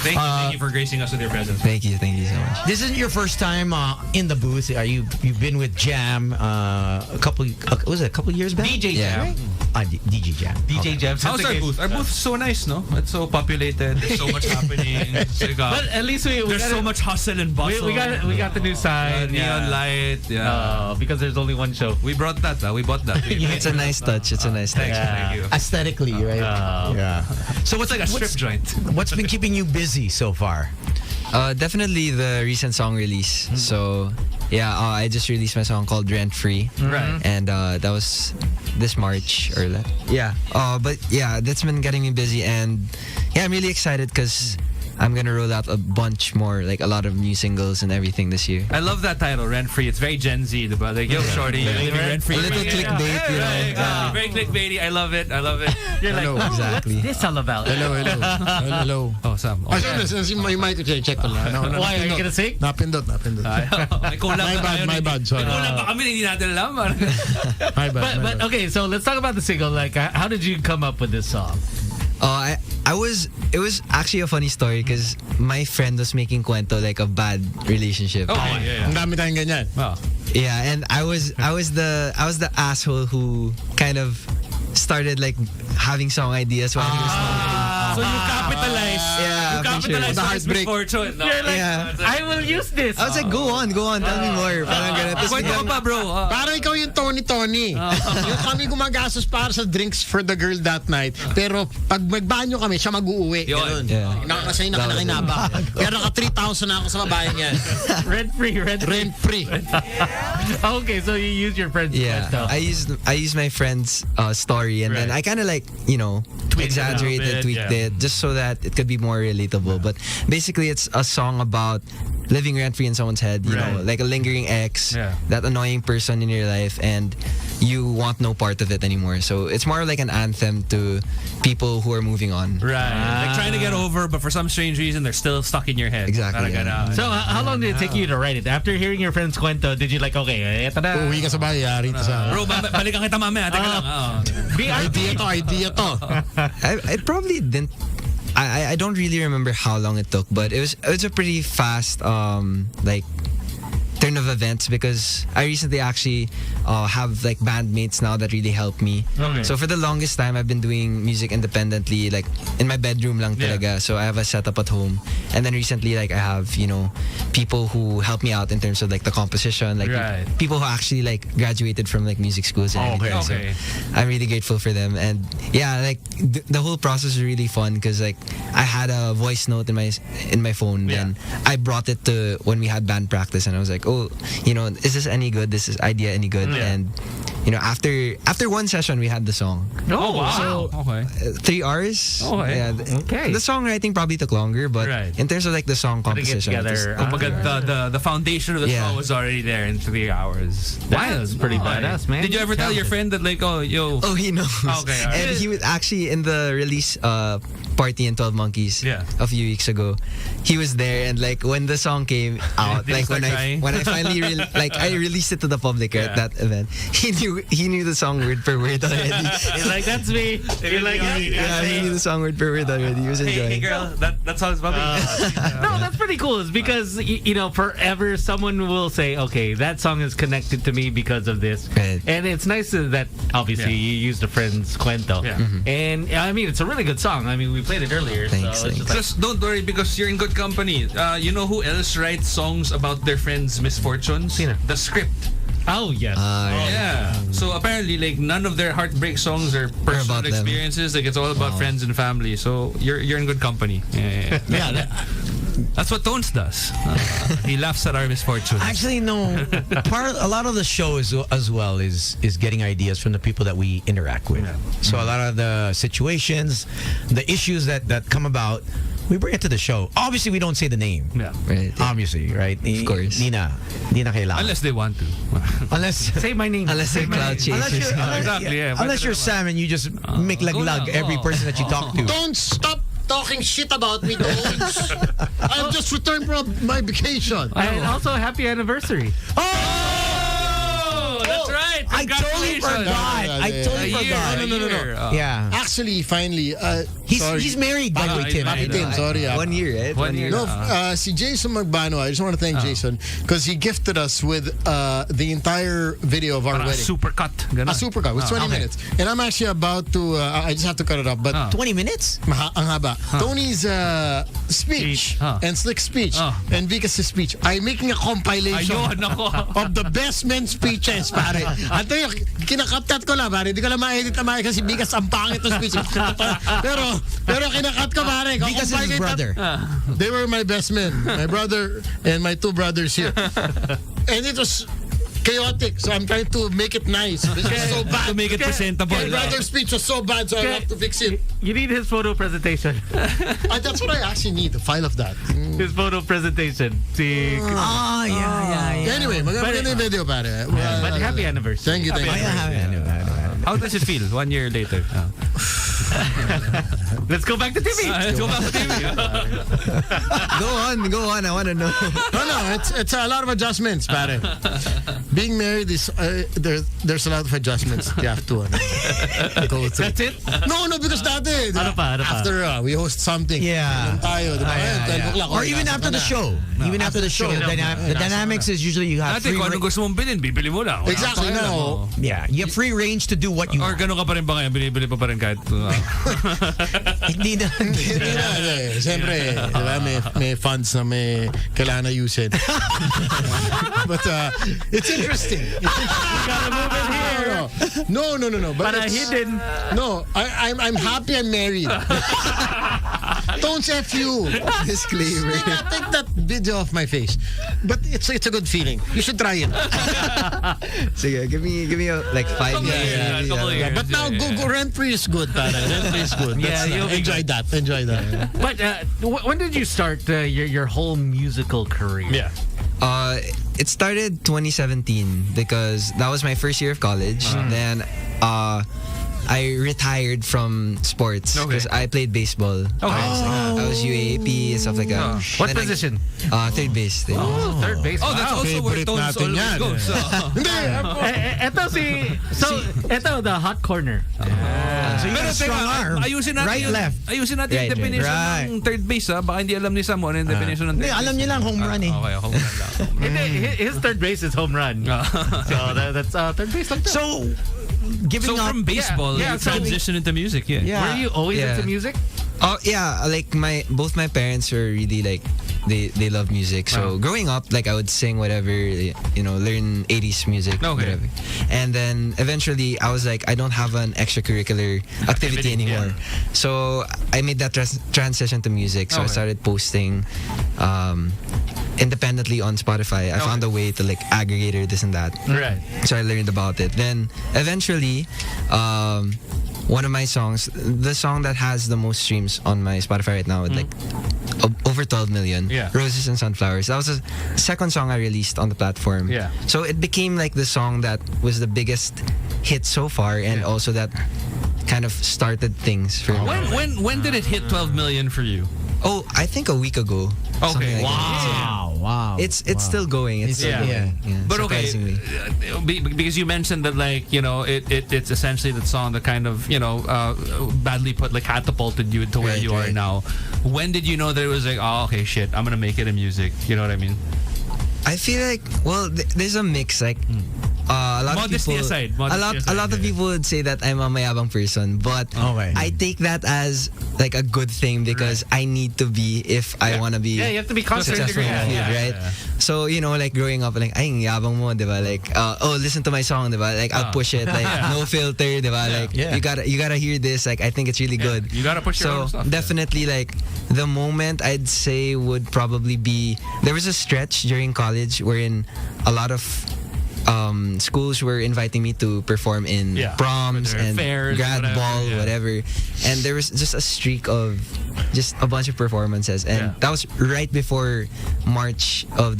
[SPEAKER 10] Thank you for gracing us with your presence.
[SPEAKER 20] Thank you so much.
[SPEAKER 9] This isn't your first time in the booth. You've been with Jam a couple years back?
[SPEAKER 8] DJ
[SPEAKER 20] Yeah.
[SPEAKER 8] Jam.
[SPEAKER 9] DJ Jam.
[SPEAKER 8] DJ Jam.
[SPEAKER 10] How's our booth? Our booth's so nice, no? It's so populated. There's so much happening.
[SPEAKER 8] But at least
[SPEAKER 10] there's so much hustle and bustle.
[SPEAKER 8] We got the new sign.
[SPEAKER 10] Neon light. Yeah.
[SPEAKER 8] Because there's only one show.
[SPEAKER 10] We brought that. We bought that.
[SPEAKER 20] It's a nice touch.
[SPEAKER 10] Thank you.
[SPEAKER 9] Aesthetically, right?
[SPEAKER 10] Yeah.
[SPEAKER 9] So
[SPEAKER 10] It's like a strip joint.
[SPEAKER 9] What's been keeping you busy so far?
[SPEAKER 20] Definitely the recent song release. So, yeah, I just released my song called Rent Free.
[SPEAKER 8] Right.
[SPEAKER 20] And that was this March or that. Yeah. But yeah, that's been getting me busy. And yeah, I'm really excited because I'm gonna roll out a bunch more, like a lot of new singles and everything this year.
[SPEAKER 10] I love that title, Rent Free. It's very Gen Z, diba? Like, yo, shorty, you're living rent free.
[SPEAKER 20] A little clickbait, you know.
[SPEAKER 10] Very clickbaity. I love it.
[SPEAKER 8] You're like,
[SPEAKER 20] exactly.
[SPEAKER 8] what's this all about?
[SPEAKER 11] Hello.
[SPEAKER 10] Oh, Sam.
[SPEAKER 11] Oh, you might check ko lang.
[SPEAKER 8] Why, are you gonna sing?
[SPEAKER 11] Napindot. My bad, sorry.
[SPEAKER 10] Kulang ba kami, hindi natin alam.
[SPEAKER 11] My bad.
[SPEAKER 8] But okay, so let's talk about the single. Like, how did you come up with this song?
[SPEAKER 20] It was actually a funny story because my friend was making kwento like a bad relationship.
[SPEAKER 10] Oh, yeah.
[SPEAKER 11] Ang dami tayong ganyan.
[SPEAKER 20] Yeah, and I was the asshole who kind of started like having song ideas while he was smoking.
[SPEAKER 10] So you capitalize.
[SPEAKER 20] Yeah,
[SPEAKER 10] You capitalize on his misfortune. No?
[SPEAKER 8] You're like,
[SPEAKER 20] Yeah.
[SPEAKER 8] I will will use this.
[SPEAKER 20] I was like, go on, tell me more. Parang ganun. Tapos
[SPEAKER 10] Kwento ka pa, bro.
[SPEAKER 11] Parang ikaw yung Tony. Yung kami gumagastos para sa drinks for the girl that night. Pero pag magbanyo kami, siya mag-uuwi. Ganun. Nakasay na kinakinaba. Pero naka 3,000 na ako sa babae niya. Rent-free.
[SPEAKER 8] Okay, so you use your friend's
[SPEAKER 20] kwento. I use my friend's story, and then I kind of like, exaggerated, tweaked it, just so that it could be more relatable. But basically, it's a song about living rent-free in someone's head, you know, like a lingering ex, that annoying person in your life, and you want no part of it anymore. So it's more like an anthem to people who are moving on.
[SPEAKER 10] Right. Like trying to get over, but for some strange reason, they're still stuck in your head.
[SPEAKER 20] Exactly.
[SPEAKER 8] So how long did it take you to write it? After hearing your friend's kwento, did you like, okay, eto na.
[SPEAKER 11] Uwi ka sa bahay, yari to sa...
[SPEAKER 10] Bro, balikan kita mamaya. Teka lang.
[SPEAKER 11] Idea to.
[SPEAKER 20] I probably didn't. I don't really remember how long it took, but it was a pretty fast turn of events, because I recently actually have like bandmates now that really help me.
[SPEAKER 8] Okay.
[SPEAKER 20] So for the longest time, I've been doing music independently, like in my bedroom lang talaga. So I have a setup at home, and then recently, like I have people who help me out in terms of like the composition, like people who actually like graduated from like music schools and everything. So I'm really grateful for them, and yeah, like the whole process is really fun because like I had a voice note in my phone, and I brought it to when we had band practice, and I was like, oh, is this any good? Is this idea any good? And after one session, we had the song.
[SPEAKER 10] Oh wow!
[SPEAKER 20] So 3 hours.
[SPEAKER 10] Okay.
[SPEAKER 20] Yeah, the songwriting probably took longer, but in terms of like the song composition,
[SPEAKER 10] the foundation of the song was already there in 3 hours.
[SPEAKER 8] That was pretty badass, man.
[SPEAKER 10] Did you ever tell your friend that like, oh, yo?
[SPEAKER 20] Oh, he knows.
[SPEAKER 10] Okay,
[SPEAKER 20] and he was actually in the release party in 12 Monkeys a few weeks ago. He was there, and like when the song came out, like when I finally I released it to the public at that event, he knew the song word per word already.
[SPEAKER 8] He's like, that's me. You're like,
[SPEAKER 20] he knew the song word per word already. He was enjoying.
[SPEAKER 10] Hey girl, that song's about me.
[SPEAKER 8] No, that's pretty cool. It's because forever someone will say, okay, that song is connected to me because of this, and it's nice that obviously you used a friend's cuento, and I mean it's a really good song. I mean we played it earlier.
[SPEAKER 20] Thanks.
[SPEAKER 10] Just don't worry because you're in good company. You know who else writes songs about their friends' misfortunes? The Script.
[SPEAKER 8] Oh yes.
[SPEAKER 10] Yeah. So apparently, like none of their heartbreak songs are personal experiences. Like it's all about friends and family. So you're in good company. Yeah. That's what Tones does. He laughs at our misfortunes.
[SPEAKER 11] Actually, no. A lot of the show as well is getting ideas from the people that we interact with. So a lot of the situations, the issues that come about, we bring it to the show. Obviously, we don't say the name.
[SPEAKER 20] Yeah. Right.
[SPEAKER 11] Obviously, right?
[SPEAKER 20] Of course.
[SPEAKER 11] Nina kailangan.
[SPEAKER 10] Unless they want to.
[SPEAKER 11] Unless
[SPEAKER 8] say my name.
[SPEAKER 20] Unless they're cloud chasers.
[SPEAKER 10] Exactly. Yeah.
[SPEAKER 11] Unless you're Sam and you just make laglag every person that you talk to.
[SPEAKER 21] Don't stop talking shit about me, Tones. I've just returned from my vacation.
[SPEAKER 8] And also, happy anniversary.
[SPEAKER 10] That's right.
[SPEAKER 11] I totally forgot.
[SPEAKER 21] No.
[SPEAKER 11] Yeah.
[SPEAKER 21] Actually, finally,
[SPEAKER 11] he's married, by the way, Tim.
[SPEAKER 21] Tim, sorry.
[SPEAKER 20] 1 year, right?
[SPEAKER 10] 1 year.
[SPEAKER 21] No, si Jason Magbano, I just want to thank Jason because he gifted us with the entire video of our wedding.
[SPEAKER 10] Supercut.
[SPEAKER 21] A supercut. It was 20 minutes. And I'm actually about to, I just have to cut it up. But
[SPEAKER 11] 20 minutes?
[SPEAKER 21] Ang haba. Tony's speech and Slick's speech and Vikas' speech. I'm making a compilation of the best men speeches, pare. At yung kinakaptat ko lang, pare. Hindi ko lang ma-edit na kasi Vikas ang pangit ng speech. Pero kinakat ko, pare.
[SPEAKER 11] Vikas is his brother.
[SPEAKER 21] They were my best men. My brother and my 2 brothers here. And it was chaotic, so I'm trying to make it nice. It's so bad.
[SPEAKER 10] To make it presentable.
[SPEAKER 21] My brother's speech was so bad, so I have to fix it.
[SPEAKER 8] You need his photo presentation.
[SPEAKER 21] That's what I actually need, the file of that.
[SPEAKER 8] His photo presentation. See.
[SPEAKER 11] Yeah.
[SPEAKER 21] Anyway, maganda yung video, pare.
[SPEAKER 8] But happy anniversary.
[SPEAKER 21] Thank you.
[SPEAKER 11] Happy anniversary.
[SPEAKER 10] How does it feel 1 year later?
[SPEAKER 8] Let's go back to Timmy.
[SPEAKER 20] Go on. I want to know.
[SPEAKER 21] No, it's a lot of adjustments, pare. Being married is there's a lot of adjustments you have to go through.
[SPEAKER 8] That's it?
[SPEAKER 21] No, because dati, after we host something.
[SPEAKER 11] Yeah.
[SPEAKER 21] Tayo,
[SPEAKER 11] Or even after the show. Even after the show. The dynamics is usually you have free
[SPEAKER 10] kung ano gusto mong bilhin, bibili mo lang.
[SPEAKER 21] Exactly. No.
[SPEAKER 11] Yeah, you have free range to do what you
[SPEAKER 10] Or ganun ka pa rin ba ngayon? Binibili pa rin kahit
[SPEAKER 9] Hindi na.
[SPEAKER 21] Siyempre, diba, may funds na may kailangan ayusin. But it's interesting.
[SPEAKER 8] You gotta move it here.
[SPEAKER 21] No. But
[SPEAKER 8] Para hidden.
[SPEAKER 21] No, I'm happy I'm married. Don't F you.
[SPEAKER 9] Disclaimer.
[SPEAKER 21] Take that video off my face. But it's a good feeling. You should try it.
[SPEAKER 20] So yeah, give me like 5 years.
[SPEAKER 21] Yeah. But now go rent-free is good, pare. Rent-free is good.
[SPEAKER 8] Yeah, you'll
[SPEAKER 21] enjoy that. Enjoy that.
[SPEAKER 8] But when did you start your whole musical career?
[SPEAKER 21] Yeah.
[SPEAKER 20] It started 2017 because that was my first year of college. Then I retired from sports because I played baseball. I was UAAP and stuff like that.
[SPEAKER 8] What
[SPEAKER 20] Then
[SPEAKER 8] position?
[SPEAKER 20] Third base.
[SPEAKER 8] Third base.
[SPEAKER 10] Oh, that's also where Tones always goes.
[SPEAKER 8] Ito the hot corner.
[SPEAKER 21] So you
[SPEAKER 10] Pero
[SPEAKER 21] got a strong arm.
[SPEAKER 10] Ayusin natin
[SPEAKER 21] Right, left.
[SPEAKER 10] Ayusin natin yung
[SPEAKER 20] Right,
[SPEAKER 10] definition
[SPEAKER 21] right.
[SPEAKER 10] ng third base, ha? Baka hindi alam ni Sam ano yung definition ng third base.
[SPEAKER 9] Alam niya lang, home run eh.
[SPEAKER 10] Okay, home run lang.
[SPEAKER 8] His third base is home run. So that's third base lang.
[SPEAKER 9] So, giving up
[SPEAKER 10] from baseball, you transition into music,
[SPEAKER 8] Were you always into music?
[SPEAKER 20] Oh yeah, like both my parents were really like they love music. So growing up, like I would sing whatever, learn 80s music, whatever. And then eventually I was like, I don't have an extracurricular activity anymore.
[SPEAKER 10] Yeah.
[SPEAKER 20] So I made that transition to music. So I started posting independently on Spotify. I found a way to like aggregator this and that.
[SPEAKER 8] Right.
[SPEAKER 20] So I learned about it. Then eventually, one of my songs, the song that has the most streams on my Spotify right now, with like over 12 million, Roses and Sunflowers. That was the second song I released on the platform.
[SPEAKER 8] Yeah.
[SPEAKER 20] So it became like the song that was the biggest hit so far, and also that kind of started things for me.
[SPEAKER 10] When did it hit 12 million for you?
[SPEAKER 20] Oh, I think a week ago.
[SPEAKER 10] Okay.
[SPEAKER 20] Like
[SPEAKER 21] Wow.
[SPEAKER 20] It's still going. It's still going.
[SPEAKER 10] But okay,
[SPEAKER 20] surprisingly.
[SPEAKER 10] because you mentioned that like it's essentially that song that kind of badly put like catapulted you to where you are now. When did you know that it was like, oh okay, shit, I'm gonna make it in music? You know what I mean?
[SPEAKER 20] I feel like, well, there's a mix. Like a lot
[SPEAKER 10] Modesty
[SPEAKER 20] of people,
[SPEAKER 10] aside,
[SPEAKER 20] a lot of people would say that I'm a mayabang person, but I take that as like a good thing because I need to be if I want to be.
[SPEAKER 8] Yeah, you have to be confident.
[SPEAKER 20] Successful in the field, right? So like growing up, like ay yabang mo, diba? Like listen to my song, diba? Like I'll push it, like no filter, diba? Like you gotta hear this. Like I think it's really good.
[SPEAKER 10] You gotta push your own stuff.
[SPEAKER 20] Definitely, like the moment I'd say would probably be, there was a stretch during college wherein a lot of schools were inviting me to perform in proms and
[SPEAKER 10] fairs,
[SPEAKER 20] grad
[SPEAKER 10] whatever,
[SPEAKER 20] ball, whatever. And there was just a streak of just a bunch of performances, and that was right before March of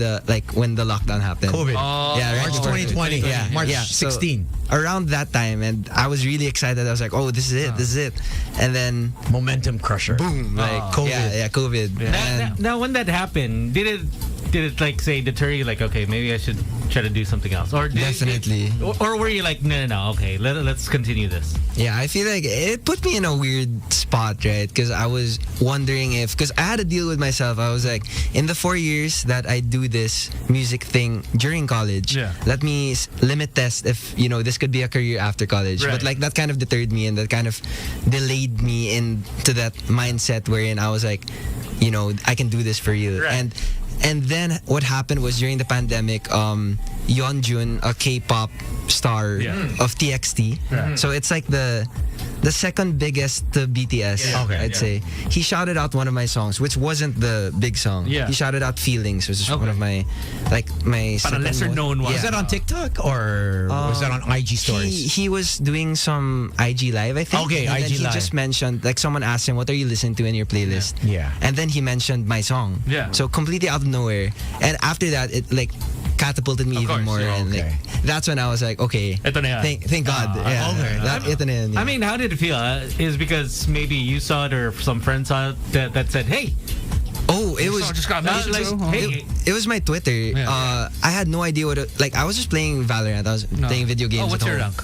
[SPEAKER 20] when the lockdown happened.
[SPEAKER 21] COVID.
[SPEAKER 20] Right
[SPEAKER 21] March 2020. Yeah. March 16.
[SPEAKER 20] So around that time, and I was really excited. I was like, oh, this is it, this is it. And then
[SPEAKER 21] momentum crusher.
[SPEAKER 20] Boom. Like COVID. COVID.
[SPEAKER 8] Now, when that happened, did it like say deter you, like, okay, maybe I should try to do something else, or
[SPEAKER 20] definitely,
[SPEAKER 8] or were you like, no, okay, let's continue this?
[SPEAKER 20] Yeah, I feel like it put me in a weird spot, right? Because I was wondering because I had to deal with myself. I was like, in the 4 years that I do this music thing during college, let me limit test if this could be a career after college. But like that kind of deterred me, and that kind of delayed me into that mindset wherein I was like, I can do this for you. And then what happened was during the pandemic, Yeonjun, a K-pop star of TXT, so it's like the second biggest to BTS, I'd say. He shouted out one of my songs, which wasn't the big song. He shouted out Feelings, which is one of my
[SPEAKER 10] lesser known one.
[SPEAKER 21] Was that on TikTok or was that on IG stories?
[SPEAKER 20] He was doing some IG live, I think.
[SPEAKER 21] Okay,
[SPEAKER 20] and
[SPEAKER 21] IG
[SPEAKER 20] then he
[SPEAKER 21] live.
[SPEAKER 20] just mentioned, like, someone asked him, what are you listening to in your playlist?
[SPEAKER 21] Yeah.
[SPEAKER 20] And then he mentioned my song.
[SPEAKER 10] Yeah.
[SPEAKER 20] So completely out of nowhere. And after that, it like catapulted me even more. And like that's when I was like, okay,
[SPEAKER 10] ito na yan.
[SPEAKER 20] Thank God. Ito na yan,
[SPEAKER 8] I mean, how did it feel? Is because maybe you saw it or some friends saw it that said, hey.
[SPEAKER 20] Oh, it was
[SPEAKER 10] just got
[SPEAKER 20] it was my Twitter. I had no idea what I was just playing Valorant. I was playing video games.
[SPEAKER 10] Oh, what's
[SPEAKER 20] at
[SPEAKER 10] your
[SPEAKER 20] home.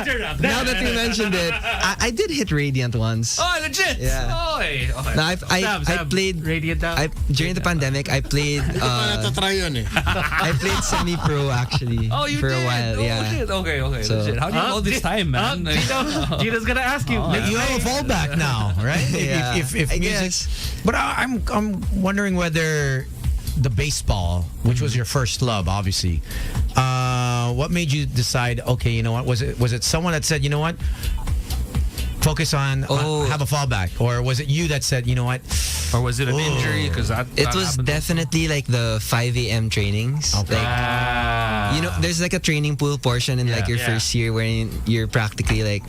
[SPEAKER 10] rank?
[SPEAKER 20] now that you mentioned it, I did hit Radiant once.
[SPEAKER 10] Oh, legit?
[SPEAKER 20] Yeah.
[SPEAKER 10] Okay.
[SPEAKER 20] No, I played
[SPEAKER 8] Radiant daw.
[SPEAKER 20] during the pandemic. I played. I played semi-pro actually.
[SPEAKER 10] Oh, you
[SPEAKER 20] for
[SPEAKER 10] did?
[SPEAKER 20] a while.
[SPEAKER 10] Oh,
[SPEAKER 20] Yeah.
[SPEAKER 10] shit. Okay.
[SPEAKER 20] So-
[SPEAKER 10] Legit. How do you have all this time, man?
[SPEAKER 8] Gino's gonna ask you.
[SPEAKER 9] You have a fallback now, right?
[SPEAKER 20] Yeah,
[SPEAKER 9] if
[SPEAKER 20] I
[SPEAKER 9] music.
[SPEAKER 20] guess.
[SPEAKER 9] But I'm wondering whether the baseball, which was your first love, obviously, what made you decide? Okay, you know what? Was it someone that said, you know what? Focus on have a fallback, or was it you that said, you know what?
[SPEAKER 10] Or was it an injury? Because
[SPEAKER 20] It was definitely like the 5 a.m. trainings.
[SPEAKER 9] Okay.
[SPEAKER 20] Like, you know, there's like a training pool portion in like your first year wherein you're practically like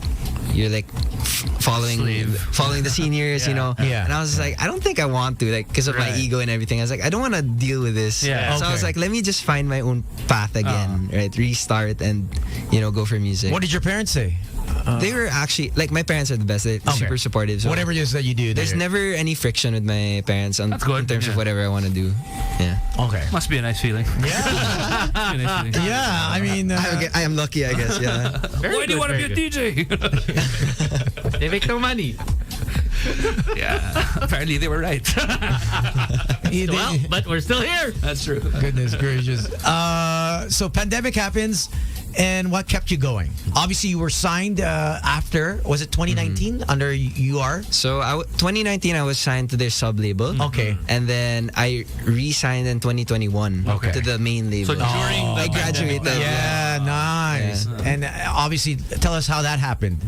[SPEAKER 20] following the seniors, you know.
[SPEAKER 9] Yeah.
[SPEAKER 20] And I was like, I don't think I want to, like, because of my ego and everything. I was like, I don't want to deal with this.
[SPEAKER 8] Yeah.
[SPEAKER 20] So I was
[SPEAKER 9] Okay.
[SPEAKER 20] like, let me just find my own path again, right? Restart and, you know, go for music.
[SPEAKER 9] What did your parents say?
[SPEAKER 20] They were actually, like, my parents are the best. They're super supportive. So
[SPEAKER 9] Whatever it is that you do,
[SPEAKER 20] there's never any friction with my parents in terms of whatever I want to do. Yeah.
[SPEAKER 9] Okay.
[SPEAKER 10] Must be a nice feeling.
[SPEAKER 9] Yeah. Yeah. I mean,
[SPEAKER 20] I am lucky, I guess. Yeah.
[SPEAKER 10] Why do you want to be a DJ?
[SPEAKER 8] They make no money.
[SPEAKER 10] Yeah. Apparently they were right.
[SPEAKER 8] Well, but we're still here.
[SPEAKER 10] That's true.
[SPEAKER 9] Goodness gracious. So pandemic happens, and what kept you going? Obviously, you were signed after. Was it 2019 under UR?
[SPEAKER 20] So 2019, I was signed to their sub label.
[SPEAKER 9] Okay.
[SPEAKER 20] And then I re-signed in 2021 to the main label.
[SPEAKER 10] So during
[SPEAKER 20] I graduated.
[SPEAKER 9] Yeah, nice.
[SPEAKER 20] Yeah.
[SPEAKER 9] And obviously, tell us how that happened.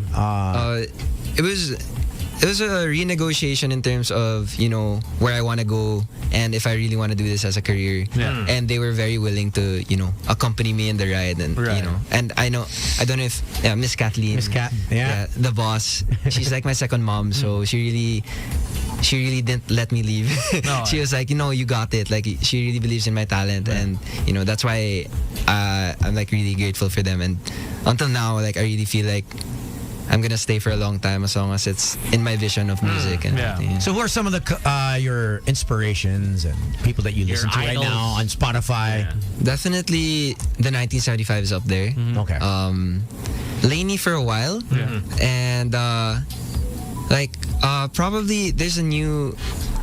[SPEAKER 20] It was a renegotiation in terms of, you know, where I want to go and if I really want to do this as a career.
[SPEAKER 10] Yeah.
[SPEAKER 20] And they were very willing to, you know, accompany me in the ride and, you know. And I don't know if, Miss Kathleen.
[SPEAKER 9] Miss Kat, yeah.
[SPEAKER 20] The boss. She's like my second mom, so she really didn't let me leave.
[SPEAKER 10] No.
[SPEAKER 20] She was like, you know, you got it. Like, she really believes in my talent. And, you know, that's why I'm like really grateful for them. And until now, like, I really feel like I'm gonna stay for a long time as long as it's in my vision of music and everything.
[SPEAKER 9] So, who are some of the your inspirations and people that you listen to right now on Spotify?
[SPEAKER 20] Definitely, the 1975 is up there.
[SPEAKER 9] Okay.
[SPEAKER 20] Lainey for a while, and probably there's a new.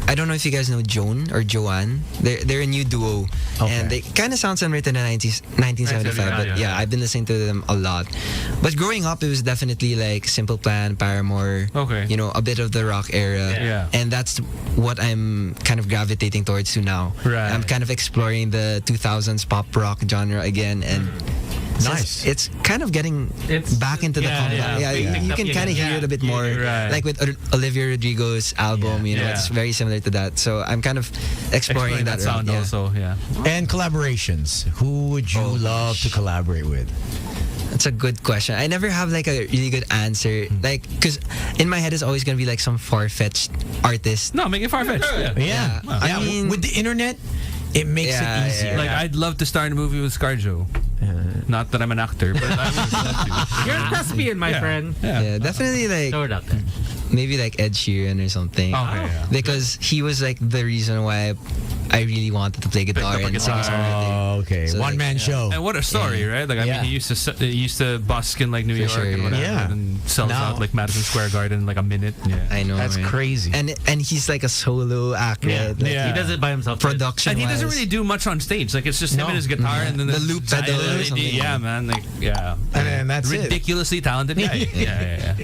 [SPEAKER 20] I don't know if you guys know Joan or Joanne. They're a new duo, and they kind of sound similar to the 1975. But yeah, I've been listening to them a lot. But growing up, it was definitely like Simple Plan, Paramore.
[SPEAKER 10] Okay.
[SPEAKER 20] You know, a bit of the rock era.
[SPEAKER 10] Yeah.
[SPEAKER 20] And that's what I'm kind of gravitating towards to now.
[SPEAKER 10] Right.
[SPEAKER 20] I'm kind of exploring the 2000s pop rock genre again, and
[SPEAKER 9] Nice.
[SPEAKER 20] it's kind of getting back into the comeback. You can kind of hear it a bit more, like with Olivia Rodrigo's album. You know, it's very similar to that. So I'm kind of exploring that
[SPEAKER 10] sound
[SPEAKER 20] route,
[SPEAKER 10] also. Yeah.
[SPEAKER 9] And collaborations. Who would you love to collaborate with?
[SPEAKER 20] That's a good question. I never have like a really good answer. Like, because in my head it's always gonna be like some far-fetched artist.
[SPEAKER 10] No, make it far-fetched.
[SPEAKER 9] Yeah.
[SPEAKER 20] I mean,
[SPEAKER 9] with the internet, it makes it easier.
[SPEAKER 10] Like, I'd love to star in a movie with ScarJo. Not that I'm an actor, but I would love to.
[SPEAKER 8] You're a thespian, my friend.
[SPEAKER 20] Yeah, definitely like
[SPEAKER 8] Throw it out there.
[SPEAKER 20] maybe like Ed Sheeran or something. Because he was like the reason why I really wanted to play guitar and sing songwriting.
[SPEAKER 9] Oh, okay.
[SPEAKER 20] So,
[SPEAKER 9] One man show.
[SPEAKER 10] And what a story, right? Like, I mean, he used to busk in like New York and whatever, and sells out like Madison Square Garden in like a minute. Yeah.
[SPEAKER 20] I know.
[SPEAKER 9] That's
[SPEAKER 20] right?
[SPEAKER 9] crazy.
[SPEAKER 20] And he's like a solo act, right? Like,
[SPEAKER 8] He does it by himself.
[SPEAKER 20] Production.
[SPEAKER 10] And he doesn't really do much on stage. Like, it's just him and his guitar and then
[SPEAKER 20] The loop pedal or something.
[SPEAKER 10] Yeah, man. Like, yeah.
[SPEAKER 9] And then that's it.
[SPEAKER 10] Ridiculously talented guy. yeah.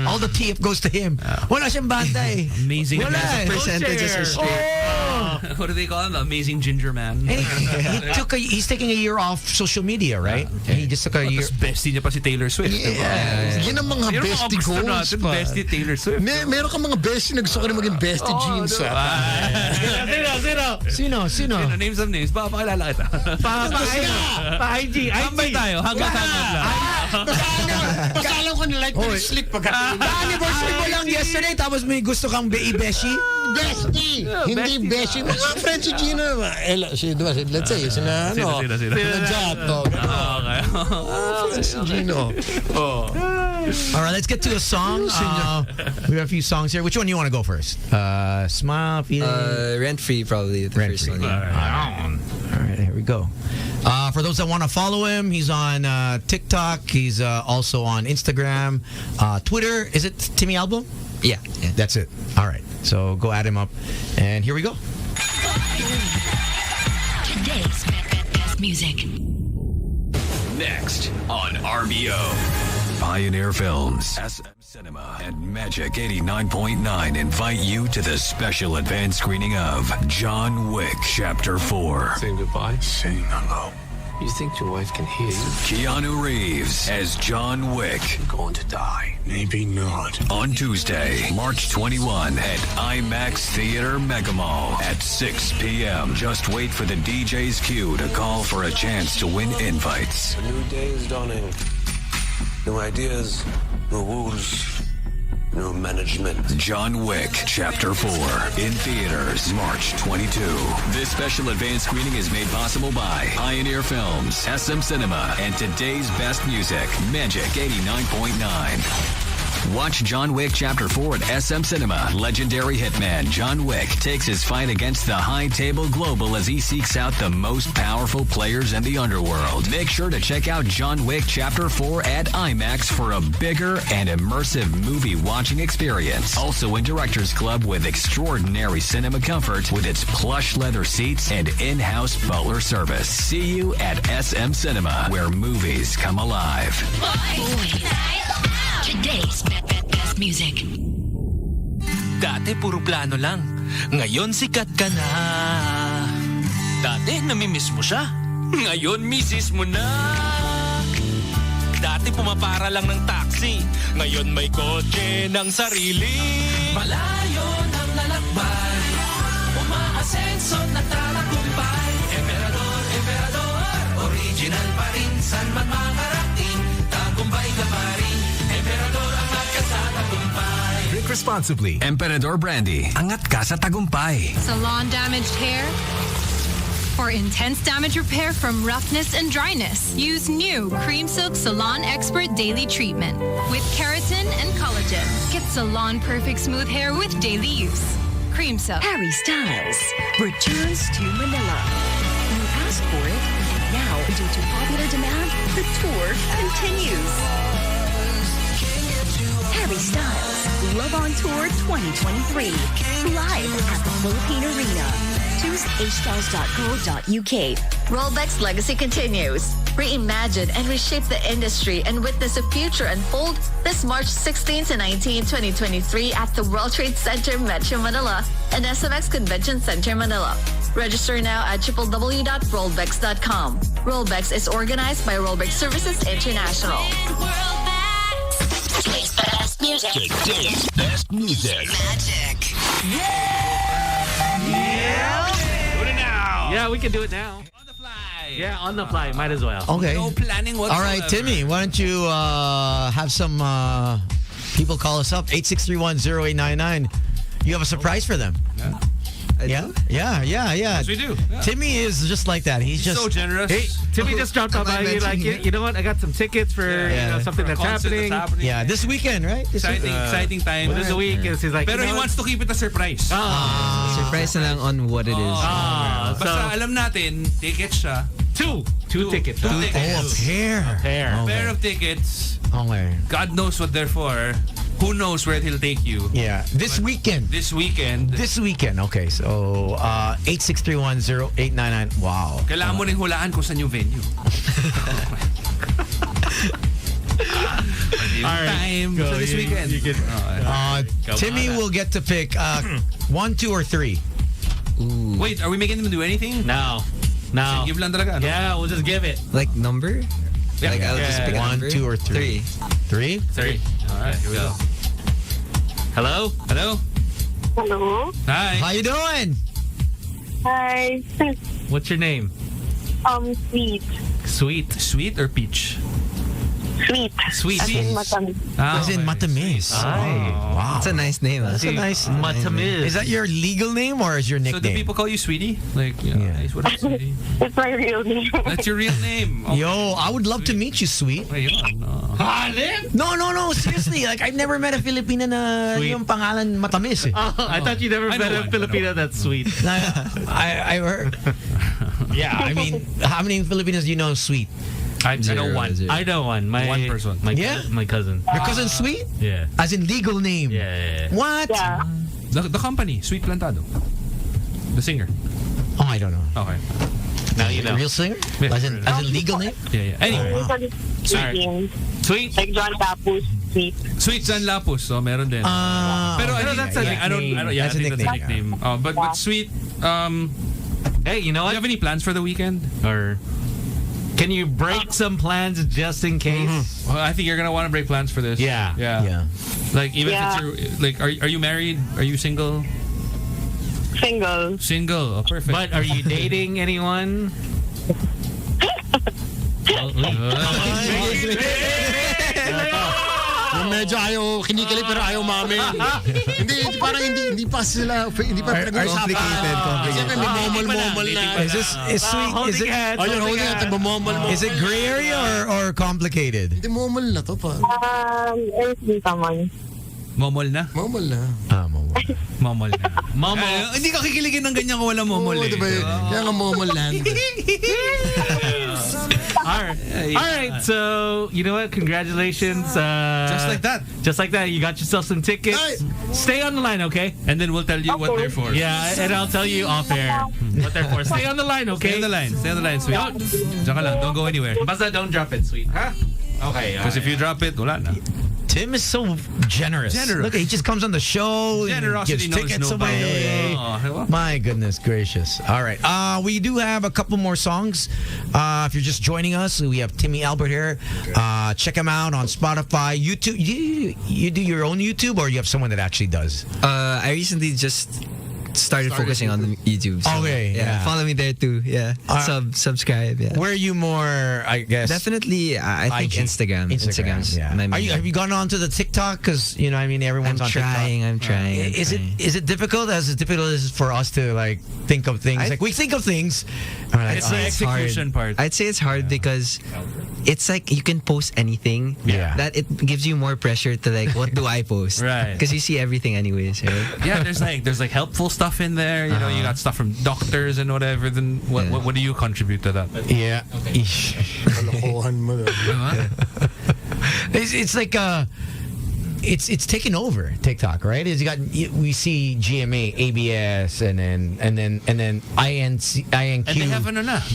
[SPEAKER 9] All the TF goes to him. Wala siyang banta eh.
[SPEAKER 10] Amazing.
[SPEAKER 9] Wala eh.
[SPEAKER 20] Percentages are straight.
[SPEAKER 10] What do they call him? The amazing ginger man.
[SPEAKER 9] He's taking a year off social media, right? He just took a year.
[SPEAKER 10] Tapos bestie niya pa si Taylor Swift.
[SPEAKER 21] Yan ang mga bestie goals pa.
[SPEAKER 10] Bestie Taylor Swift.
[SPEAKER 21] Meron ka mga bestie na gusto ko rin maging bestie jeans.
[SPEAKER 8] Sino?
[SPEAKER 10] Name some names. Baka pakilala kita.
[SPEAKER 8] Pa-IG.
[SPEAKER 10] Hambay tayo. Hanggang lang.
[SPEAKER 21] Basta alam ko na like to slick pagka.
[SPEAKER 9] Anniversary mo lang yesterday, tapos may gusto kang beshi?
[SPEAKER 21] Bestie! Hindi bestie. Mga friends si Gina. Let's say, sina Jato.
[SPEAKER 10] Okay.
[SPEAKER 21] Friends si Gino.
[SPEAKER 9] All right, let's get to the songs. We have a few songs here. Which one do you want to go first? Smile, Feeling?
[SPEAKER 20] Rent Free, probably the first one.
[SPEAKER 9] All right, here we go. For those that want to follow him, he's on TikTok. He's also on Instagram, Twitter. Is it Timmy Albert?
[SPEAKER 20] Yeah.
[SPEAKER 9] That's it. All right. So go add him up. And here we go.
[SPEAKER 6] Today's best music.
[SPEAKER 2] Next on RBO. Pioneer Films, SM Cinema, and Magic 89.9 invite you to the special advance screening of John Wick Chapter 4.
[SPEAKER 4] Saying goodbye?
[SPEAKER 5] Saying hello.
[SPEAKER 4] You think your wife can hear you?
[SPEAKER 2] Keanu Reeves as John Wick.
[SPEAKER 4] You're going to die.
[SPEAKER 5] Maybe not.
[SPEAKER 2] On Tuesday, March 21 at IMAX Theater Megamall at 6 p.m. Just wait for the DJ's cue to call for a chance to win invites.
[SPEAKER 4] A new day is dawning. New ideas, new rules, new management.
[SPEAKER 2] John Wick Chapter 4 in theaters March 22. This special advance screening is made possible by Pioneer Films, SM Cinema, and today's best music, Magic 89.9. Watch John Wick Chapter 4 at SM Cinema. Legendary hitman John Wick takes his fight against the high table global as he seeks out the most powerful players in the underworld. Make sure to check out John Wick Chapter 4 at IMAX for a bigger and immersive movie watching experience. Also in Directors Club with extraordinary cinema comfort with its plush leather seats and in-house butler service. See you at SM Cinema, where movies come alive.
[SPEAKER 6] Today's best music.
[SPEAKER 1] Dati puro plano lang. Ngayon sikat ka na. Dati namimiss mo siya. Ngayon misis mo na. Dati pumapara lang ng taxi. Ngayon may kotse ng sarili. Malayo ng lalakbay. Umaasenso na tatagumpay. Emperador, emperador. Original pa rin. San man makarating. Tagumpay ka pa rin.
[SPEAKER 2] Drink responsibly. Emperador Brandy. Angat ka sa tagumpay.
[SPEAKER 3] Salon damaged hair? For intense damage repair from roughness and dryness, use new Cream Silk Salon Expert Daily Treatment with keratin and collagen. Get salon perfect smooth hair with daily use. Cream Silk.
[SPEAKER 6] Harry Styles returns to Manila. You asked for it, and now, due to popular demand, the tour continues. Harry Styles, Love on Tour 2023, live at the Philippine Arena. Choose hstyles.co.uk.
[SPEAKER 7] Rollback's legacy continues. Reimagine and reshape the industry and witness a future unfold this March 16 to 19, 2023 at the World Trade Center, Metro Manila and SMX Convention Center, Manila. Register now at www.rollbacks.com. Rollbacks is organized by Rollback Services International.
[SPEAKER 6] Today's best music.
[SPEAKER 2] Today's best music.
[SPEAKER 6] Magic.
[SPEAKER 8] Do it now. Yeah, we can do it now. On the fly. Yeah, on the fly. Might as well.
[SPEAKER 9] Okay.
[SPEAKER 10] No planning whatsoever.
[SPEAKER 9] All right, Timmy, why don't you have some people call us up? 8631-0899. You have a surprise for them.
[SPEAKER 10] Yeah.
[SPEAKER 9] Yeah.
[SPEAKER 10] Yes, we do. Yeah.
[SPEAKER 9] Timmy is just like that. He's just
[SPEAKER 10] so generous.
[SPEAKER 8] Hey, Timmy just dropped off by me like, you know what? I got some tickets for something
[SPEAKER 10] for a
[SPEAKER 8] that's
[SPEAKER 10] concert
[SPEAKER 8] happening.
[SPEAKER 9] Yeah, this weekend, right?
[SPEAKER 10] Exciting time.
[SPEAKER 8] Within the week, he's like,
[SPEAKER 10] Pero he wants to keep it a surprise.
[SPEAKER 20] Surprise na lang on what it is.
[SPEAKER 10] Basta alam natin, tickets siya.
[SPEAKER 8] Two tickets.
[SPEAKER 10] Two tickets.
[SPEAKER 9] A pair.
[SPEAKER 10] Pair of tickets.
[SPEAKER 9] Okay.
[SPEAKER 10] God knows what they're for. Who knows where he'll take you?
[SPEAKER 9] Yeah. This weekend.
[SPEAKER 10] This weekend.
[SPEAKER 9] Okay, so 8631-0899. Wow.
[SPEAKER 10] Kailangan mo rin hulaan kung saan yung venue.
[SPEAKER 8] All right.
[SPEAKER 10] Time for this weekend.
[SPEAKER 9] Timmy will get to pick 1, 2, or 3.
[SPEAKER 20] Ooh.
[SPEAKER 10] Wait, are we making them do anything?
[SPEAKER 8] No.
[SPEAKER 10] So give lang talaga. No?
[SPEAKER 8] Yeah, we'll just give it.
[SPEAKER 20] Like number?
[SPEAKER 10] Yeah.
[SPEAKER 20] Like I'll just pick a
[SPEAKER 9] 1,
[SPEAKER 20] number?
[SPEAKER 9] 2, or 3. 3?
[SPEAKER 10] All right, here we go.
[SPEAKER 8] Hello?
[SPEAKER 10] Hello?
[SPEAKER 22] Hello.
[SPEAKER 10] Hi.
[SPEAKER 9] How you doing?
[SPEAKER 22] Hi.
[SPEAKER 8] What's your name?
[SPEAKER 22] Sweet.
[SPEAKER 10] Sweet or peach?
[SPEAKER 22] Sweet. As in matamis.
[SPEAKER 9] As in matamis. Wow.
[SPEAKER 20] That's a nice name.
[SPEAKER 9] That's a nice
[SPEAKER 8] Matamis.
[SPEAKER 9] Is that your legal name or is your nickname?
[SPEAKER 10] So do people call you Sweetie? Like, hey, what up, Sweetie?
[SPEAKER 22] It's my real name.
[SPEAKER 10] That's your real name. Oh,
[SPEAKER 9] Yo, I would love to meet you, Sweet.
[SPEAKER 10] Ayun, no.
[SPEAKER 9] No, seriously. Like, I've never met a Filipina na
[SPEAKER 8] Sweet.
[SPEAKER 9] yung pangalan matamis.
[SPEAKER 8] I thought you never met a Filipina that's sweet.
[SPEAKER 9] I heard. Yeah, I mean, how many Filipinos do you know sweet?
[SPEAKER 10] I know one.
[SPEAKER 8] I know one.
[SPEAKER 10] One person.
[SPEAKER 8] My cousin.
[SPEAKER 9] Your cousin Sweet?
[SPEAKER 8] Yeah.
[SPEAKER 9] As in legal name?
[SPEAKER 8] Yeah.
[SPEAKER 9] What?
[SPEAKER 22] Yeah.
[SPEAKER 10] The company, Sweet Plantado. The singer.
[SPEAKER 9] Oh, I don't know.
[SPEAKER 10] Okay.
[SPEAKER 8] Now you know.
[SPEAKER 9] Real singer?
[SPEAKER 10] Yeah.
[SPEAKER 9] As in legal name?
[SPEAKER 10] Yeah. Anyway.
[SPEAKER 22] Usually sweet names.
[SPEAKER 8] Sweet.
[SPEAKER 22] Like John Tapus, Sweet.
[SPEAKER 10] Sweet John Lapus, so meron din. Pero I think
[SPEAKER 8] that's a
[SPEAKER 10] I don't
[SPEAKER 8] nickname.
[SPEAKER 10] yeah, I
[SPEAKER 9] That's a
[SPEAKER 10] think that's a
[SPEAKER 9] nickname.
[SPEAKER 10] nickname. But with Sweet,
[SPEAKER 8] Hey, you know
[SPEAKER 10] do
[SPEAKER 8] what?
[SPEAKER 10] you have any plans for the weekend?
[SPEAKER 8] Or can you break some plans just in case?
[SPEAKER 10] Well, I think you're gonna want to break plans for this.
[SPEAKER 8] Yeah.
[SPEAKER 10] Like even if it's your like, are you married? Are you single?
[SPEAKER 22] Single.
[SPEAKER 10] Single. Oh, perfect.
[SPEAKER 8] But are you dating anyone?
[SPEAKER 21] Yung medyo ayaw kinikilig pero ayaw mamin. hindi parang hindi pa sila hindi pa pinag-uusapan.
[SPEAKER 9] Complicated.
[SPEAKER 21] Siyempre may momol-momol na.
[SPEAKER 9] Is sweet? Is it?
[SPEAKER 21] Ayun, holding hands, momol.
[SPEAKER 9] Is it gray area or complicated?
[SPEAKER 21] Hindi momol na to pa.
[SPEAKER 22] Earthly naman.
[SPEAKER 10] Momol na?
[SPEAKER 21] Momol na.
[SPEAKER 9] Momol.
[SPEAKER 10] Momol na.
[SPEAKER 8] Momol.
[SPEAKER 10] Hindi ka kikiligin ng ganyan kung wala momol eh.
[SPEAKER 21] Diba? Kaya nga momol land.
[SPEAKER 8] All right. So you know what? Congratulations.
[SPEAKER 10] Just like that.
[SPEAKER 8] Just like that. You got yourself some tickets.
[SPEAKER 21] Hey.
[SPEAKER 8] Stay on the line, okay?
[SPEAKER 10] And then we'll tell you what they're for.
[SPEAKER 8] Yeah, and I'll tell you off air what they're for. Stay on the line, okay?
[SPEAKER 10] Stay on the line. Stay on the line, Sweet. Diyan ka lang. Don't go anywhere.
[SPEAKER 8] Basta don't drop it, Sweet. Huh? Okay.
[SPEAKER 10] Because if you drop it, wala na.
[SPEAKER 9] Tim is so generous.
[SPEAKER 10] Generous.
[SPEAKER 9] Look, he just comes on the show.
[SPEAKER 10] Generosity
[SPEAKER 9] gives
[SPEAKER 10] knows
[SPEAKER 9] tickets
[SPEAKER 10] no
[SPEAKER 9] away.
[SPEAKER 10] bounds.
[SPEAKER 9] My goodness gracious. All right. We do have a couple more songs. If you're just joining us, we have Timmy Albert here. Check him out on Spotify, YouTube. You do your own YouTube or you have someone that actually does?
[SPEAKER 20] I recently just started focusing on the YouTube. So,
[SPEAKER 9] Okay, yeah.
[SPEAKER 20] Follow me there too. Yeah. Subscribe. Yeah.
[SPEAKER 9] Where are you more, I guess?
[SPEAKER 20] Definitely, I think
[SPEAKER 9] IG.
[SPEAKER 20] Instagram. Instagram's
[SPEAKER 9] yeah.
[SPEAKER 20] my main
[SPEAKER 9] Have you gone on to the TikTok? Because, you know, I mean, everyone's on TikTok.
[SPEAKER 20] I'm trying.
[SPEAKER 9] Is it difficult as difficult as for us to like think of things? Like we think of things. and we're like,
[SPEAKER 10] It's the execution part.
[SPEAKER 20] I'd say it's hard because it's like you can post anything.
[SPEAKER 9] Yeah.
[SPEAKER 20] That it gives you more pressure to like, what do I post?
[SPEAKER 10] Right.
[SPEAKER 20] Because you see everything anyways, right?
[SPEAKER 10] Yeah, there's like helpful stuff in there. You know, you got stuff from doctors and whatever. Then what do you contribute to that?
[SPEAKER 9] Yeah.
[SPEAKER 21] Kalokohan mo.
[SPEAKER 9] It's like it's taken over TikTok, right? We see GMA, ABS, and then INQ.
[SPEAKER 10] And they have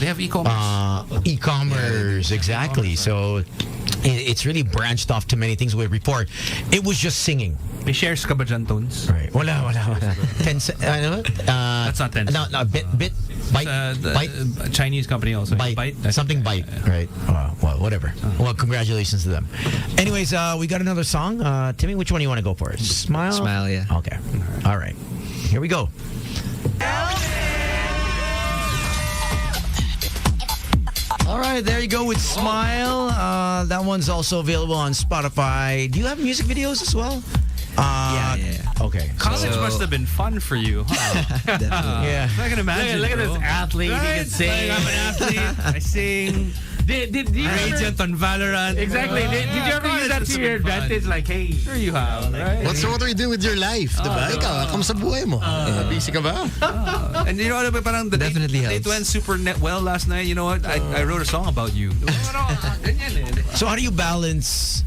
[SPEAKER 10] they have e-commerce.
[SPEAKER 9] E-commerce, exactly. So it's really branched off to many things we report. It was just singing.
[SPEAKER 10] May shares ka ba dyan, Tones?
[SPEAKER 9] Right. Wala.
[SPEAKER 10] That's not 10.
[SPEAKER 9] No, Byte.
[SPEAKER 10] Chinese company also.
[SPEAKER 9] Byte. Something Byte. Right. Well, whatever. Well, congratulations to them. Anyways, we got another song. Timmy, which one do you want to go for? Smile?
[SPEAKER 20] Smile, yeah.
[SPEAKER 9] Okay. All right. Here we go. All right, there you go with Smile. That one's also available on Spotify. Do you have music videos as well?
[SPEAKER 20] Yeah.
[SPEAKER 9] Okay.
[SPEAKER 10] College must have been fun for you, huh?
[SPEAKER 9] Yeah.
[SPEAKER 10] I can imagine.
[SPEAKER 8] Look at
[SPEAKER 10] bro.
[SPEAKER 8] this athlete. He
[SPEAKER 10] Right?
[SPEAKER 8] can sing.
[SPEAKER 10] Like, I'm an athlete. I sing.
[SPEAKER 8] Did you ever,
[SPEAKER 10] Radiant on Valorant.
[SPEAKER 8] exactly. Did you ever use that to your advantage? Like, hey,
[SPEAKER 10] Sure you have, right?
[SPEAKER 21] What are you doing with your life? Diba? Ikaw, kamusta buhay mo? Busy ka ba?
[SPEAKER 10] And you know what? Parang the
[SPEAKER 20] Definitely
[SPEAKER 10] date
[SPEAKER 20] helps.
[SPEAKER 10] went super well last night. You know what? I wrote a song about you.
[SPEAKER 9] So how do you balance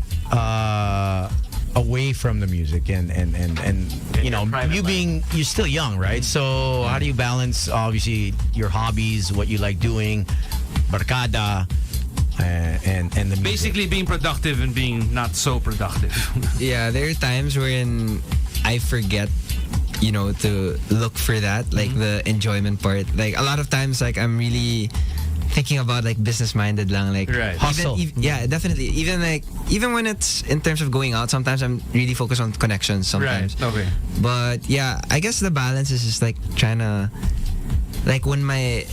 [SPEAKER 9] away from the music and you know, you're still young, right? So how do you balance obviously your hobbies, what you like doing, barkada, and the music?
[SPEAKER 10] Basically being productive and being not so productive.
[SPEAKER 20] Yeah, there are times wherein I forget, you know, to look for that, like the enjoyment part. Like a lot of times, like I'm really thinking about like business-minded lang, like
[SPEAKER 10] Right.
[SPEAKER 9] Hustle.
[SPEAKER 20] yeah, definitely. Even when it's in terms of going out, sometimes I'm really focused on connections. Sometimes,
[SPEAKER 10] Okay.
[SPEAKER 20] but yeah, I guess the balance is just like trying to. Like when my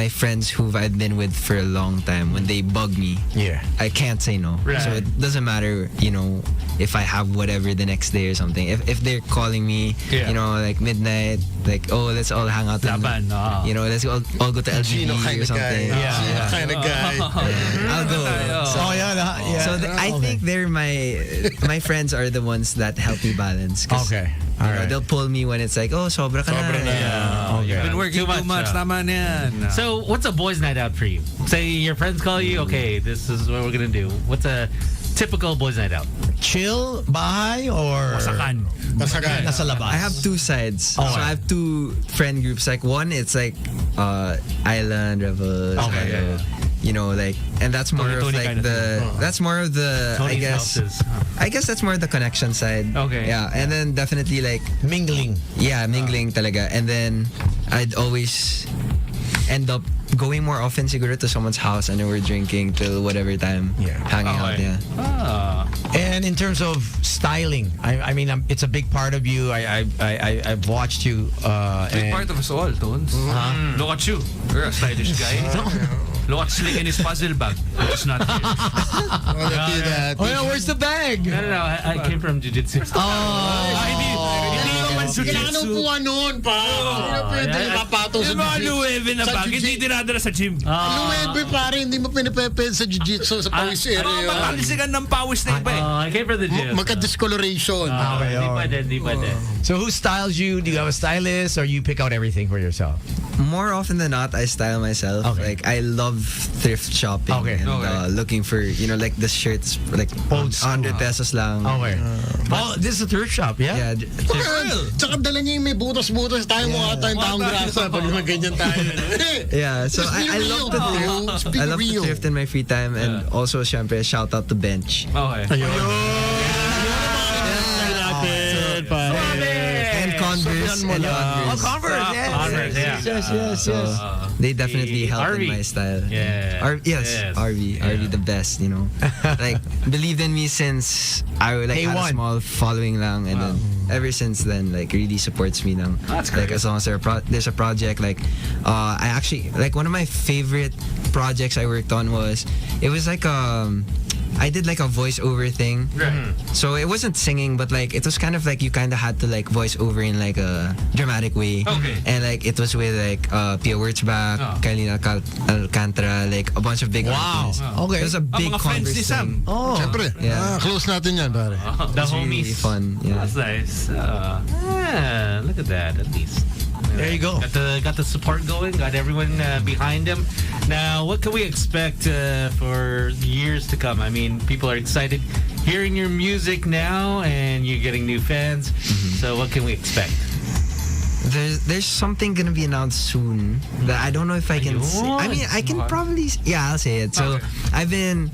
[SPEAKER 20] friends who I've been with for a long time, when they bug me,
[SPEAKER 9] Yeah.
[SPEAKER 20] I can't say no.
[SPEAKER 10] Right.
[SPEAKER 20] So it doesn't matter, you know, if I have whatever the next day or something. If they're calling me,
[SPEAKER 10] Yeah.
[SPEAKER 20] you know, like midnight, like, oh, let's all hang out.
[SPEAKER 10] Laban,
[SPEAKER 20] You know, let's all go to
[SPEAKER 21] Gino
[SPEAKER 20] LGB
[SPEAKER 21] kind
[SPEAKER 20] or
[SPEAKER 21] of guy.
[SPEAKER 20] something.
[SPEAKER 21] Gino kind of guy.
[SPEAKER 20] I'll go. So,
[SPEAKER 9] yeah.
[SPEAKER 20] I think they're my friends are the ones that help me balance. 'Cause
[SPEAKER 9] Okay.
[SPEAKER 20] You know, they'll pull me when it's like, oh, sobra ka na.
[SPEAKER 10] Yeah. You've been working too much. Tama na yan.
[SPEAKER 8] So, what's a boys' night out for you? Say your friends call you, okay, this is what we're gonna do. What's a typical boys' night out?
[SPEAKER 11] Chill, bahay, or...
[SPEAKER 8] Masakan.
[SPEAKER 11] Nasa labas.
[SPEAKER 20] I have two sides.
[SPEAKER 11] Oh,
[SPEAKER 20] so I have two friend groups. Like one, it's like Island, Rebels.
[SPEAKER 11] Okay.
[SPEAKER 20] You know, like, and that's more of
[SPEAKER 8] Tony
[SPEAKER 20] like
[SPEAKER 8] kind of
[SPEAKER 20] the.
[SPEAKER 8] thing.
[SPEAKER 20] That's more of the.
[SPEAKER 8] Tony's
[SPEAKER 20] I guess.
[SPEAKER 8] houses.
[SPEAKER 20] I guess that's more of the connection side.
[SPEAKER 8] Okay.
[SPEAKER 20] Yeah, and then definitely like
[SPEAKER 11] mingling.
[SPEAKER 20] Yeah, mingling talaga. And then I'd always end up going more often siguro to someone's house and then we're drinking till whatever time.
[SPEAKER 11] Yeah.
[SPEAKER 20] Hanging out. Yeah.
[SPEAKER 11] And in terms of styling, I mean, it's a big part of you. I've watched you.
[SPEAKER 10] Big part of us all, Tones. Look at you. You're a stylish guy. Look at Slick in his puzzle bag. It's not here.
[SPEAKER 11] Oh, yeah, where's the bag?
[SPEAKER 8] No. I came from jiu-jitsu.
[SPEAKER 10] Hindi naman
[SPEAKER 11] Kailangan ng upuan noon, pa. Pwede napapataw sa
[SPEAKER 10] jiu-jitsu. Yung mga luwebe na bag, hindi dinadala sa gym.
[SPEAKER 11] Luwebe, pare, hindi mo pinipeped sa jiu-jitsu, sa pawis area.
[SPEAKER 10] Matalisigan ng pawis na iba eh.
[SPEAKER 8] I came from the gym.
[SPEAKER 11] Magka-discoloration.
[SPEAKER 8] Hindi pwede.
[SPEAKER 11] So who styles you? Do you have a stylist or you pick out everything for yourself?
[SPEAKER 20] More often than not, I style myself.
[SPEAKER 11] Okay.
[SPEAKER 20] Like I love thrift shopping and looking for like the shirts like 100 pesos lang.
[SPEAKER 11] Okay. This is a thrift shop, yeah?
[SPEAKER 20] Yeah.
[SPEAKER 11] Tsaka dala niya yung may butas-butas tayo mukha tayong taong grasa pag mga ganyan tayo.
[SPEAKER 20] Yeah, so I love the thrift. I love the thrift in my free time and also syempre shout out to Bench.
[SPEAKER 10] Okay.
[SPEAKER 20] And Converse.
[SPEAKER 11] Converse, yes.
[SPEAKER 20] They definitely help in my style.
[SPEAKER 8] Yeah.
[SPEAKER 20] RV the best, you know. Like believed in me since I like had a small following lang, and then ever since then like really supports me now.
[SPEAKER 10] That's
[SPEAKER 20] like
[SPEAKER 10] great.
[SPEAKER 20] as long as there's a project like I actually like one of my favorite projects I worked on was like I did like a voiceover thing.
[SPEAKER 10] Right.
[SPEAKER 20] So it wasn't singing, but like it was kind of like you kind of had to like voice over in like a dramatic way.
[SPEAKER 10] Okay.
[SPEAKER 20] And like it was with like Pia Wurtzbach, Carlina Alcantara, like a bunch of big artists.
[SPEAKER 11] Okay.
[SPEAKER 20] It was a big
[SPEAKER 10] mga friends ni
[SPEAKER 20] Converse
[SPEAKER 10] Sam.
[SPEAKER 20] thing.
[SPEAKER 11] Siyempre.
[SPEAKER 20] Yeah.
[SPEAKER 11] Close natin yan, pare.
[SPEAKER 8] The
[SPEAKER 20] It's
[SPEAKER 8] homies.
[SPEAKER 20] really fun. Yeah.
[SPEAKER 8] That's nice. Look at that, at least.
[SPEAKER 11] There you go.
[SPEAKER 8] Got the support going. Got everyone behind him. Now, what can we expect for years to come? I mean, people are excited hearing your music now, and you're getting new fans. So, what can we expect?
[SPEAKER 20] There's something gonna be announced soon that I don't know if I can say. I mean, I can probably. Yeah, I'll say it. So I've been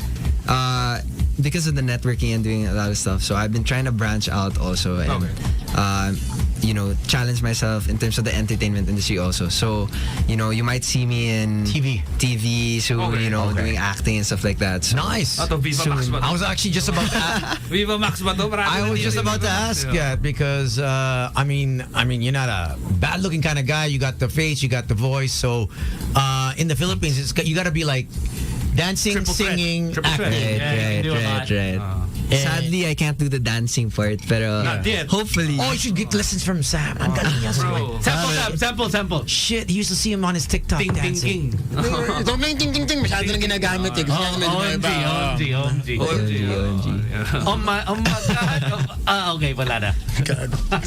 [SPEAKER 20] because of the networking and doing a lot of stuff. So I've been trying to branch out also and challenge myself in terms of the entertainment industry also. So you might see me in TV soon. Doing acting and stuff like that. So
[SPEAKER 11] Nice.
[SPEAKER 10] Ato, Viva Max ba to?
[SPEAKER 11] I was actually just about to ask.
[SPEAKER 10] Viva Max ba to?
[SPEAKER 11] I was just about to ask because I mean you're not a bad looking kind of guy. You got the face, you got the voice. So in the Philippines, you got to be like dancing, singing, acting.
[SPEAKER 20] Right. Sadly, I can't do the dancing part, pero
[SPEAKER 10] Not yet.
[SPEAKER 20] hopefully.
[SPEAKER 11] Oh, you should get lessons from Sam. Ang galing niya sa
[SPEAKER 10] Bro.
[SPEAKER 8] Sample.
[SPEAKER 11] Shit, he used to see him on his TikTok
[SPEAKER 8] Ting, ting,
[SPEAKER 11] dancing.
[SPEAKER 8] ting.
[SPEAKER 11] Ito na yung ting-ting-ting. Masyado na ginagamit eh.
[SPEAKER 8] OMG. Oh my God. Okay, wala na.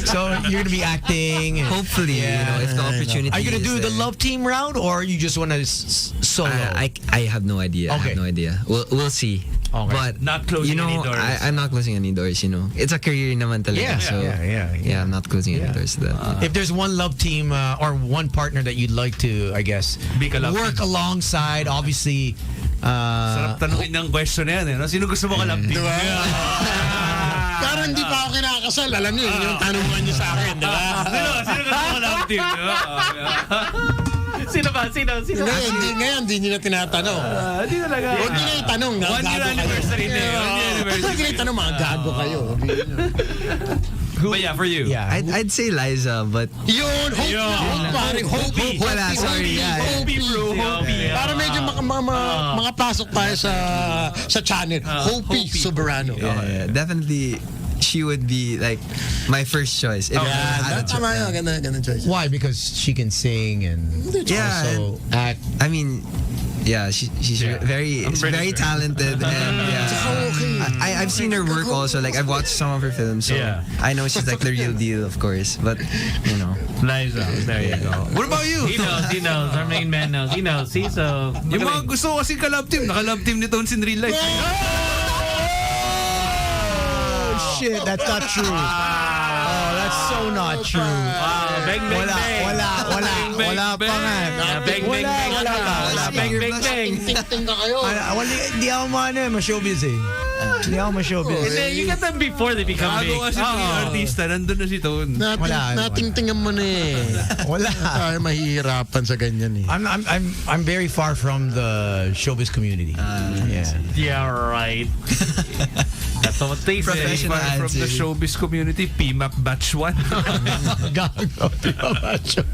[SPEAKER 11] So you're gonna be acting.
[SPEAKER 20] Hopefully, if the opportunity.
[SPEAKER 11] Are you gonna
[SPEAKER 20] is
[SPEAKER 11] do the
[SPEAKER 20] there.
[SPEAKER 11] love team round or you just wanna solo?
[SPEAKER 20] I have no idea.
[SPEAKER 11] Okay.
[SPEAKER 20] I have no idea. We'll see.
[SPEAKER 11] Okay.
[SPEAKER 20] But
[SPEAKER 10] Not closing any doors.
[SPEAKER 20] I'm not closing any doors. It's a career naman talaga.
[SPEAKER 11] Yeah.
[SPEAKER 20] I'm not closing any doors to that.
[SPEAKER 11] If there's one love team or one partner that you'd like to, I guess, work alongside, obviously.
[SPEAKER 10] Sarap tanungin ng question na yan eh. No? Sino gusto mo ka-love team?
[SPEAKER 11] Pero hindi pa ako kinakasal. Alam niyo, yun yung tanungan niyo sa akin, di ba?
[SPEAKER 10] Sino gusto mo ka-love team?
[SPEAKER 8] Sino ba?
[SPEAKER 11] Ngayon, hindi niyo na tinatanong.
[SPEAKER 10] Hindi talaga.
[SPEAKER 11] Huwag niyo na itanong.
[SPEAKER 10] 1 year anniversary na yun.
[SPEAKER 11] Huwag niyo na itanong, mga gago kayo.
[SPEAKER 10] But yeah, for you.
[SPEAKER 11] Yeah.
[SPEAKER 20] I'd say Liza, but
[SPEAKER 11] Yun! Hope!
[SPEAKER 20] wala, sorry.
[SPEAKER 10] Hopi, bro. Hopi.
[SPEAKER 11] Para medyo makapasok tayo sa channel. Hopi Soberano.
[SPEAKER 20] Yeah, definitely. She would be like my first choice. If I had a choice.
[SPEAKER 11] Tama yun. Ganda choice. Why? Because she can sing and also act.
[SPEAKER 20] I mean, yeah, she's very talented and I I've seen her work also. Like I've watched some of her films, so I know she's like the real deal, of course. But you know,
[SPEAKER 8] Liza, there you go.
[SPEAKER 10] What about you?
[SPEAKER 8] He knows. He knows. Our main man knows. He knows. See, so
[SPEAKER 10] Yung mga gusto ko kasi ka-love team, naka-love team ni Tones in real life.
[SPEAKER 9] Oh shit, that's not true. Oh, that's so not true.
[SPEAKER 8] Bang, bang,
[SPEAKER 9] Wala pa nga.
[SPEAKER 8] Bang, bang, bang. Bang, bang, bang.
[SPEAKER 21] Ting-ting ka kayo.
[SPEAKER 9] Hindi ako ma-showbiz eh. Hindi ako ma-showbiz.
[SPEAKER 8] You get them before they become big.
[SPEAKER 10] Bago kasi yung artista, nandun na si Tone.
[SPEAKER 21] Natingtingan mo na eh.
[SPEAKER 9] Wala.
[SPEAKER 21] Tayo mahihirapan sa ganyan eh.
[SPEAKER 9] I'm very far from the showbiz community.
[SPEAKER 8] Yeah, right. That's what they say.
[SPEAKER 10] Professional from the showbiz community, PMAP Batch 1.
[SPEAKER 9] Gago, PMAP Batch 1.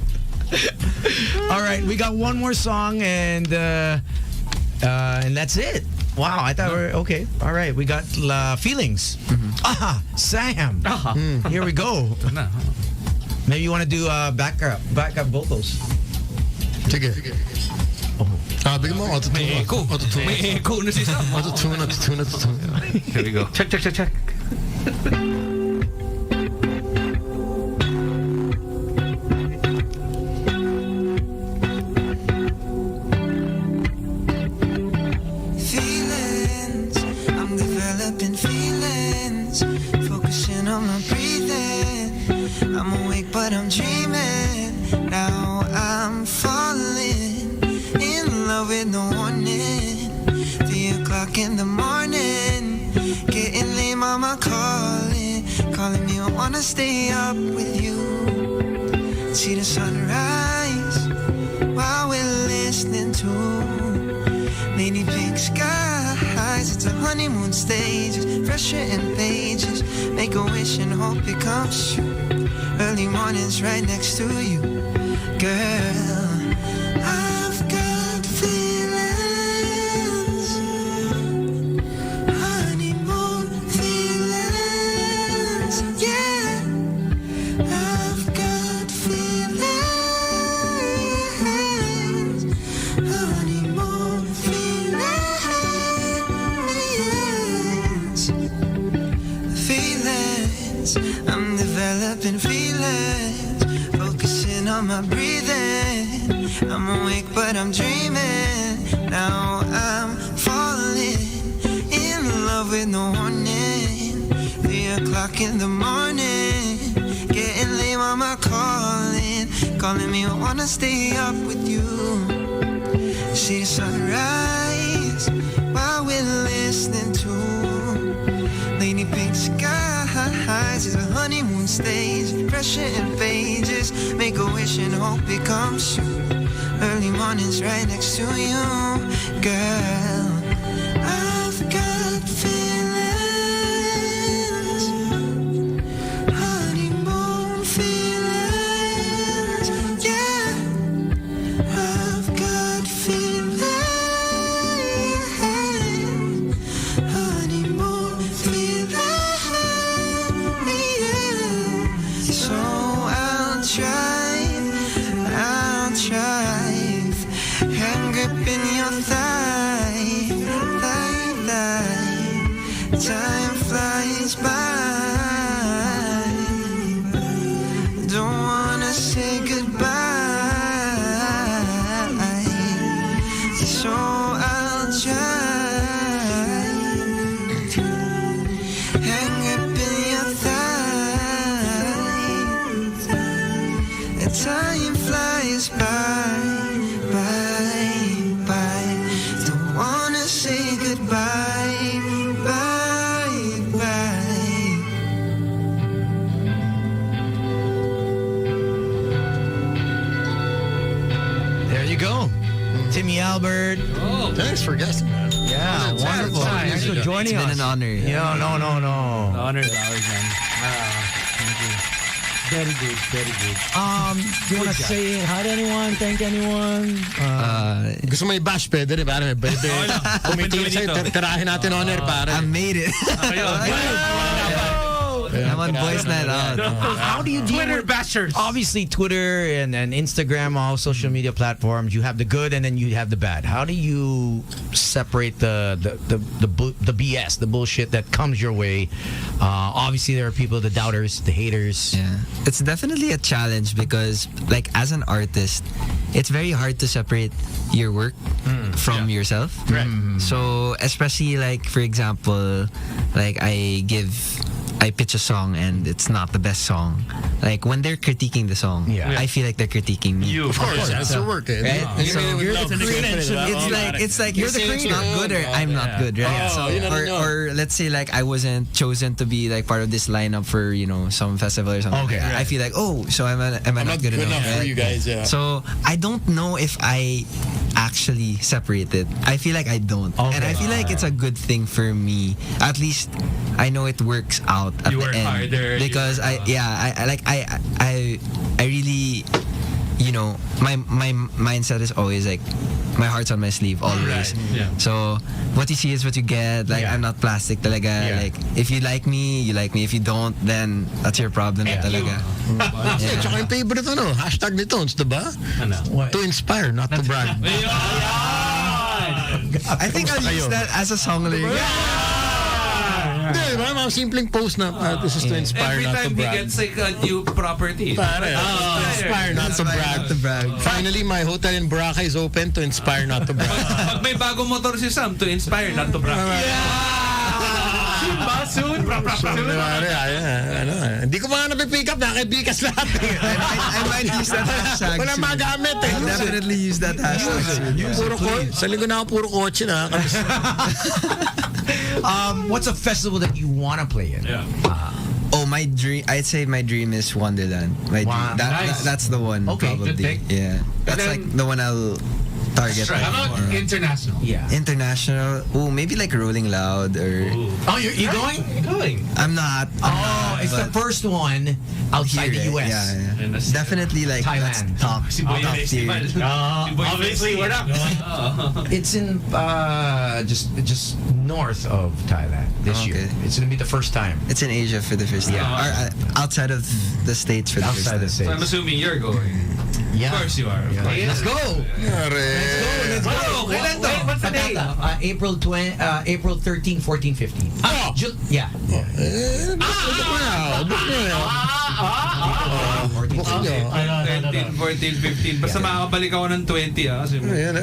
[SPEAKER 9] All right, we got one more song and that's it. Wow, I thought we were okay. All right, we got Feelings. Aha, Sam. Here we go. Maybe you want to do backup vocals.
[SPEAKER 21] Sige. Bigyan mo
[SPEAKER 10] May echo. May echo na si Sam.
[SPEAKER 21] Autotune.
[SPEAKER 10] Here we go.
[SPEAKER 8] Check.
[SPEAKER 13] Feelings, I'm developing feelings. Focusing on my breathing. I'm awake, but I'm dreaming. Now I'm falling in love with no warning. 3 o'clock in the morning, getting late, mama calling me. I wanna stay up with you. See the sunrise while we're listening to lady pink skies. It's a honeymoon stage, fresher in pages. Make a wish and hope it comes true. Early mornings right next to you, girl. I've got feelings, honeymoon feelings, yeah. I've got feelings, honeymoon feelings. Feelings, I'm developing feelings. Focusing on my breathing. I'm awake, but I'm dreaming. Now I'm falling in love with no warning. 3 o'clock in the morning, getting late, mama calling me. I wanna stay up with you. See the sunrise while we're listening to lady pink skies. It's a honeymoon stage, pressure in pages. Make a wish and hope it comes true. Early mornings right next to you, girl. I've got feelings, honeymoon feelings, yeah. I've got feelings, honeymoon feelings. So I'll try, hand grip in your thigh. Time flies by. Don't wanna say goodbye, so I'll try. Hand grip in your thigh. Time flies by. Don't wanna say goodbye, bye.
[SPEAKER 9] There you go. Timmy Albert.
[SPEAKER 21] Thanks for guessing, man.
[SPEAKER 9] Yeah, wonderful. Thanks for joining us.
[SPEAKER 20] It's been an honor.
[SPEAKER 9] Yeah, no.
[SPEAKER 8] The honor is ours, man. Thank you. Very good.
[SPEAKER 21] Do you want to say hi to anyone? Thank anyone? Gusto mo i-bash, pwede rin. Pare, pwede. Kumiti sa'yo, tirahin natin honor, pare.
[SPEAKER 20] I made it.
[SPEAKER 21] Yeah,
[SPEAKER 20] One boys night out.
[SPEAKER 9] How do you deal
[SPEAKER 8] Twitter
[SPEAKER 9] with
[SPEAKER 8] bashers?
[SPEAKER 9] Obviously, Twitter and Instagram, all social media platforms. You have the good and then you have the bad. How do you separate the BS, the bullshit that comes your way? Obviously, there are people, the doubters, the haters.
[SPEAKER 20] Yeah, it's definitely a challenge because, like, as an artist, it's very hard to separate your work from yourself.
[SPEAKER 8] Right.
[SPEAKER 20] So, especially like, for example, like I pitch a song and it's not the best song. Like when they're critiquing the song, I feel like they're critiquing me.
[SPEAKER 21] Of course, that's their work.
[SPEAKER 20] Right? So it's like you're the creator, not good or I'm not good, right? Or let's say like I wasn't chosen to be like part of this lineup for some festival or something. Okay, I feel like so am I not good enough
[SPEAKER 21] for you guys? Yeah.
[SPEAKER 20] So I don't know if I actually separate it. I feel like I don't, and I feel like it's a good thing for me. At least I know it works out at the end harder, because I really, my mindset is always like my heart's on my sleeve always.
[SPEAKER 8] Right. Yeah.
[SPEAKER 20] So what you see is what you get. Like I'm not plastic talaga.
[SPEAKER 21] Yeah.
[SPEAKER 20] Like if you like me, you like me. If you don't, then that's your problem talaga.
[SPEAKER 21] Yeah. Tsaka yung favorite hashtag ni Tones, diba? To inspire, not to brag.
[SPEAKER 20] I think I'll use that as a song lyric.
[SPEAKER 21] Hindi, mga simpleng post na this is to inspire,
[SPEAKER 10] Every
[SPEAKER 21] not to
[SPEAKER 10] time he
[SPEAKER 21] brag.
[SPEAKER 10] gets like a new property.
[SPEAKER 21] Inspire, not to brag. Finally, my hotel in Boracay is open to inspire, not to brag.
[SPEAKER 10] Pag may bagong motor si Sam, to inspire, not to brag.
[SPEAKER 8] Soon.
[SPEAKER 21] Hindi ko mga napipick up, nakabikas lahat.
[SPEAKER 20] I might use that hashtag.
[SPEAKER 21] Wala magamit
[SPEAKER 20] I'll definitely use that hashtag.
[SPEAKER 21] Sa linggo na ako puro kotse na.
[SPEAKER 9] What's a festival that you want to play in?
[SPEAKER 20] My dream. I'd say my dream is Wonderland. My dream. That's the one.
[SPEAKER 9] Okay,
[SPEAKER 20] probably.
[SPEAKER 9] good pick.
[SPEAKER 20] Yeah, that's like the one I'll target.
[SPEAKER 8] How about international?
[SPEAKER 9] Yeah.
[SPEAKER 20] International. Maybe like Rolling Loud or.
[SPEAKER 9] Oh, you going?
[SPEAKER 20] I'm not.
[SPEAKER 9] It's the first one outside the US.
[SPEAKER 20] Yeah. Definitely like
[SPEAKER 9] Thailand.
[SPEAKER 20] That's top tier.
[SPEAKER 8] Obviously, we're not going.
[SPEAKER 9] It's in just north of Thailand this year. It's gonna be the first time.
[SPEAKER 20] It's in Asia for the first time. Or outside of the States for the first time.
[SPEAKER 9] Outside the States.
[SPEAKER 10] So I'm assuming you're going.
[SPEAKER 9] Yeah.
[SPEAKER 10] Of course you are.
[SPEAKER 9] Yeah. Let's go.
[SPEAKER 10] Let's go.
[SPEAKER 8] Wait, what's the date?
[SPEAKER 9] April 13, 14, 15. Yeah.
[SPEAKER 10] 13, 14, 15. Basta makakabalik ako ng 20 kasi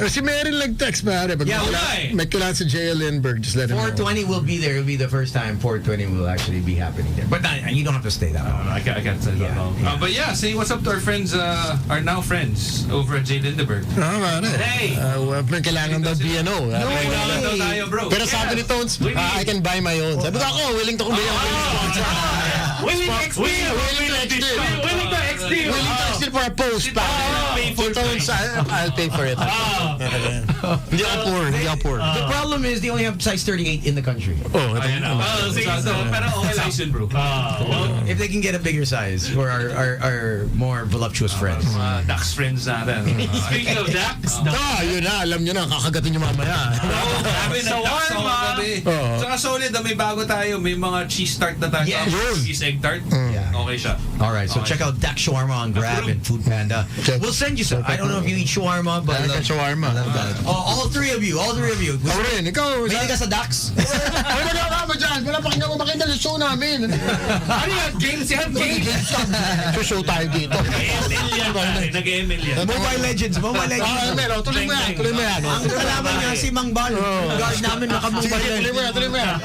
[SPEAKER 21] Si Meryl nag-text pare. May kailangan si J.L. Lindbergh. Just let him know.
[SPEAKER 9] 420 will be there. It'll be the first time 420 will actually be happening there. But you don't have to stay that long.
[SPEAKER 10] I can't say that long. But yeah, say what's up to our friends, our now friends over at J. Lindbergh.
[SPEAKER 21] Hey! May kailangan daw B&O. Pero sabi ni Tones, I can buy my own. Sabi ko ako, willing to kumili ako.
[SPEAKER 8] Willing to extend
[SPEAKER 21] for a post. Tones, I'll pay for it. Hindi ako poor.
[SPEAKER 9] The problem is they only have size 38 in the country.
[SPEAKER 10] Pero okay lang yun, bro.
[SPEAKER 9] If they can get a bigger size for our more voluptuous friends.
[SPEAKER 10] Dax friends natin.
[SPEAKER 8] Speaking of Dax,
[SPEAKER 21] Yun na, alam nyo na, kakagatin nyo mamaya.
[SPEAKER 10] Saka solid, may bago tayo. May mga cheese tart na tayo. Cheese egg tart. Okay siya.
[SPEAKER 9] All right, so check out Dak Shawarma on Grab and Food Panda. We'll send you some. I don't know if you eat shawarma, but
[SPEAKER 21] shawarma.
[SPEAKER 9] All three of you.
[SPEAKER 21] Ikaw,
[SPEAKER 9] may ka sa Dax?
[SPEAKER 21] Ano nagawa mo dyan? Wala pa kayo makita sa show namin.
[SPEAKER 8] Ano yan? Games yan? Games?
[SPEAKER 21] Show tayo dito.
[SPEAKER 8] Nag-ML yan.
[SPEAKER 9] Mobile Legends.
[SPEAKER 21] Tuloy mo yan.
[SPEAKER 9] Ang kalaban niya si Mang Bal. Guard namin naka-mobile Legends.
[SPEAKER 21] Tuloy mo yan.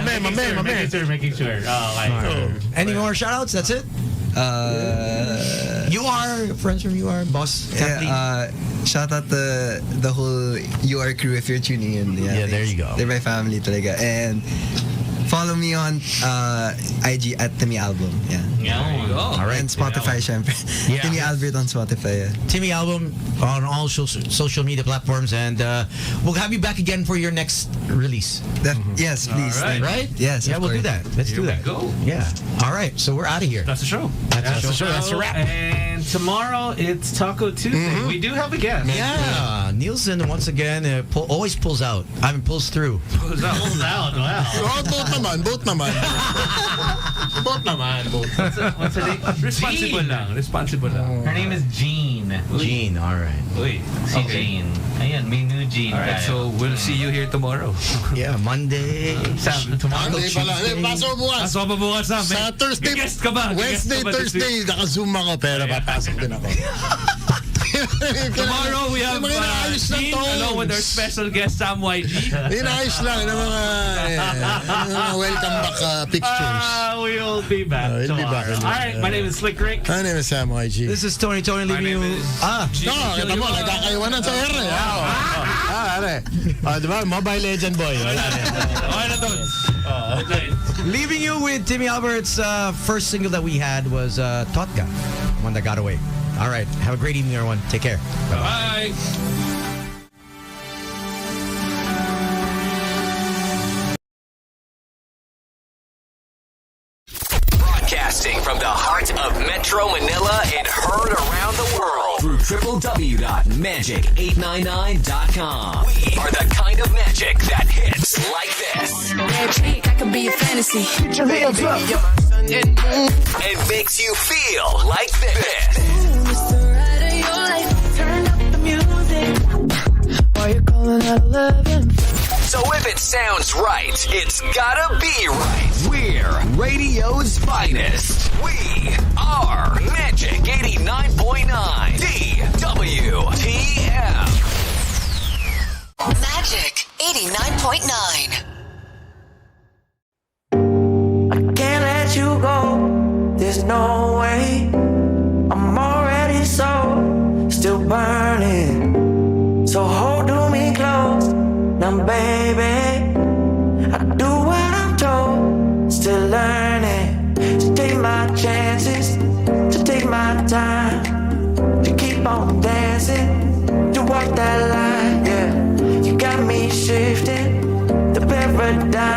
[SPEAKER 21] Mame.
[SPEAKER 8] Making sure. Okay.
[SPEAKER 9] Any more shoutouts? That's it? Friends from UR, boss.
[SPEAKER 20] Shout out the whole UR crew if you're tuning in.
[SPEAKER 9] Yeah, there you go.
[SPEAKER 20] They're my family talaga. And follow me on IG at Timmy Album. Yeah.
[SPEAKER 9] All right.
[SPEAKER 20] And Spotify, syempre. Timmy Albert on Spotify. Yeah.
[SPEAKER 9] Timmy Album on all social media platforms, and we'll have you back again for your next release.
[SPEAKER 20] Yes, please.
[SPEAKER 9] Right?
[SPEAKER 20] Yes.
[SPEAKER 9] Yeah, we'll do that. Let's do that.
[SPEAKER 10] Go.
[SPEAKER 9] Yeah. All right. So we're out of here.
[SPEAKER 10] That's the show.
[SPEAKER 21] That's the show. That's a wrap.
[SPEAKER 8] And tomorrow it's Taco Tuesday. We do have a guest.
[SPEAKER 9] Yeah, Nielsen once again always pulls out. I mean, pulls through.
[SPEAKER 8] Pulls out. Wow.
[SPEAKER 21] Both naman. Both naman.
[SPEAKER 8] What's her name?
[SPEAKER 10] Responsible lang.
[SPEAKER 8] Her name is Jean.
[SPEAKER 9] Jean, all right.
[SPEAKER 8] Uy, si Jean. Ayan, may new Jean.
[SPEAKER 10] All right, so we'll see you here tomorrow.
[SPEAKER 9] Yeah, Monday.
[SPEAKER 8] Tomorrow.
[SPEAKER 21] Monday pala. Pasok bukas.
[SPEAKER 10] Pasok pa bukas, Sam.
[SPEAKER 21] Sa Thursday.
[SPEAKER 10] Guest ka ba?
[SPEAKER 21] Wednesday, Thursday, naka-zoom ako, pero papasok din ako.
[SPEAKER 10] Tomorrow we have Jean along with our special guest Sam YG.
[SPEAKER 21] Inaayos lang ng mga welcome back pictures.
[SPEAKER 8] We'll be back
[SPEAKER 21] We'll be
[SPEAKER 8] tomorrow.
[SPEAKER 21] back.
[SPEAKER 8] All right, my name is Slick Rick.
[SPEAKER 21] My name is Sam YG.
[SPEAKER 9] This is Tony leaving you.
[SPEAKER 21] Kita mo, nagkakaiwanan sa ere. Diba? Mobile Legend boy.
[SPEAKER 9] Leaving you with Timmy Albert's first single that we had was Totka, one that got away. All right. Have a great evening, everyone. Take care.
[SPEAKER 10] Bye.
[SPEAKER 2] Broadcasting from the heart of Metro Manila and heard around the world through www.magic899.com. We are the kind of magic that hits like this.
[SPEAKER 19] Magic, I could be a fantasy. Put your hands up.
[SPEAKER 2] And makes you feel like this.
[SPEAKER 19] Turn up the music. Why you calling at 11?
[SPEAKER 2] So if it sounds right, it's gotta be right. We're radio's finest. We are Magic 89.9 DWTM.
[SPEAKER 12] Magic 89.9.
[SPEAKER 13] I can't let you go. There's no way. I'm already still burning. So hold to me close. Now, baby, I do what I'm told. Still learning to take my chances, to take my time, to keep on dancing, to walk that line. Yeah, you got me shifting the paradigm.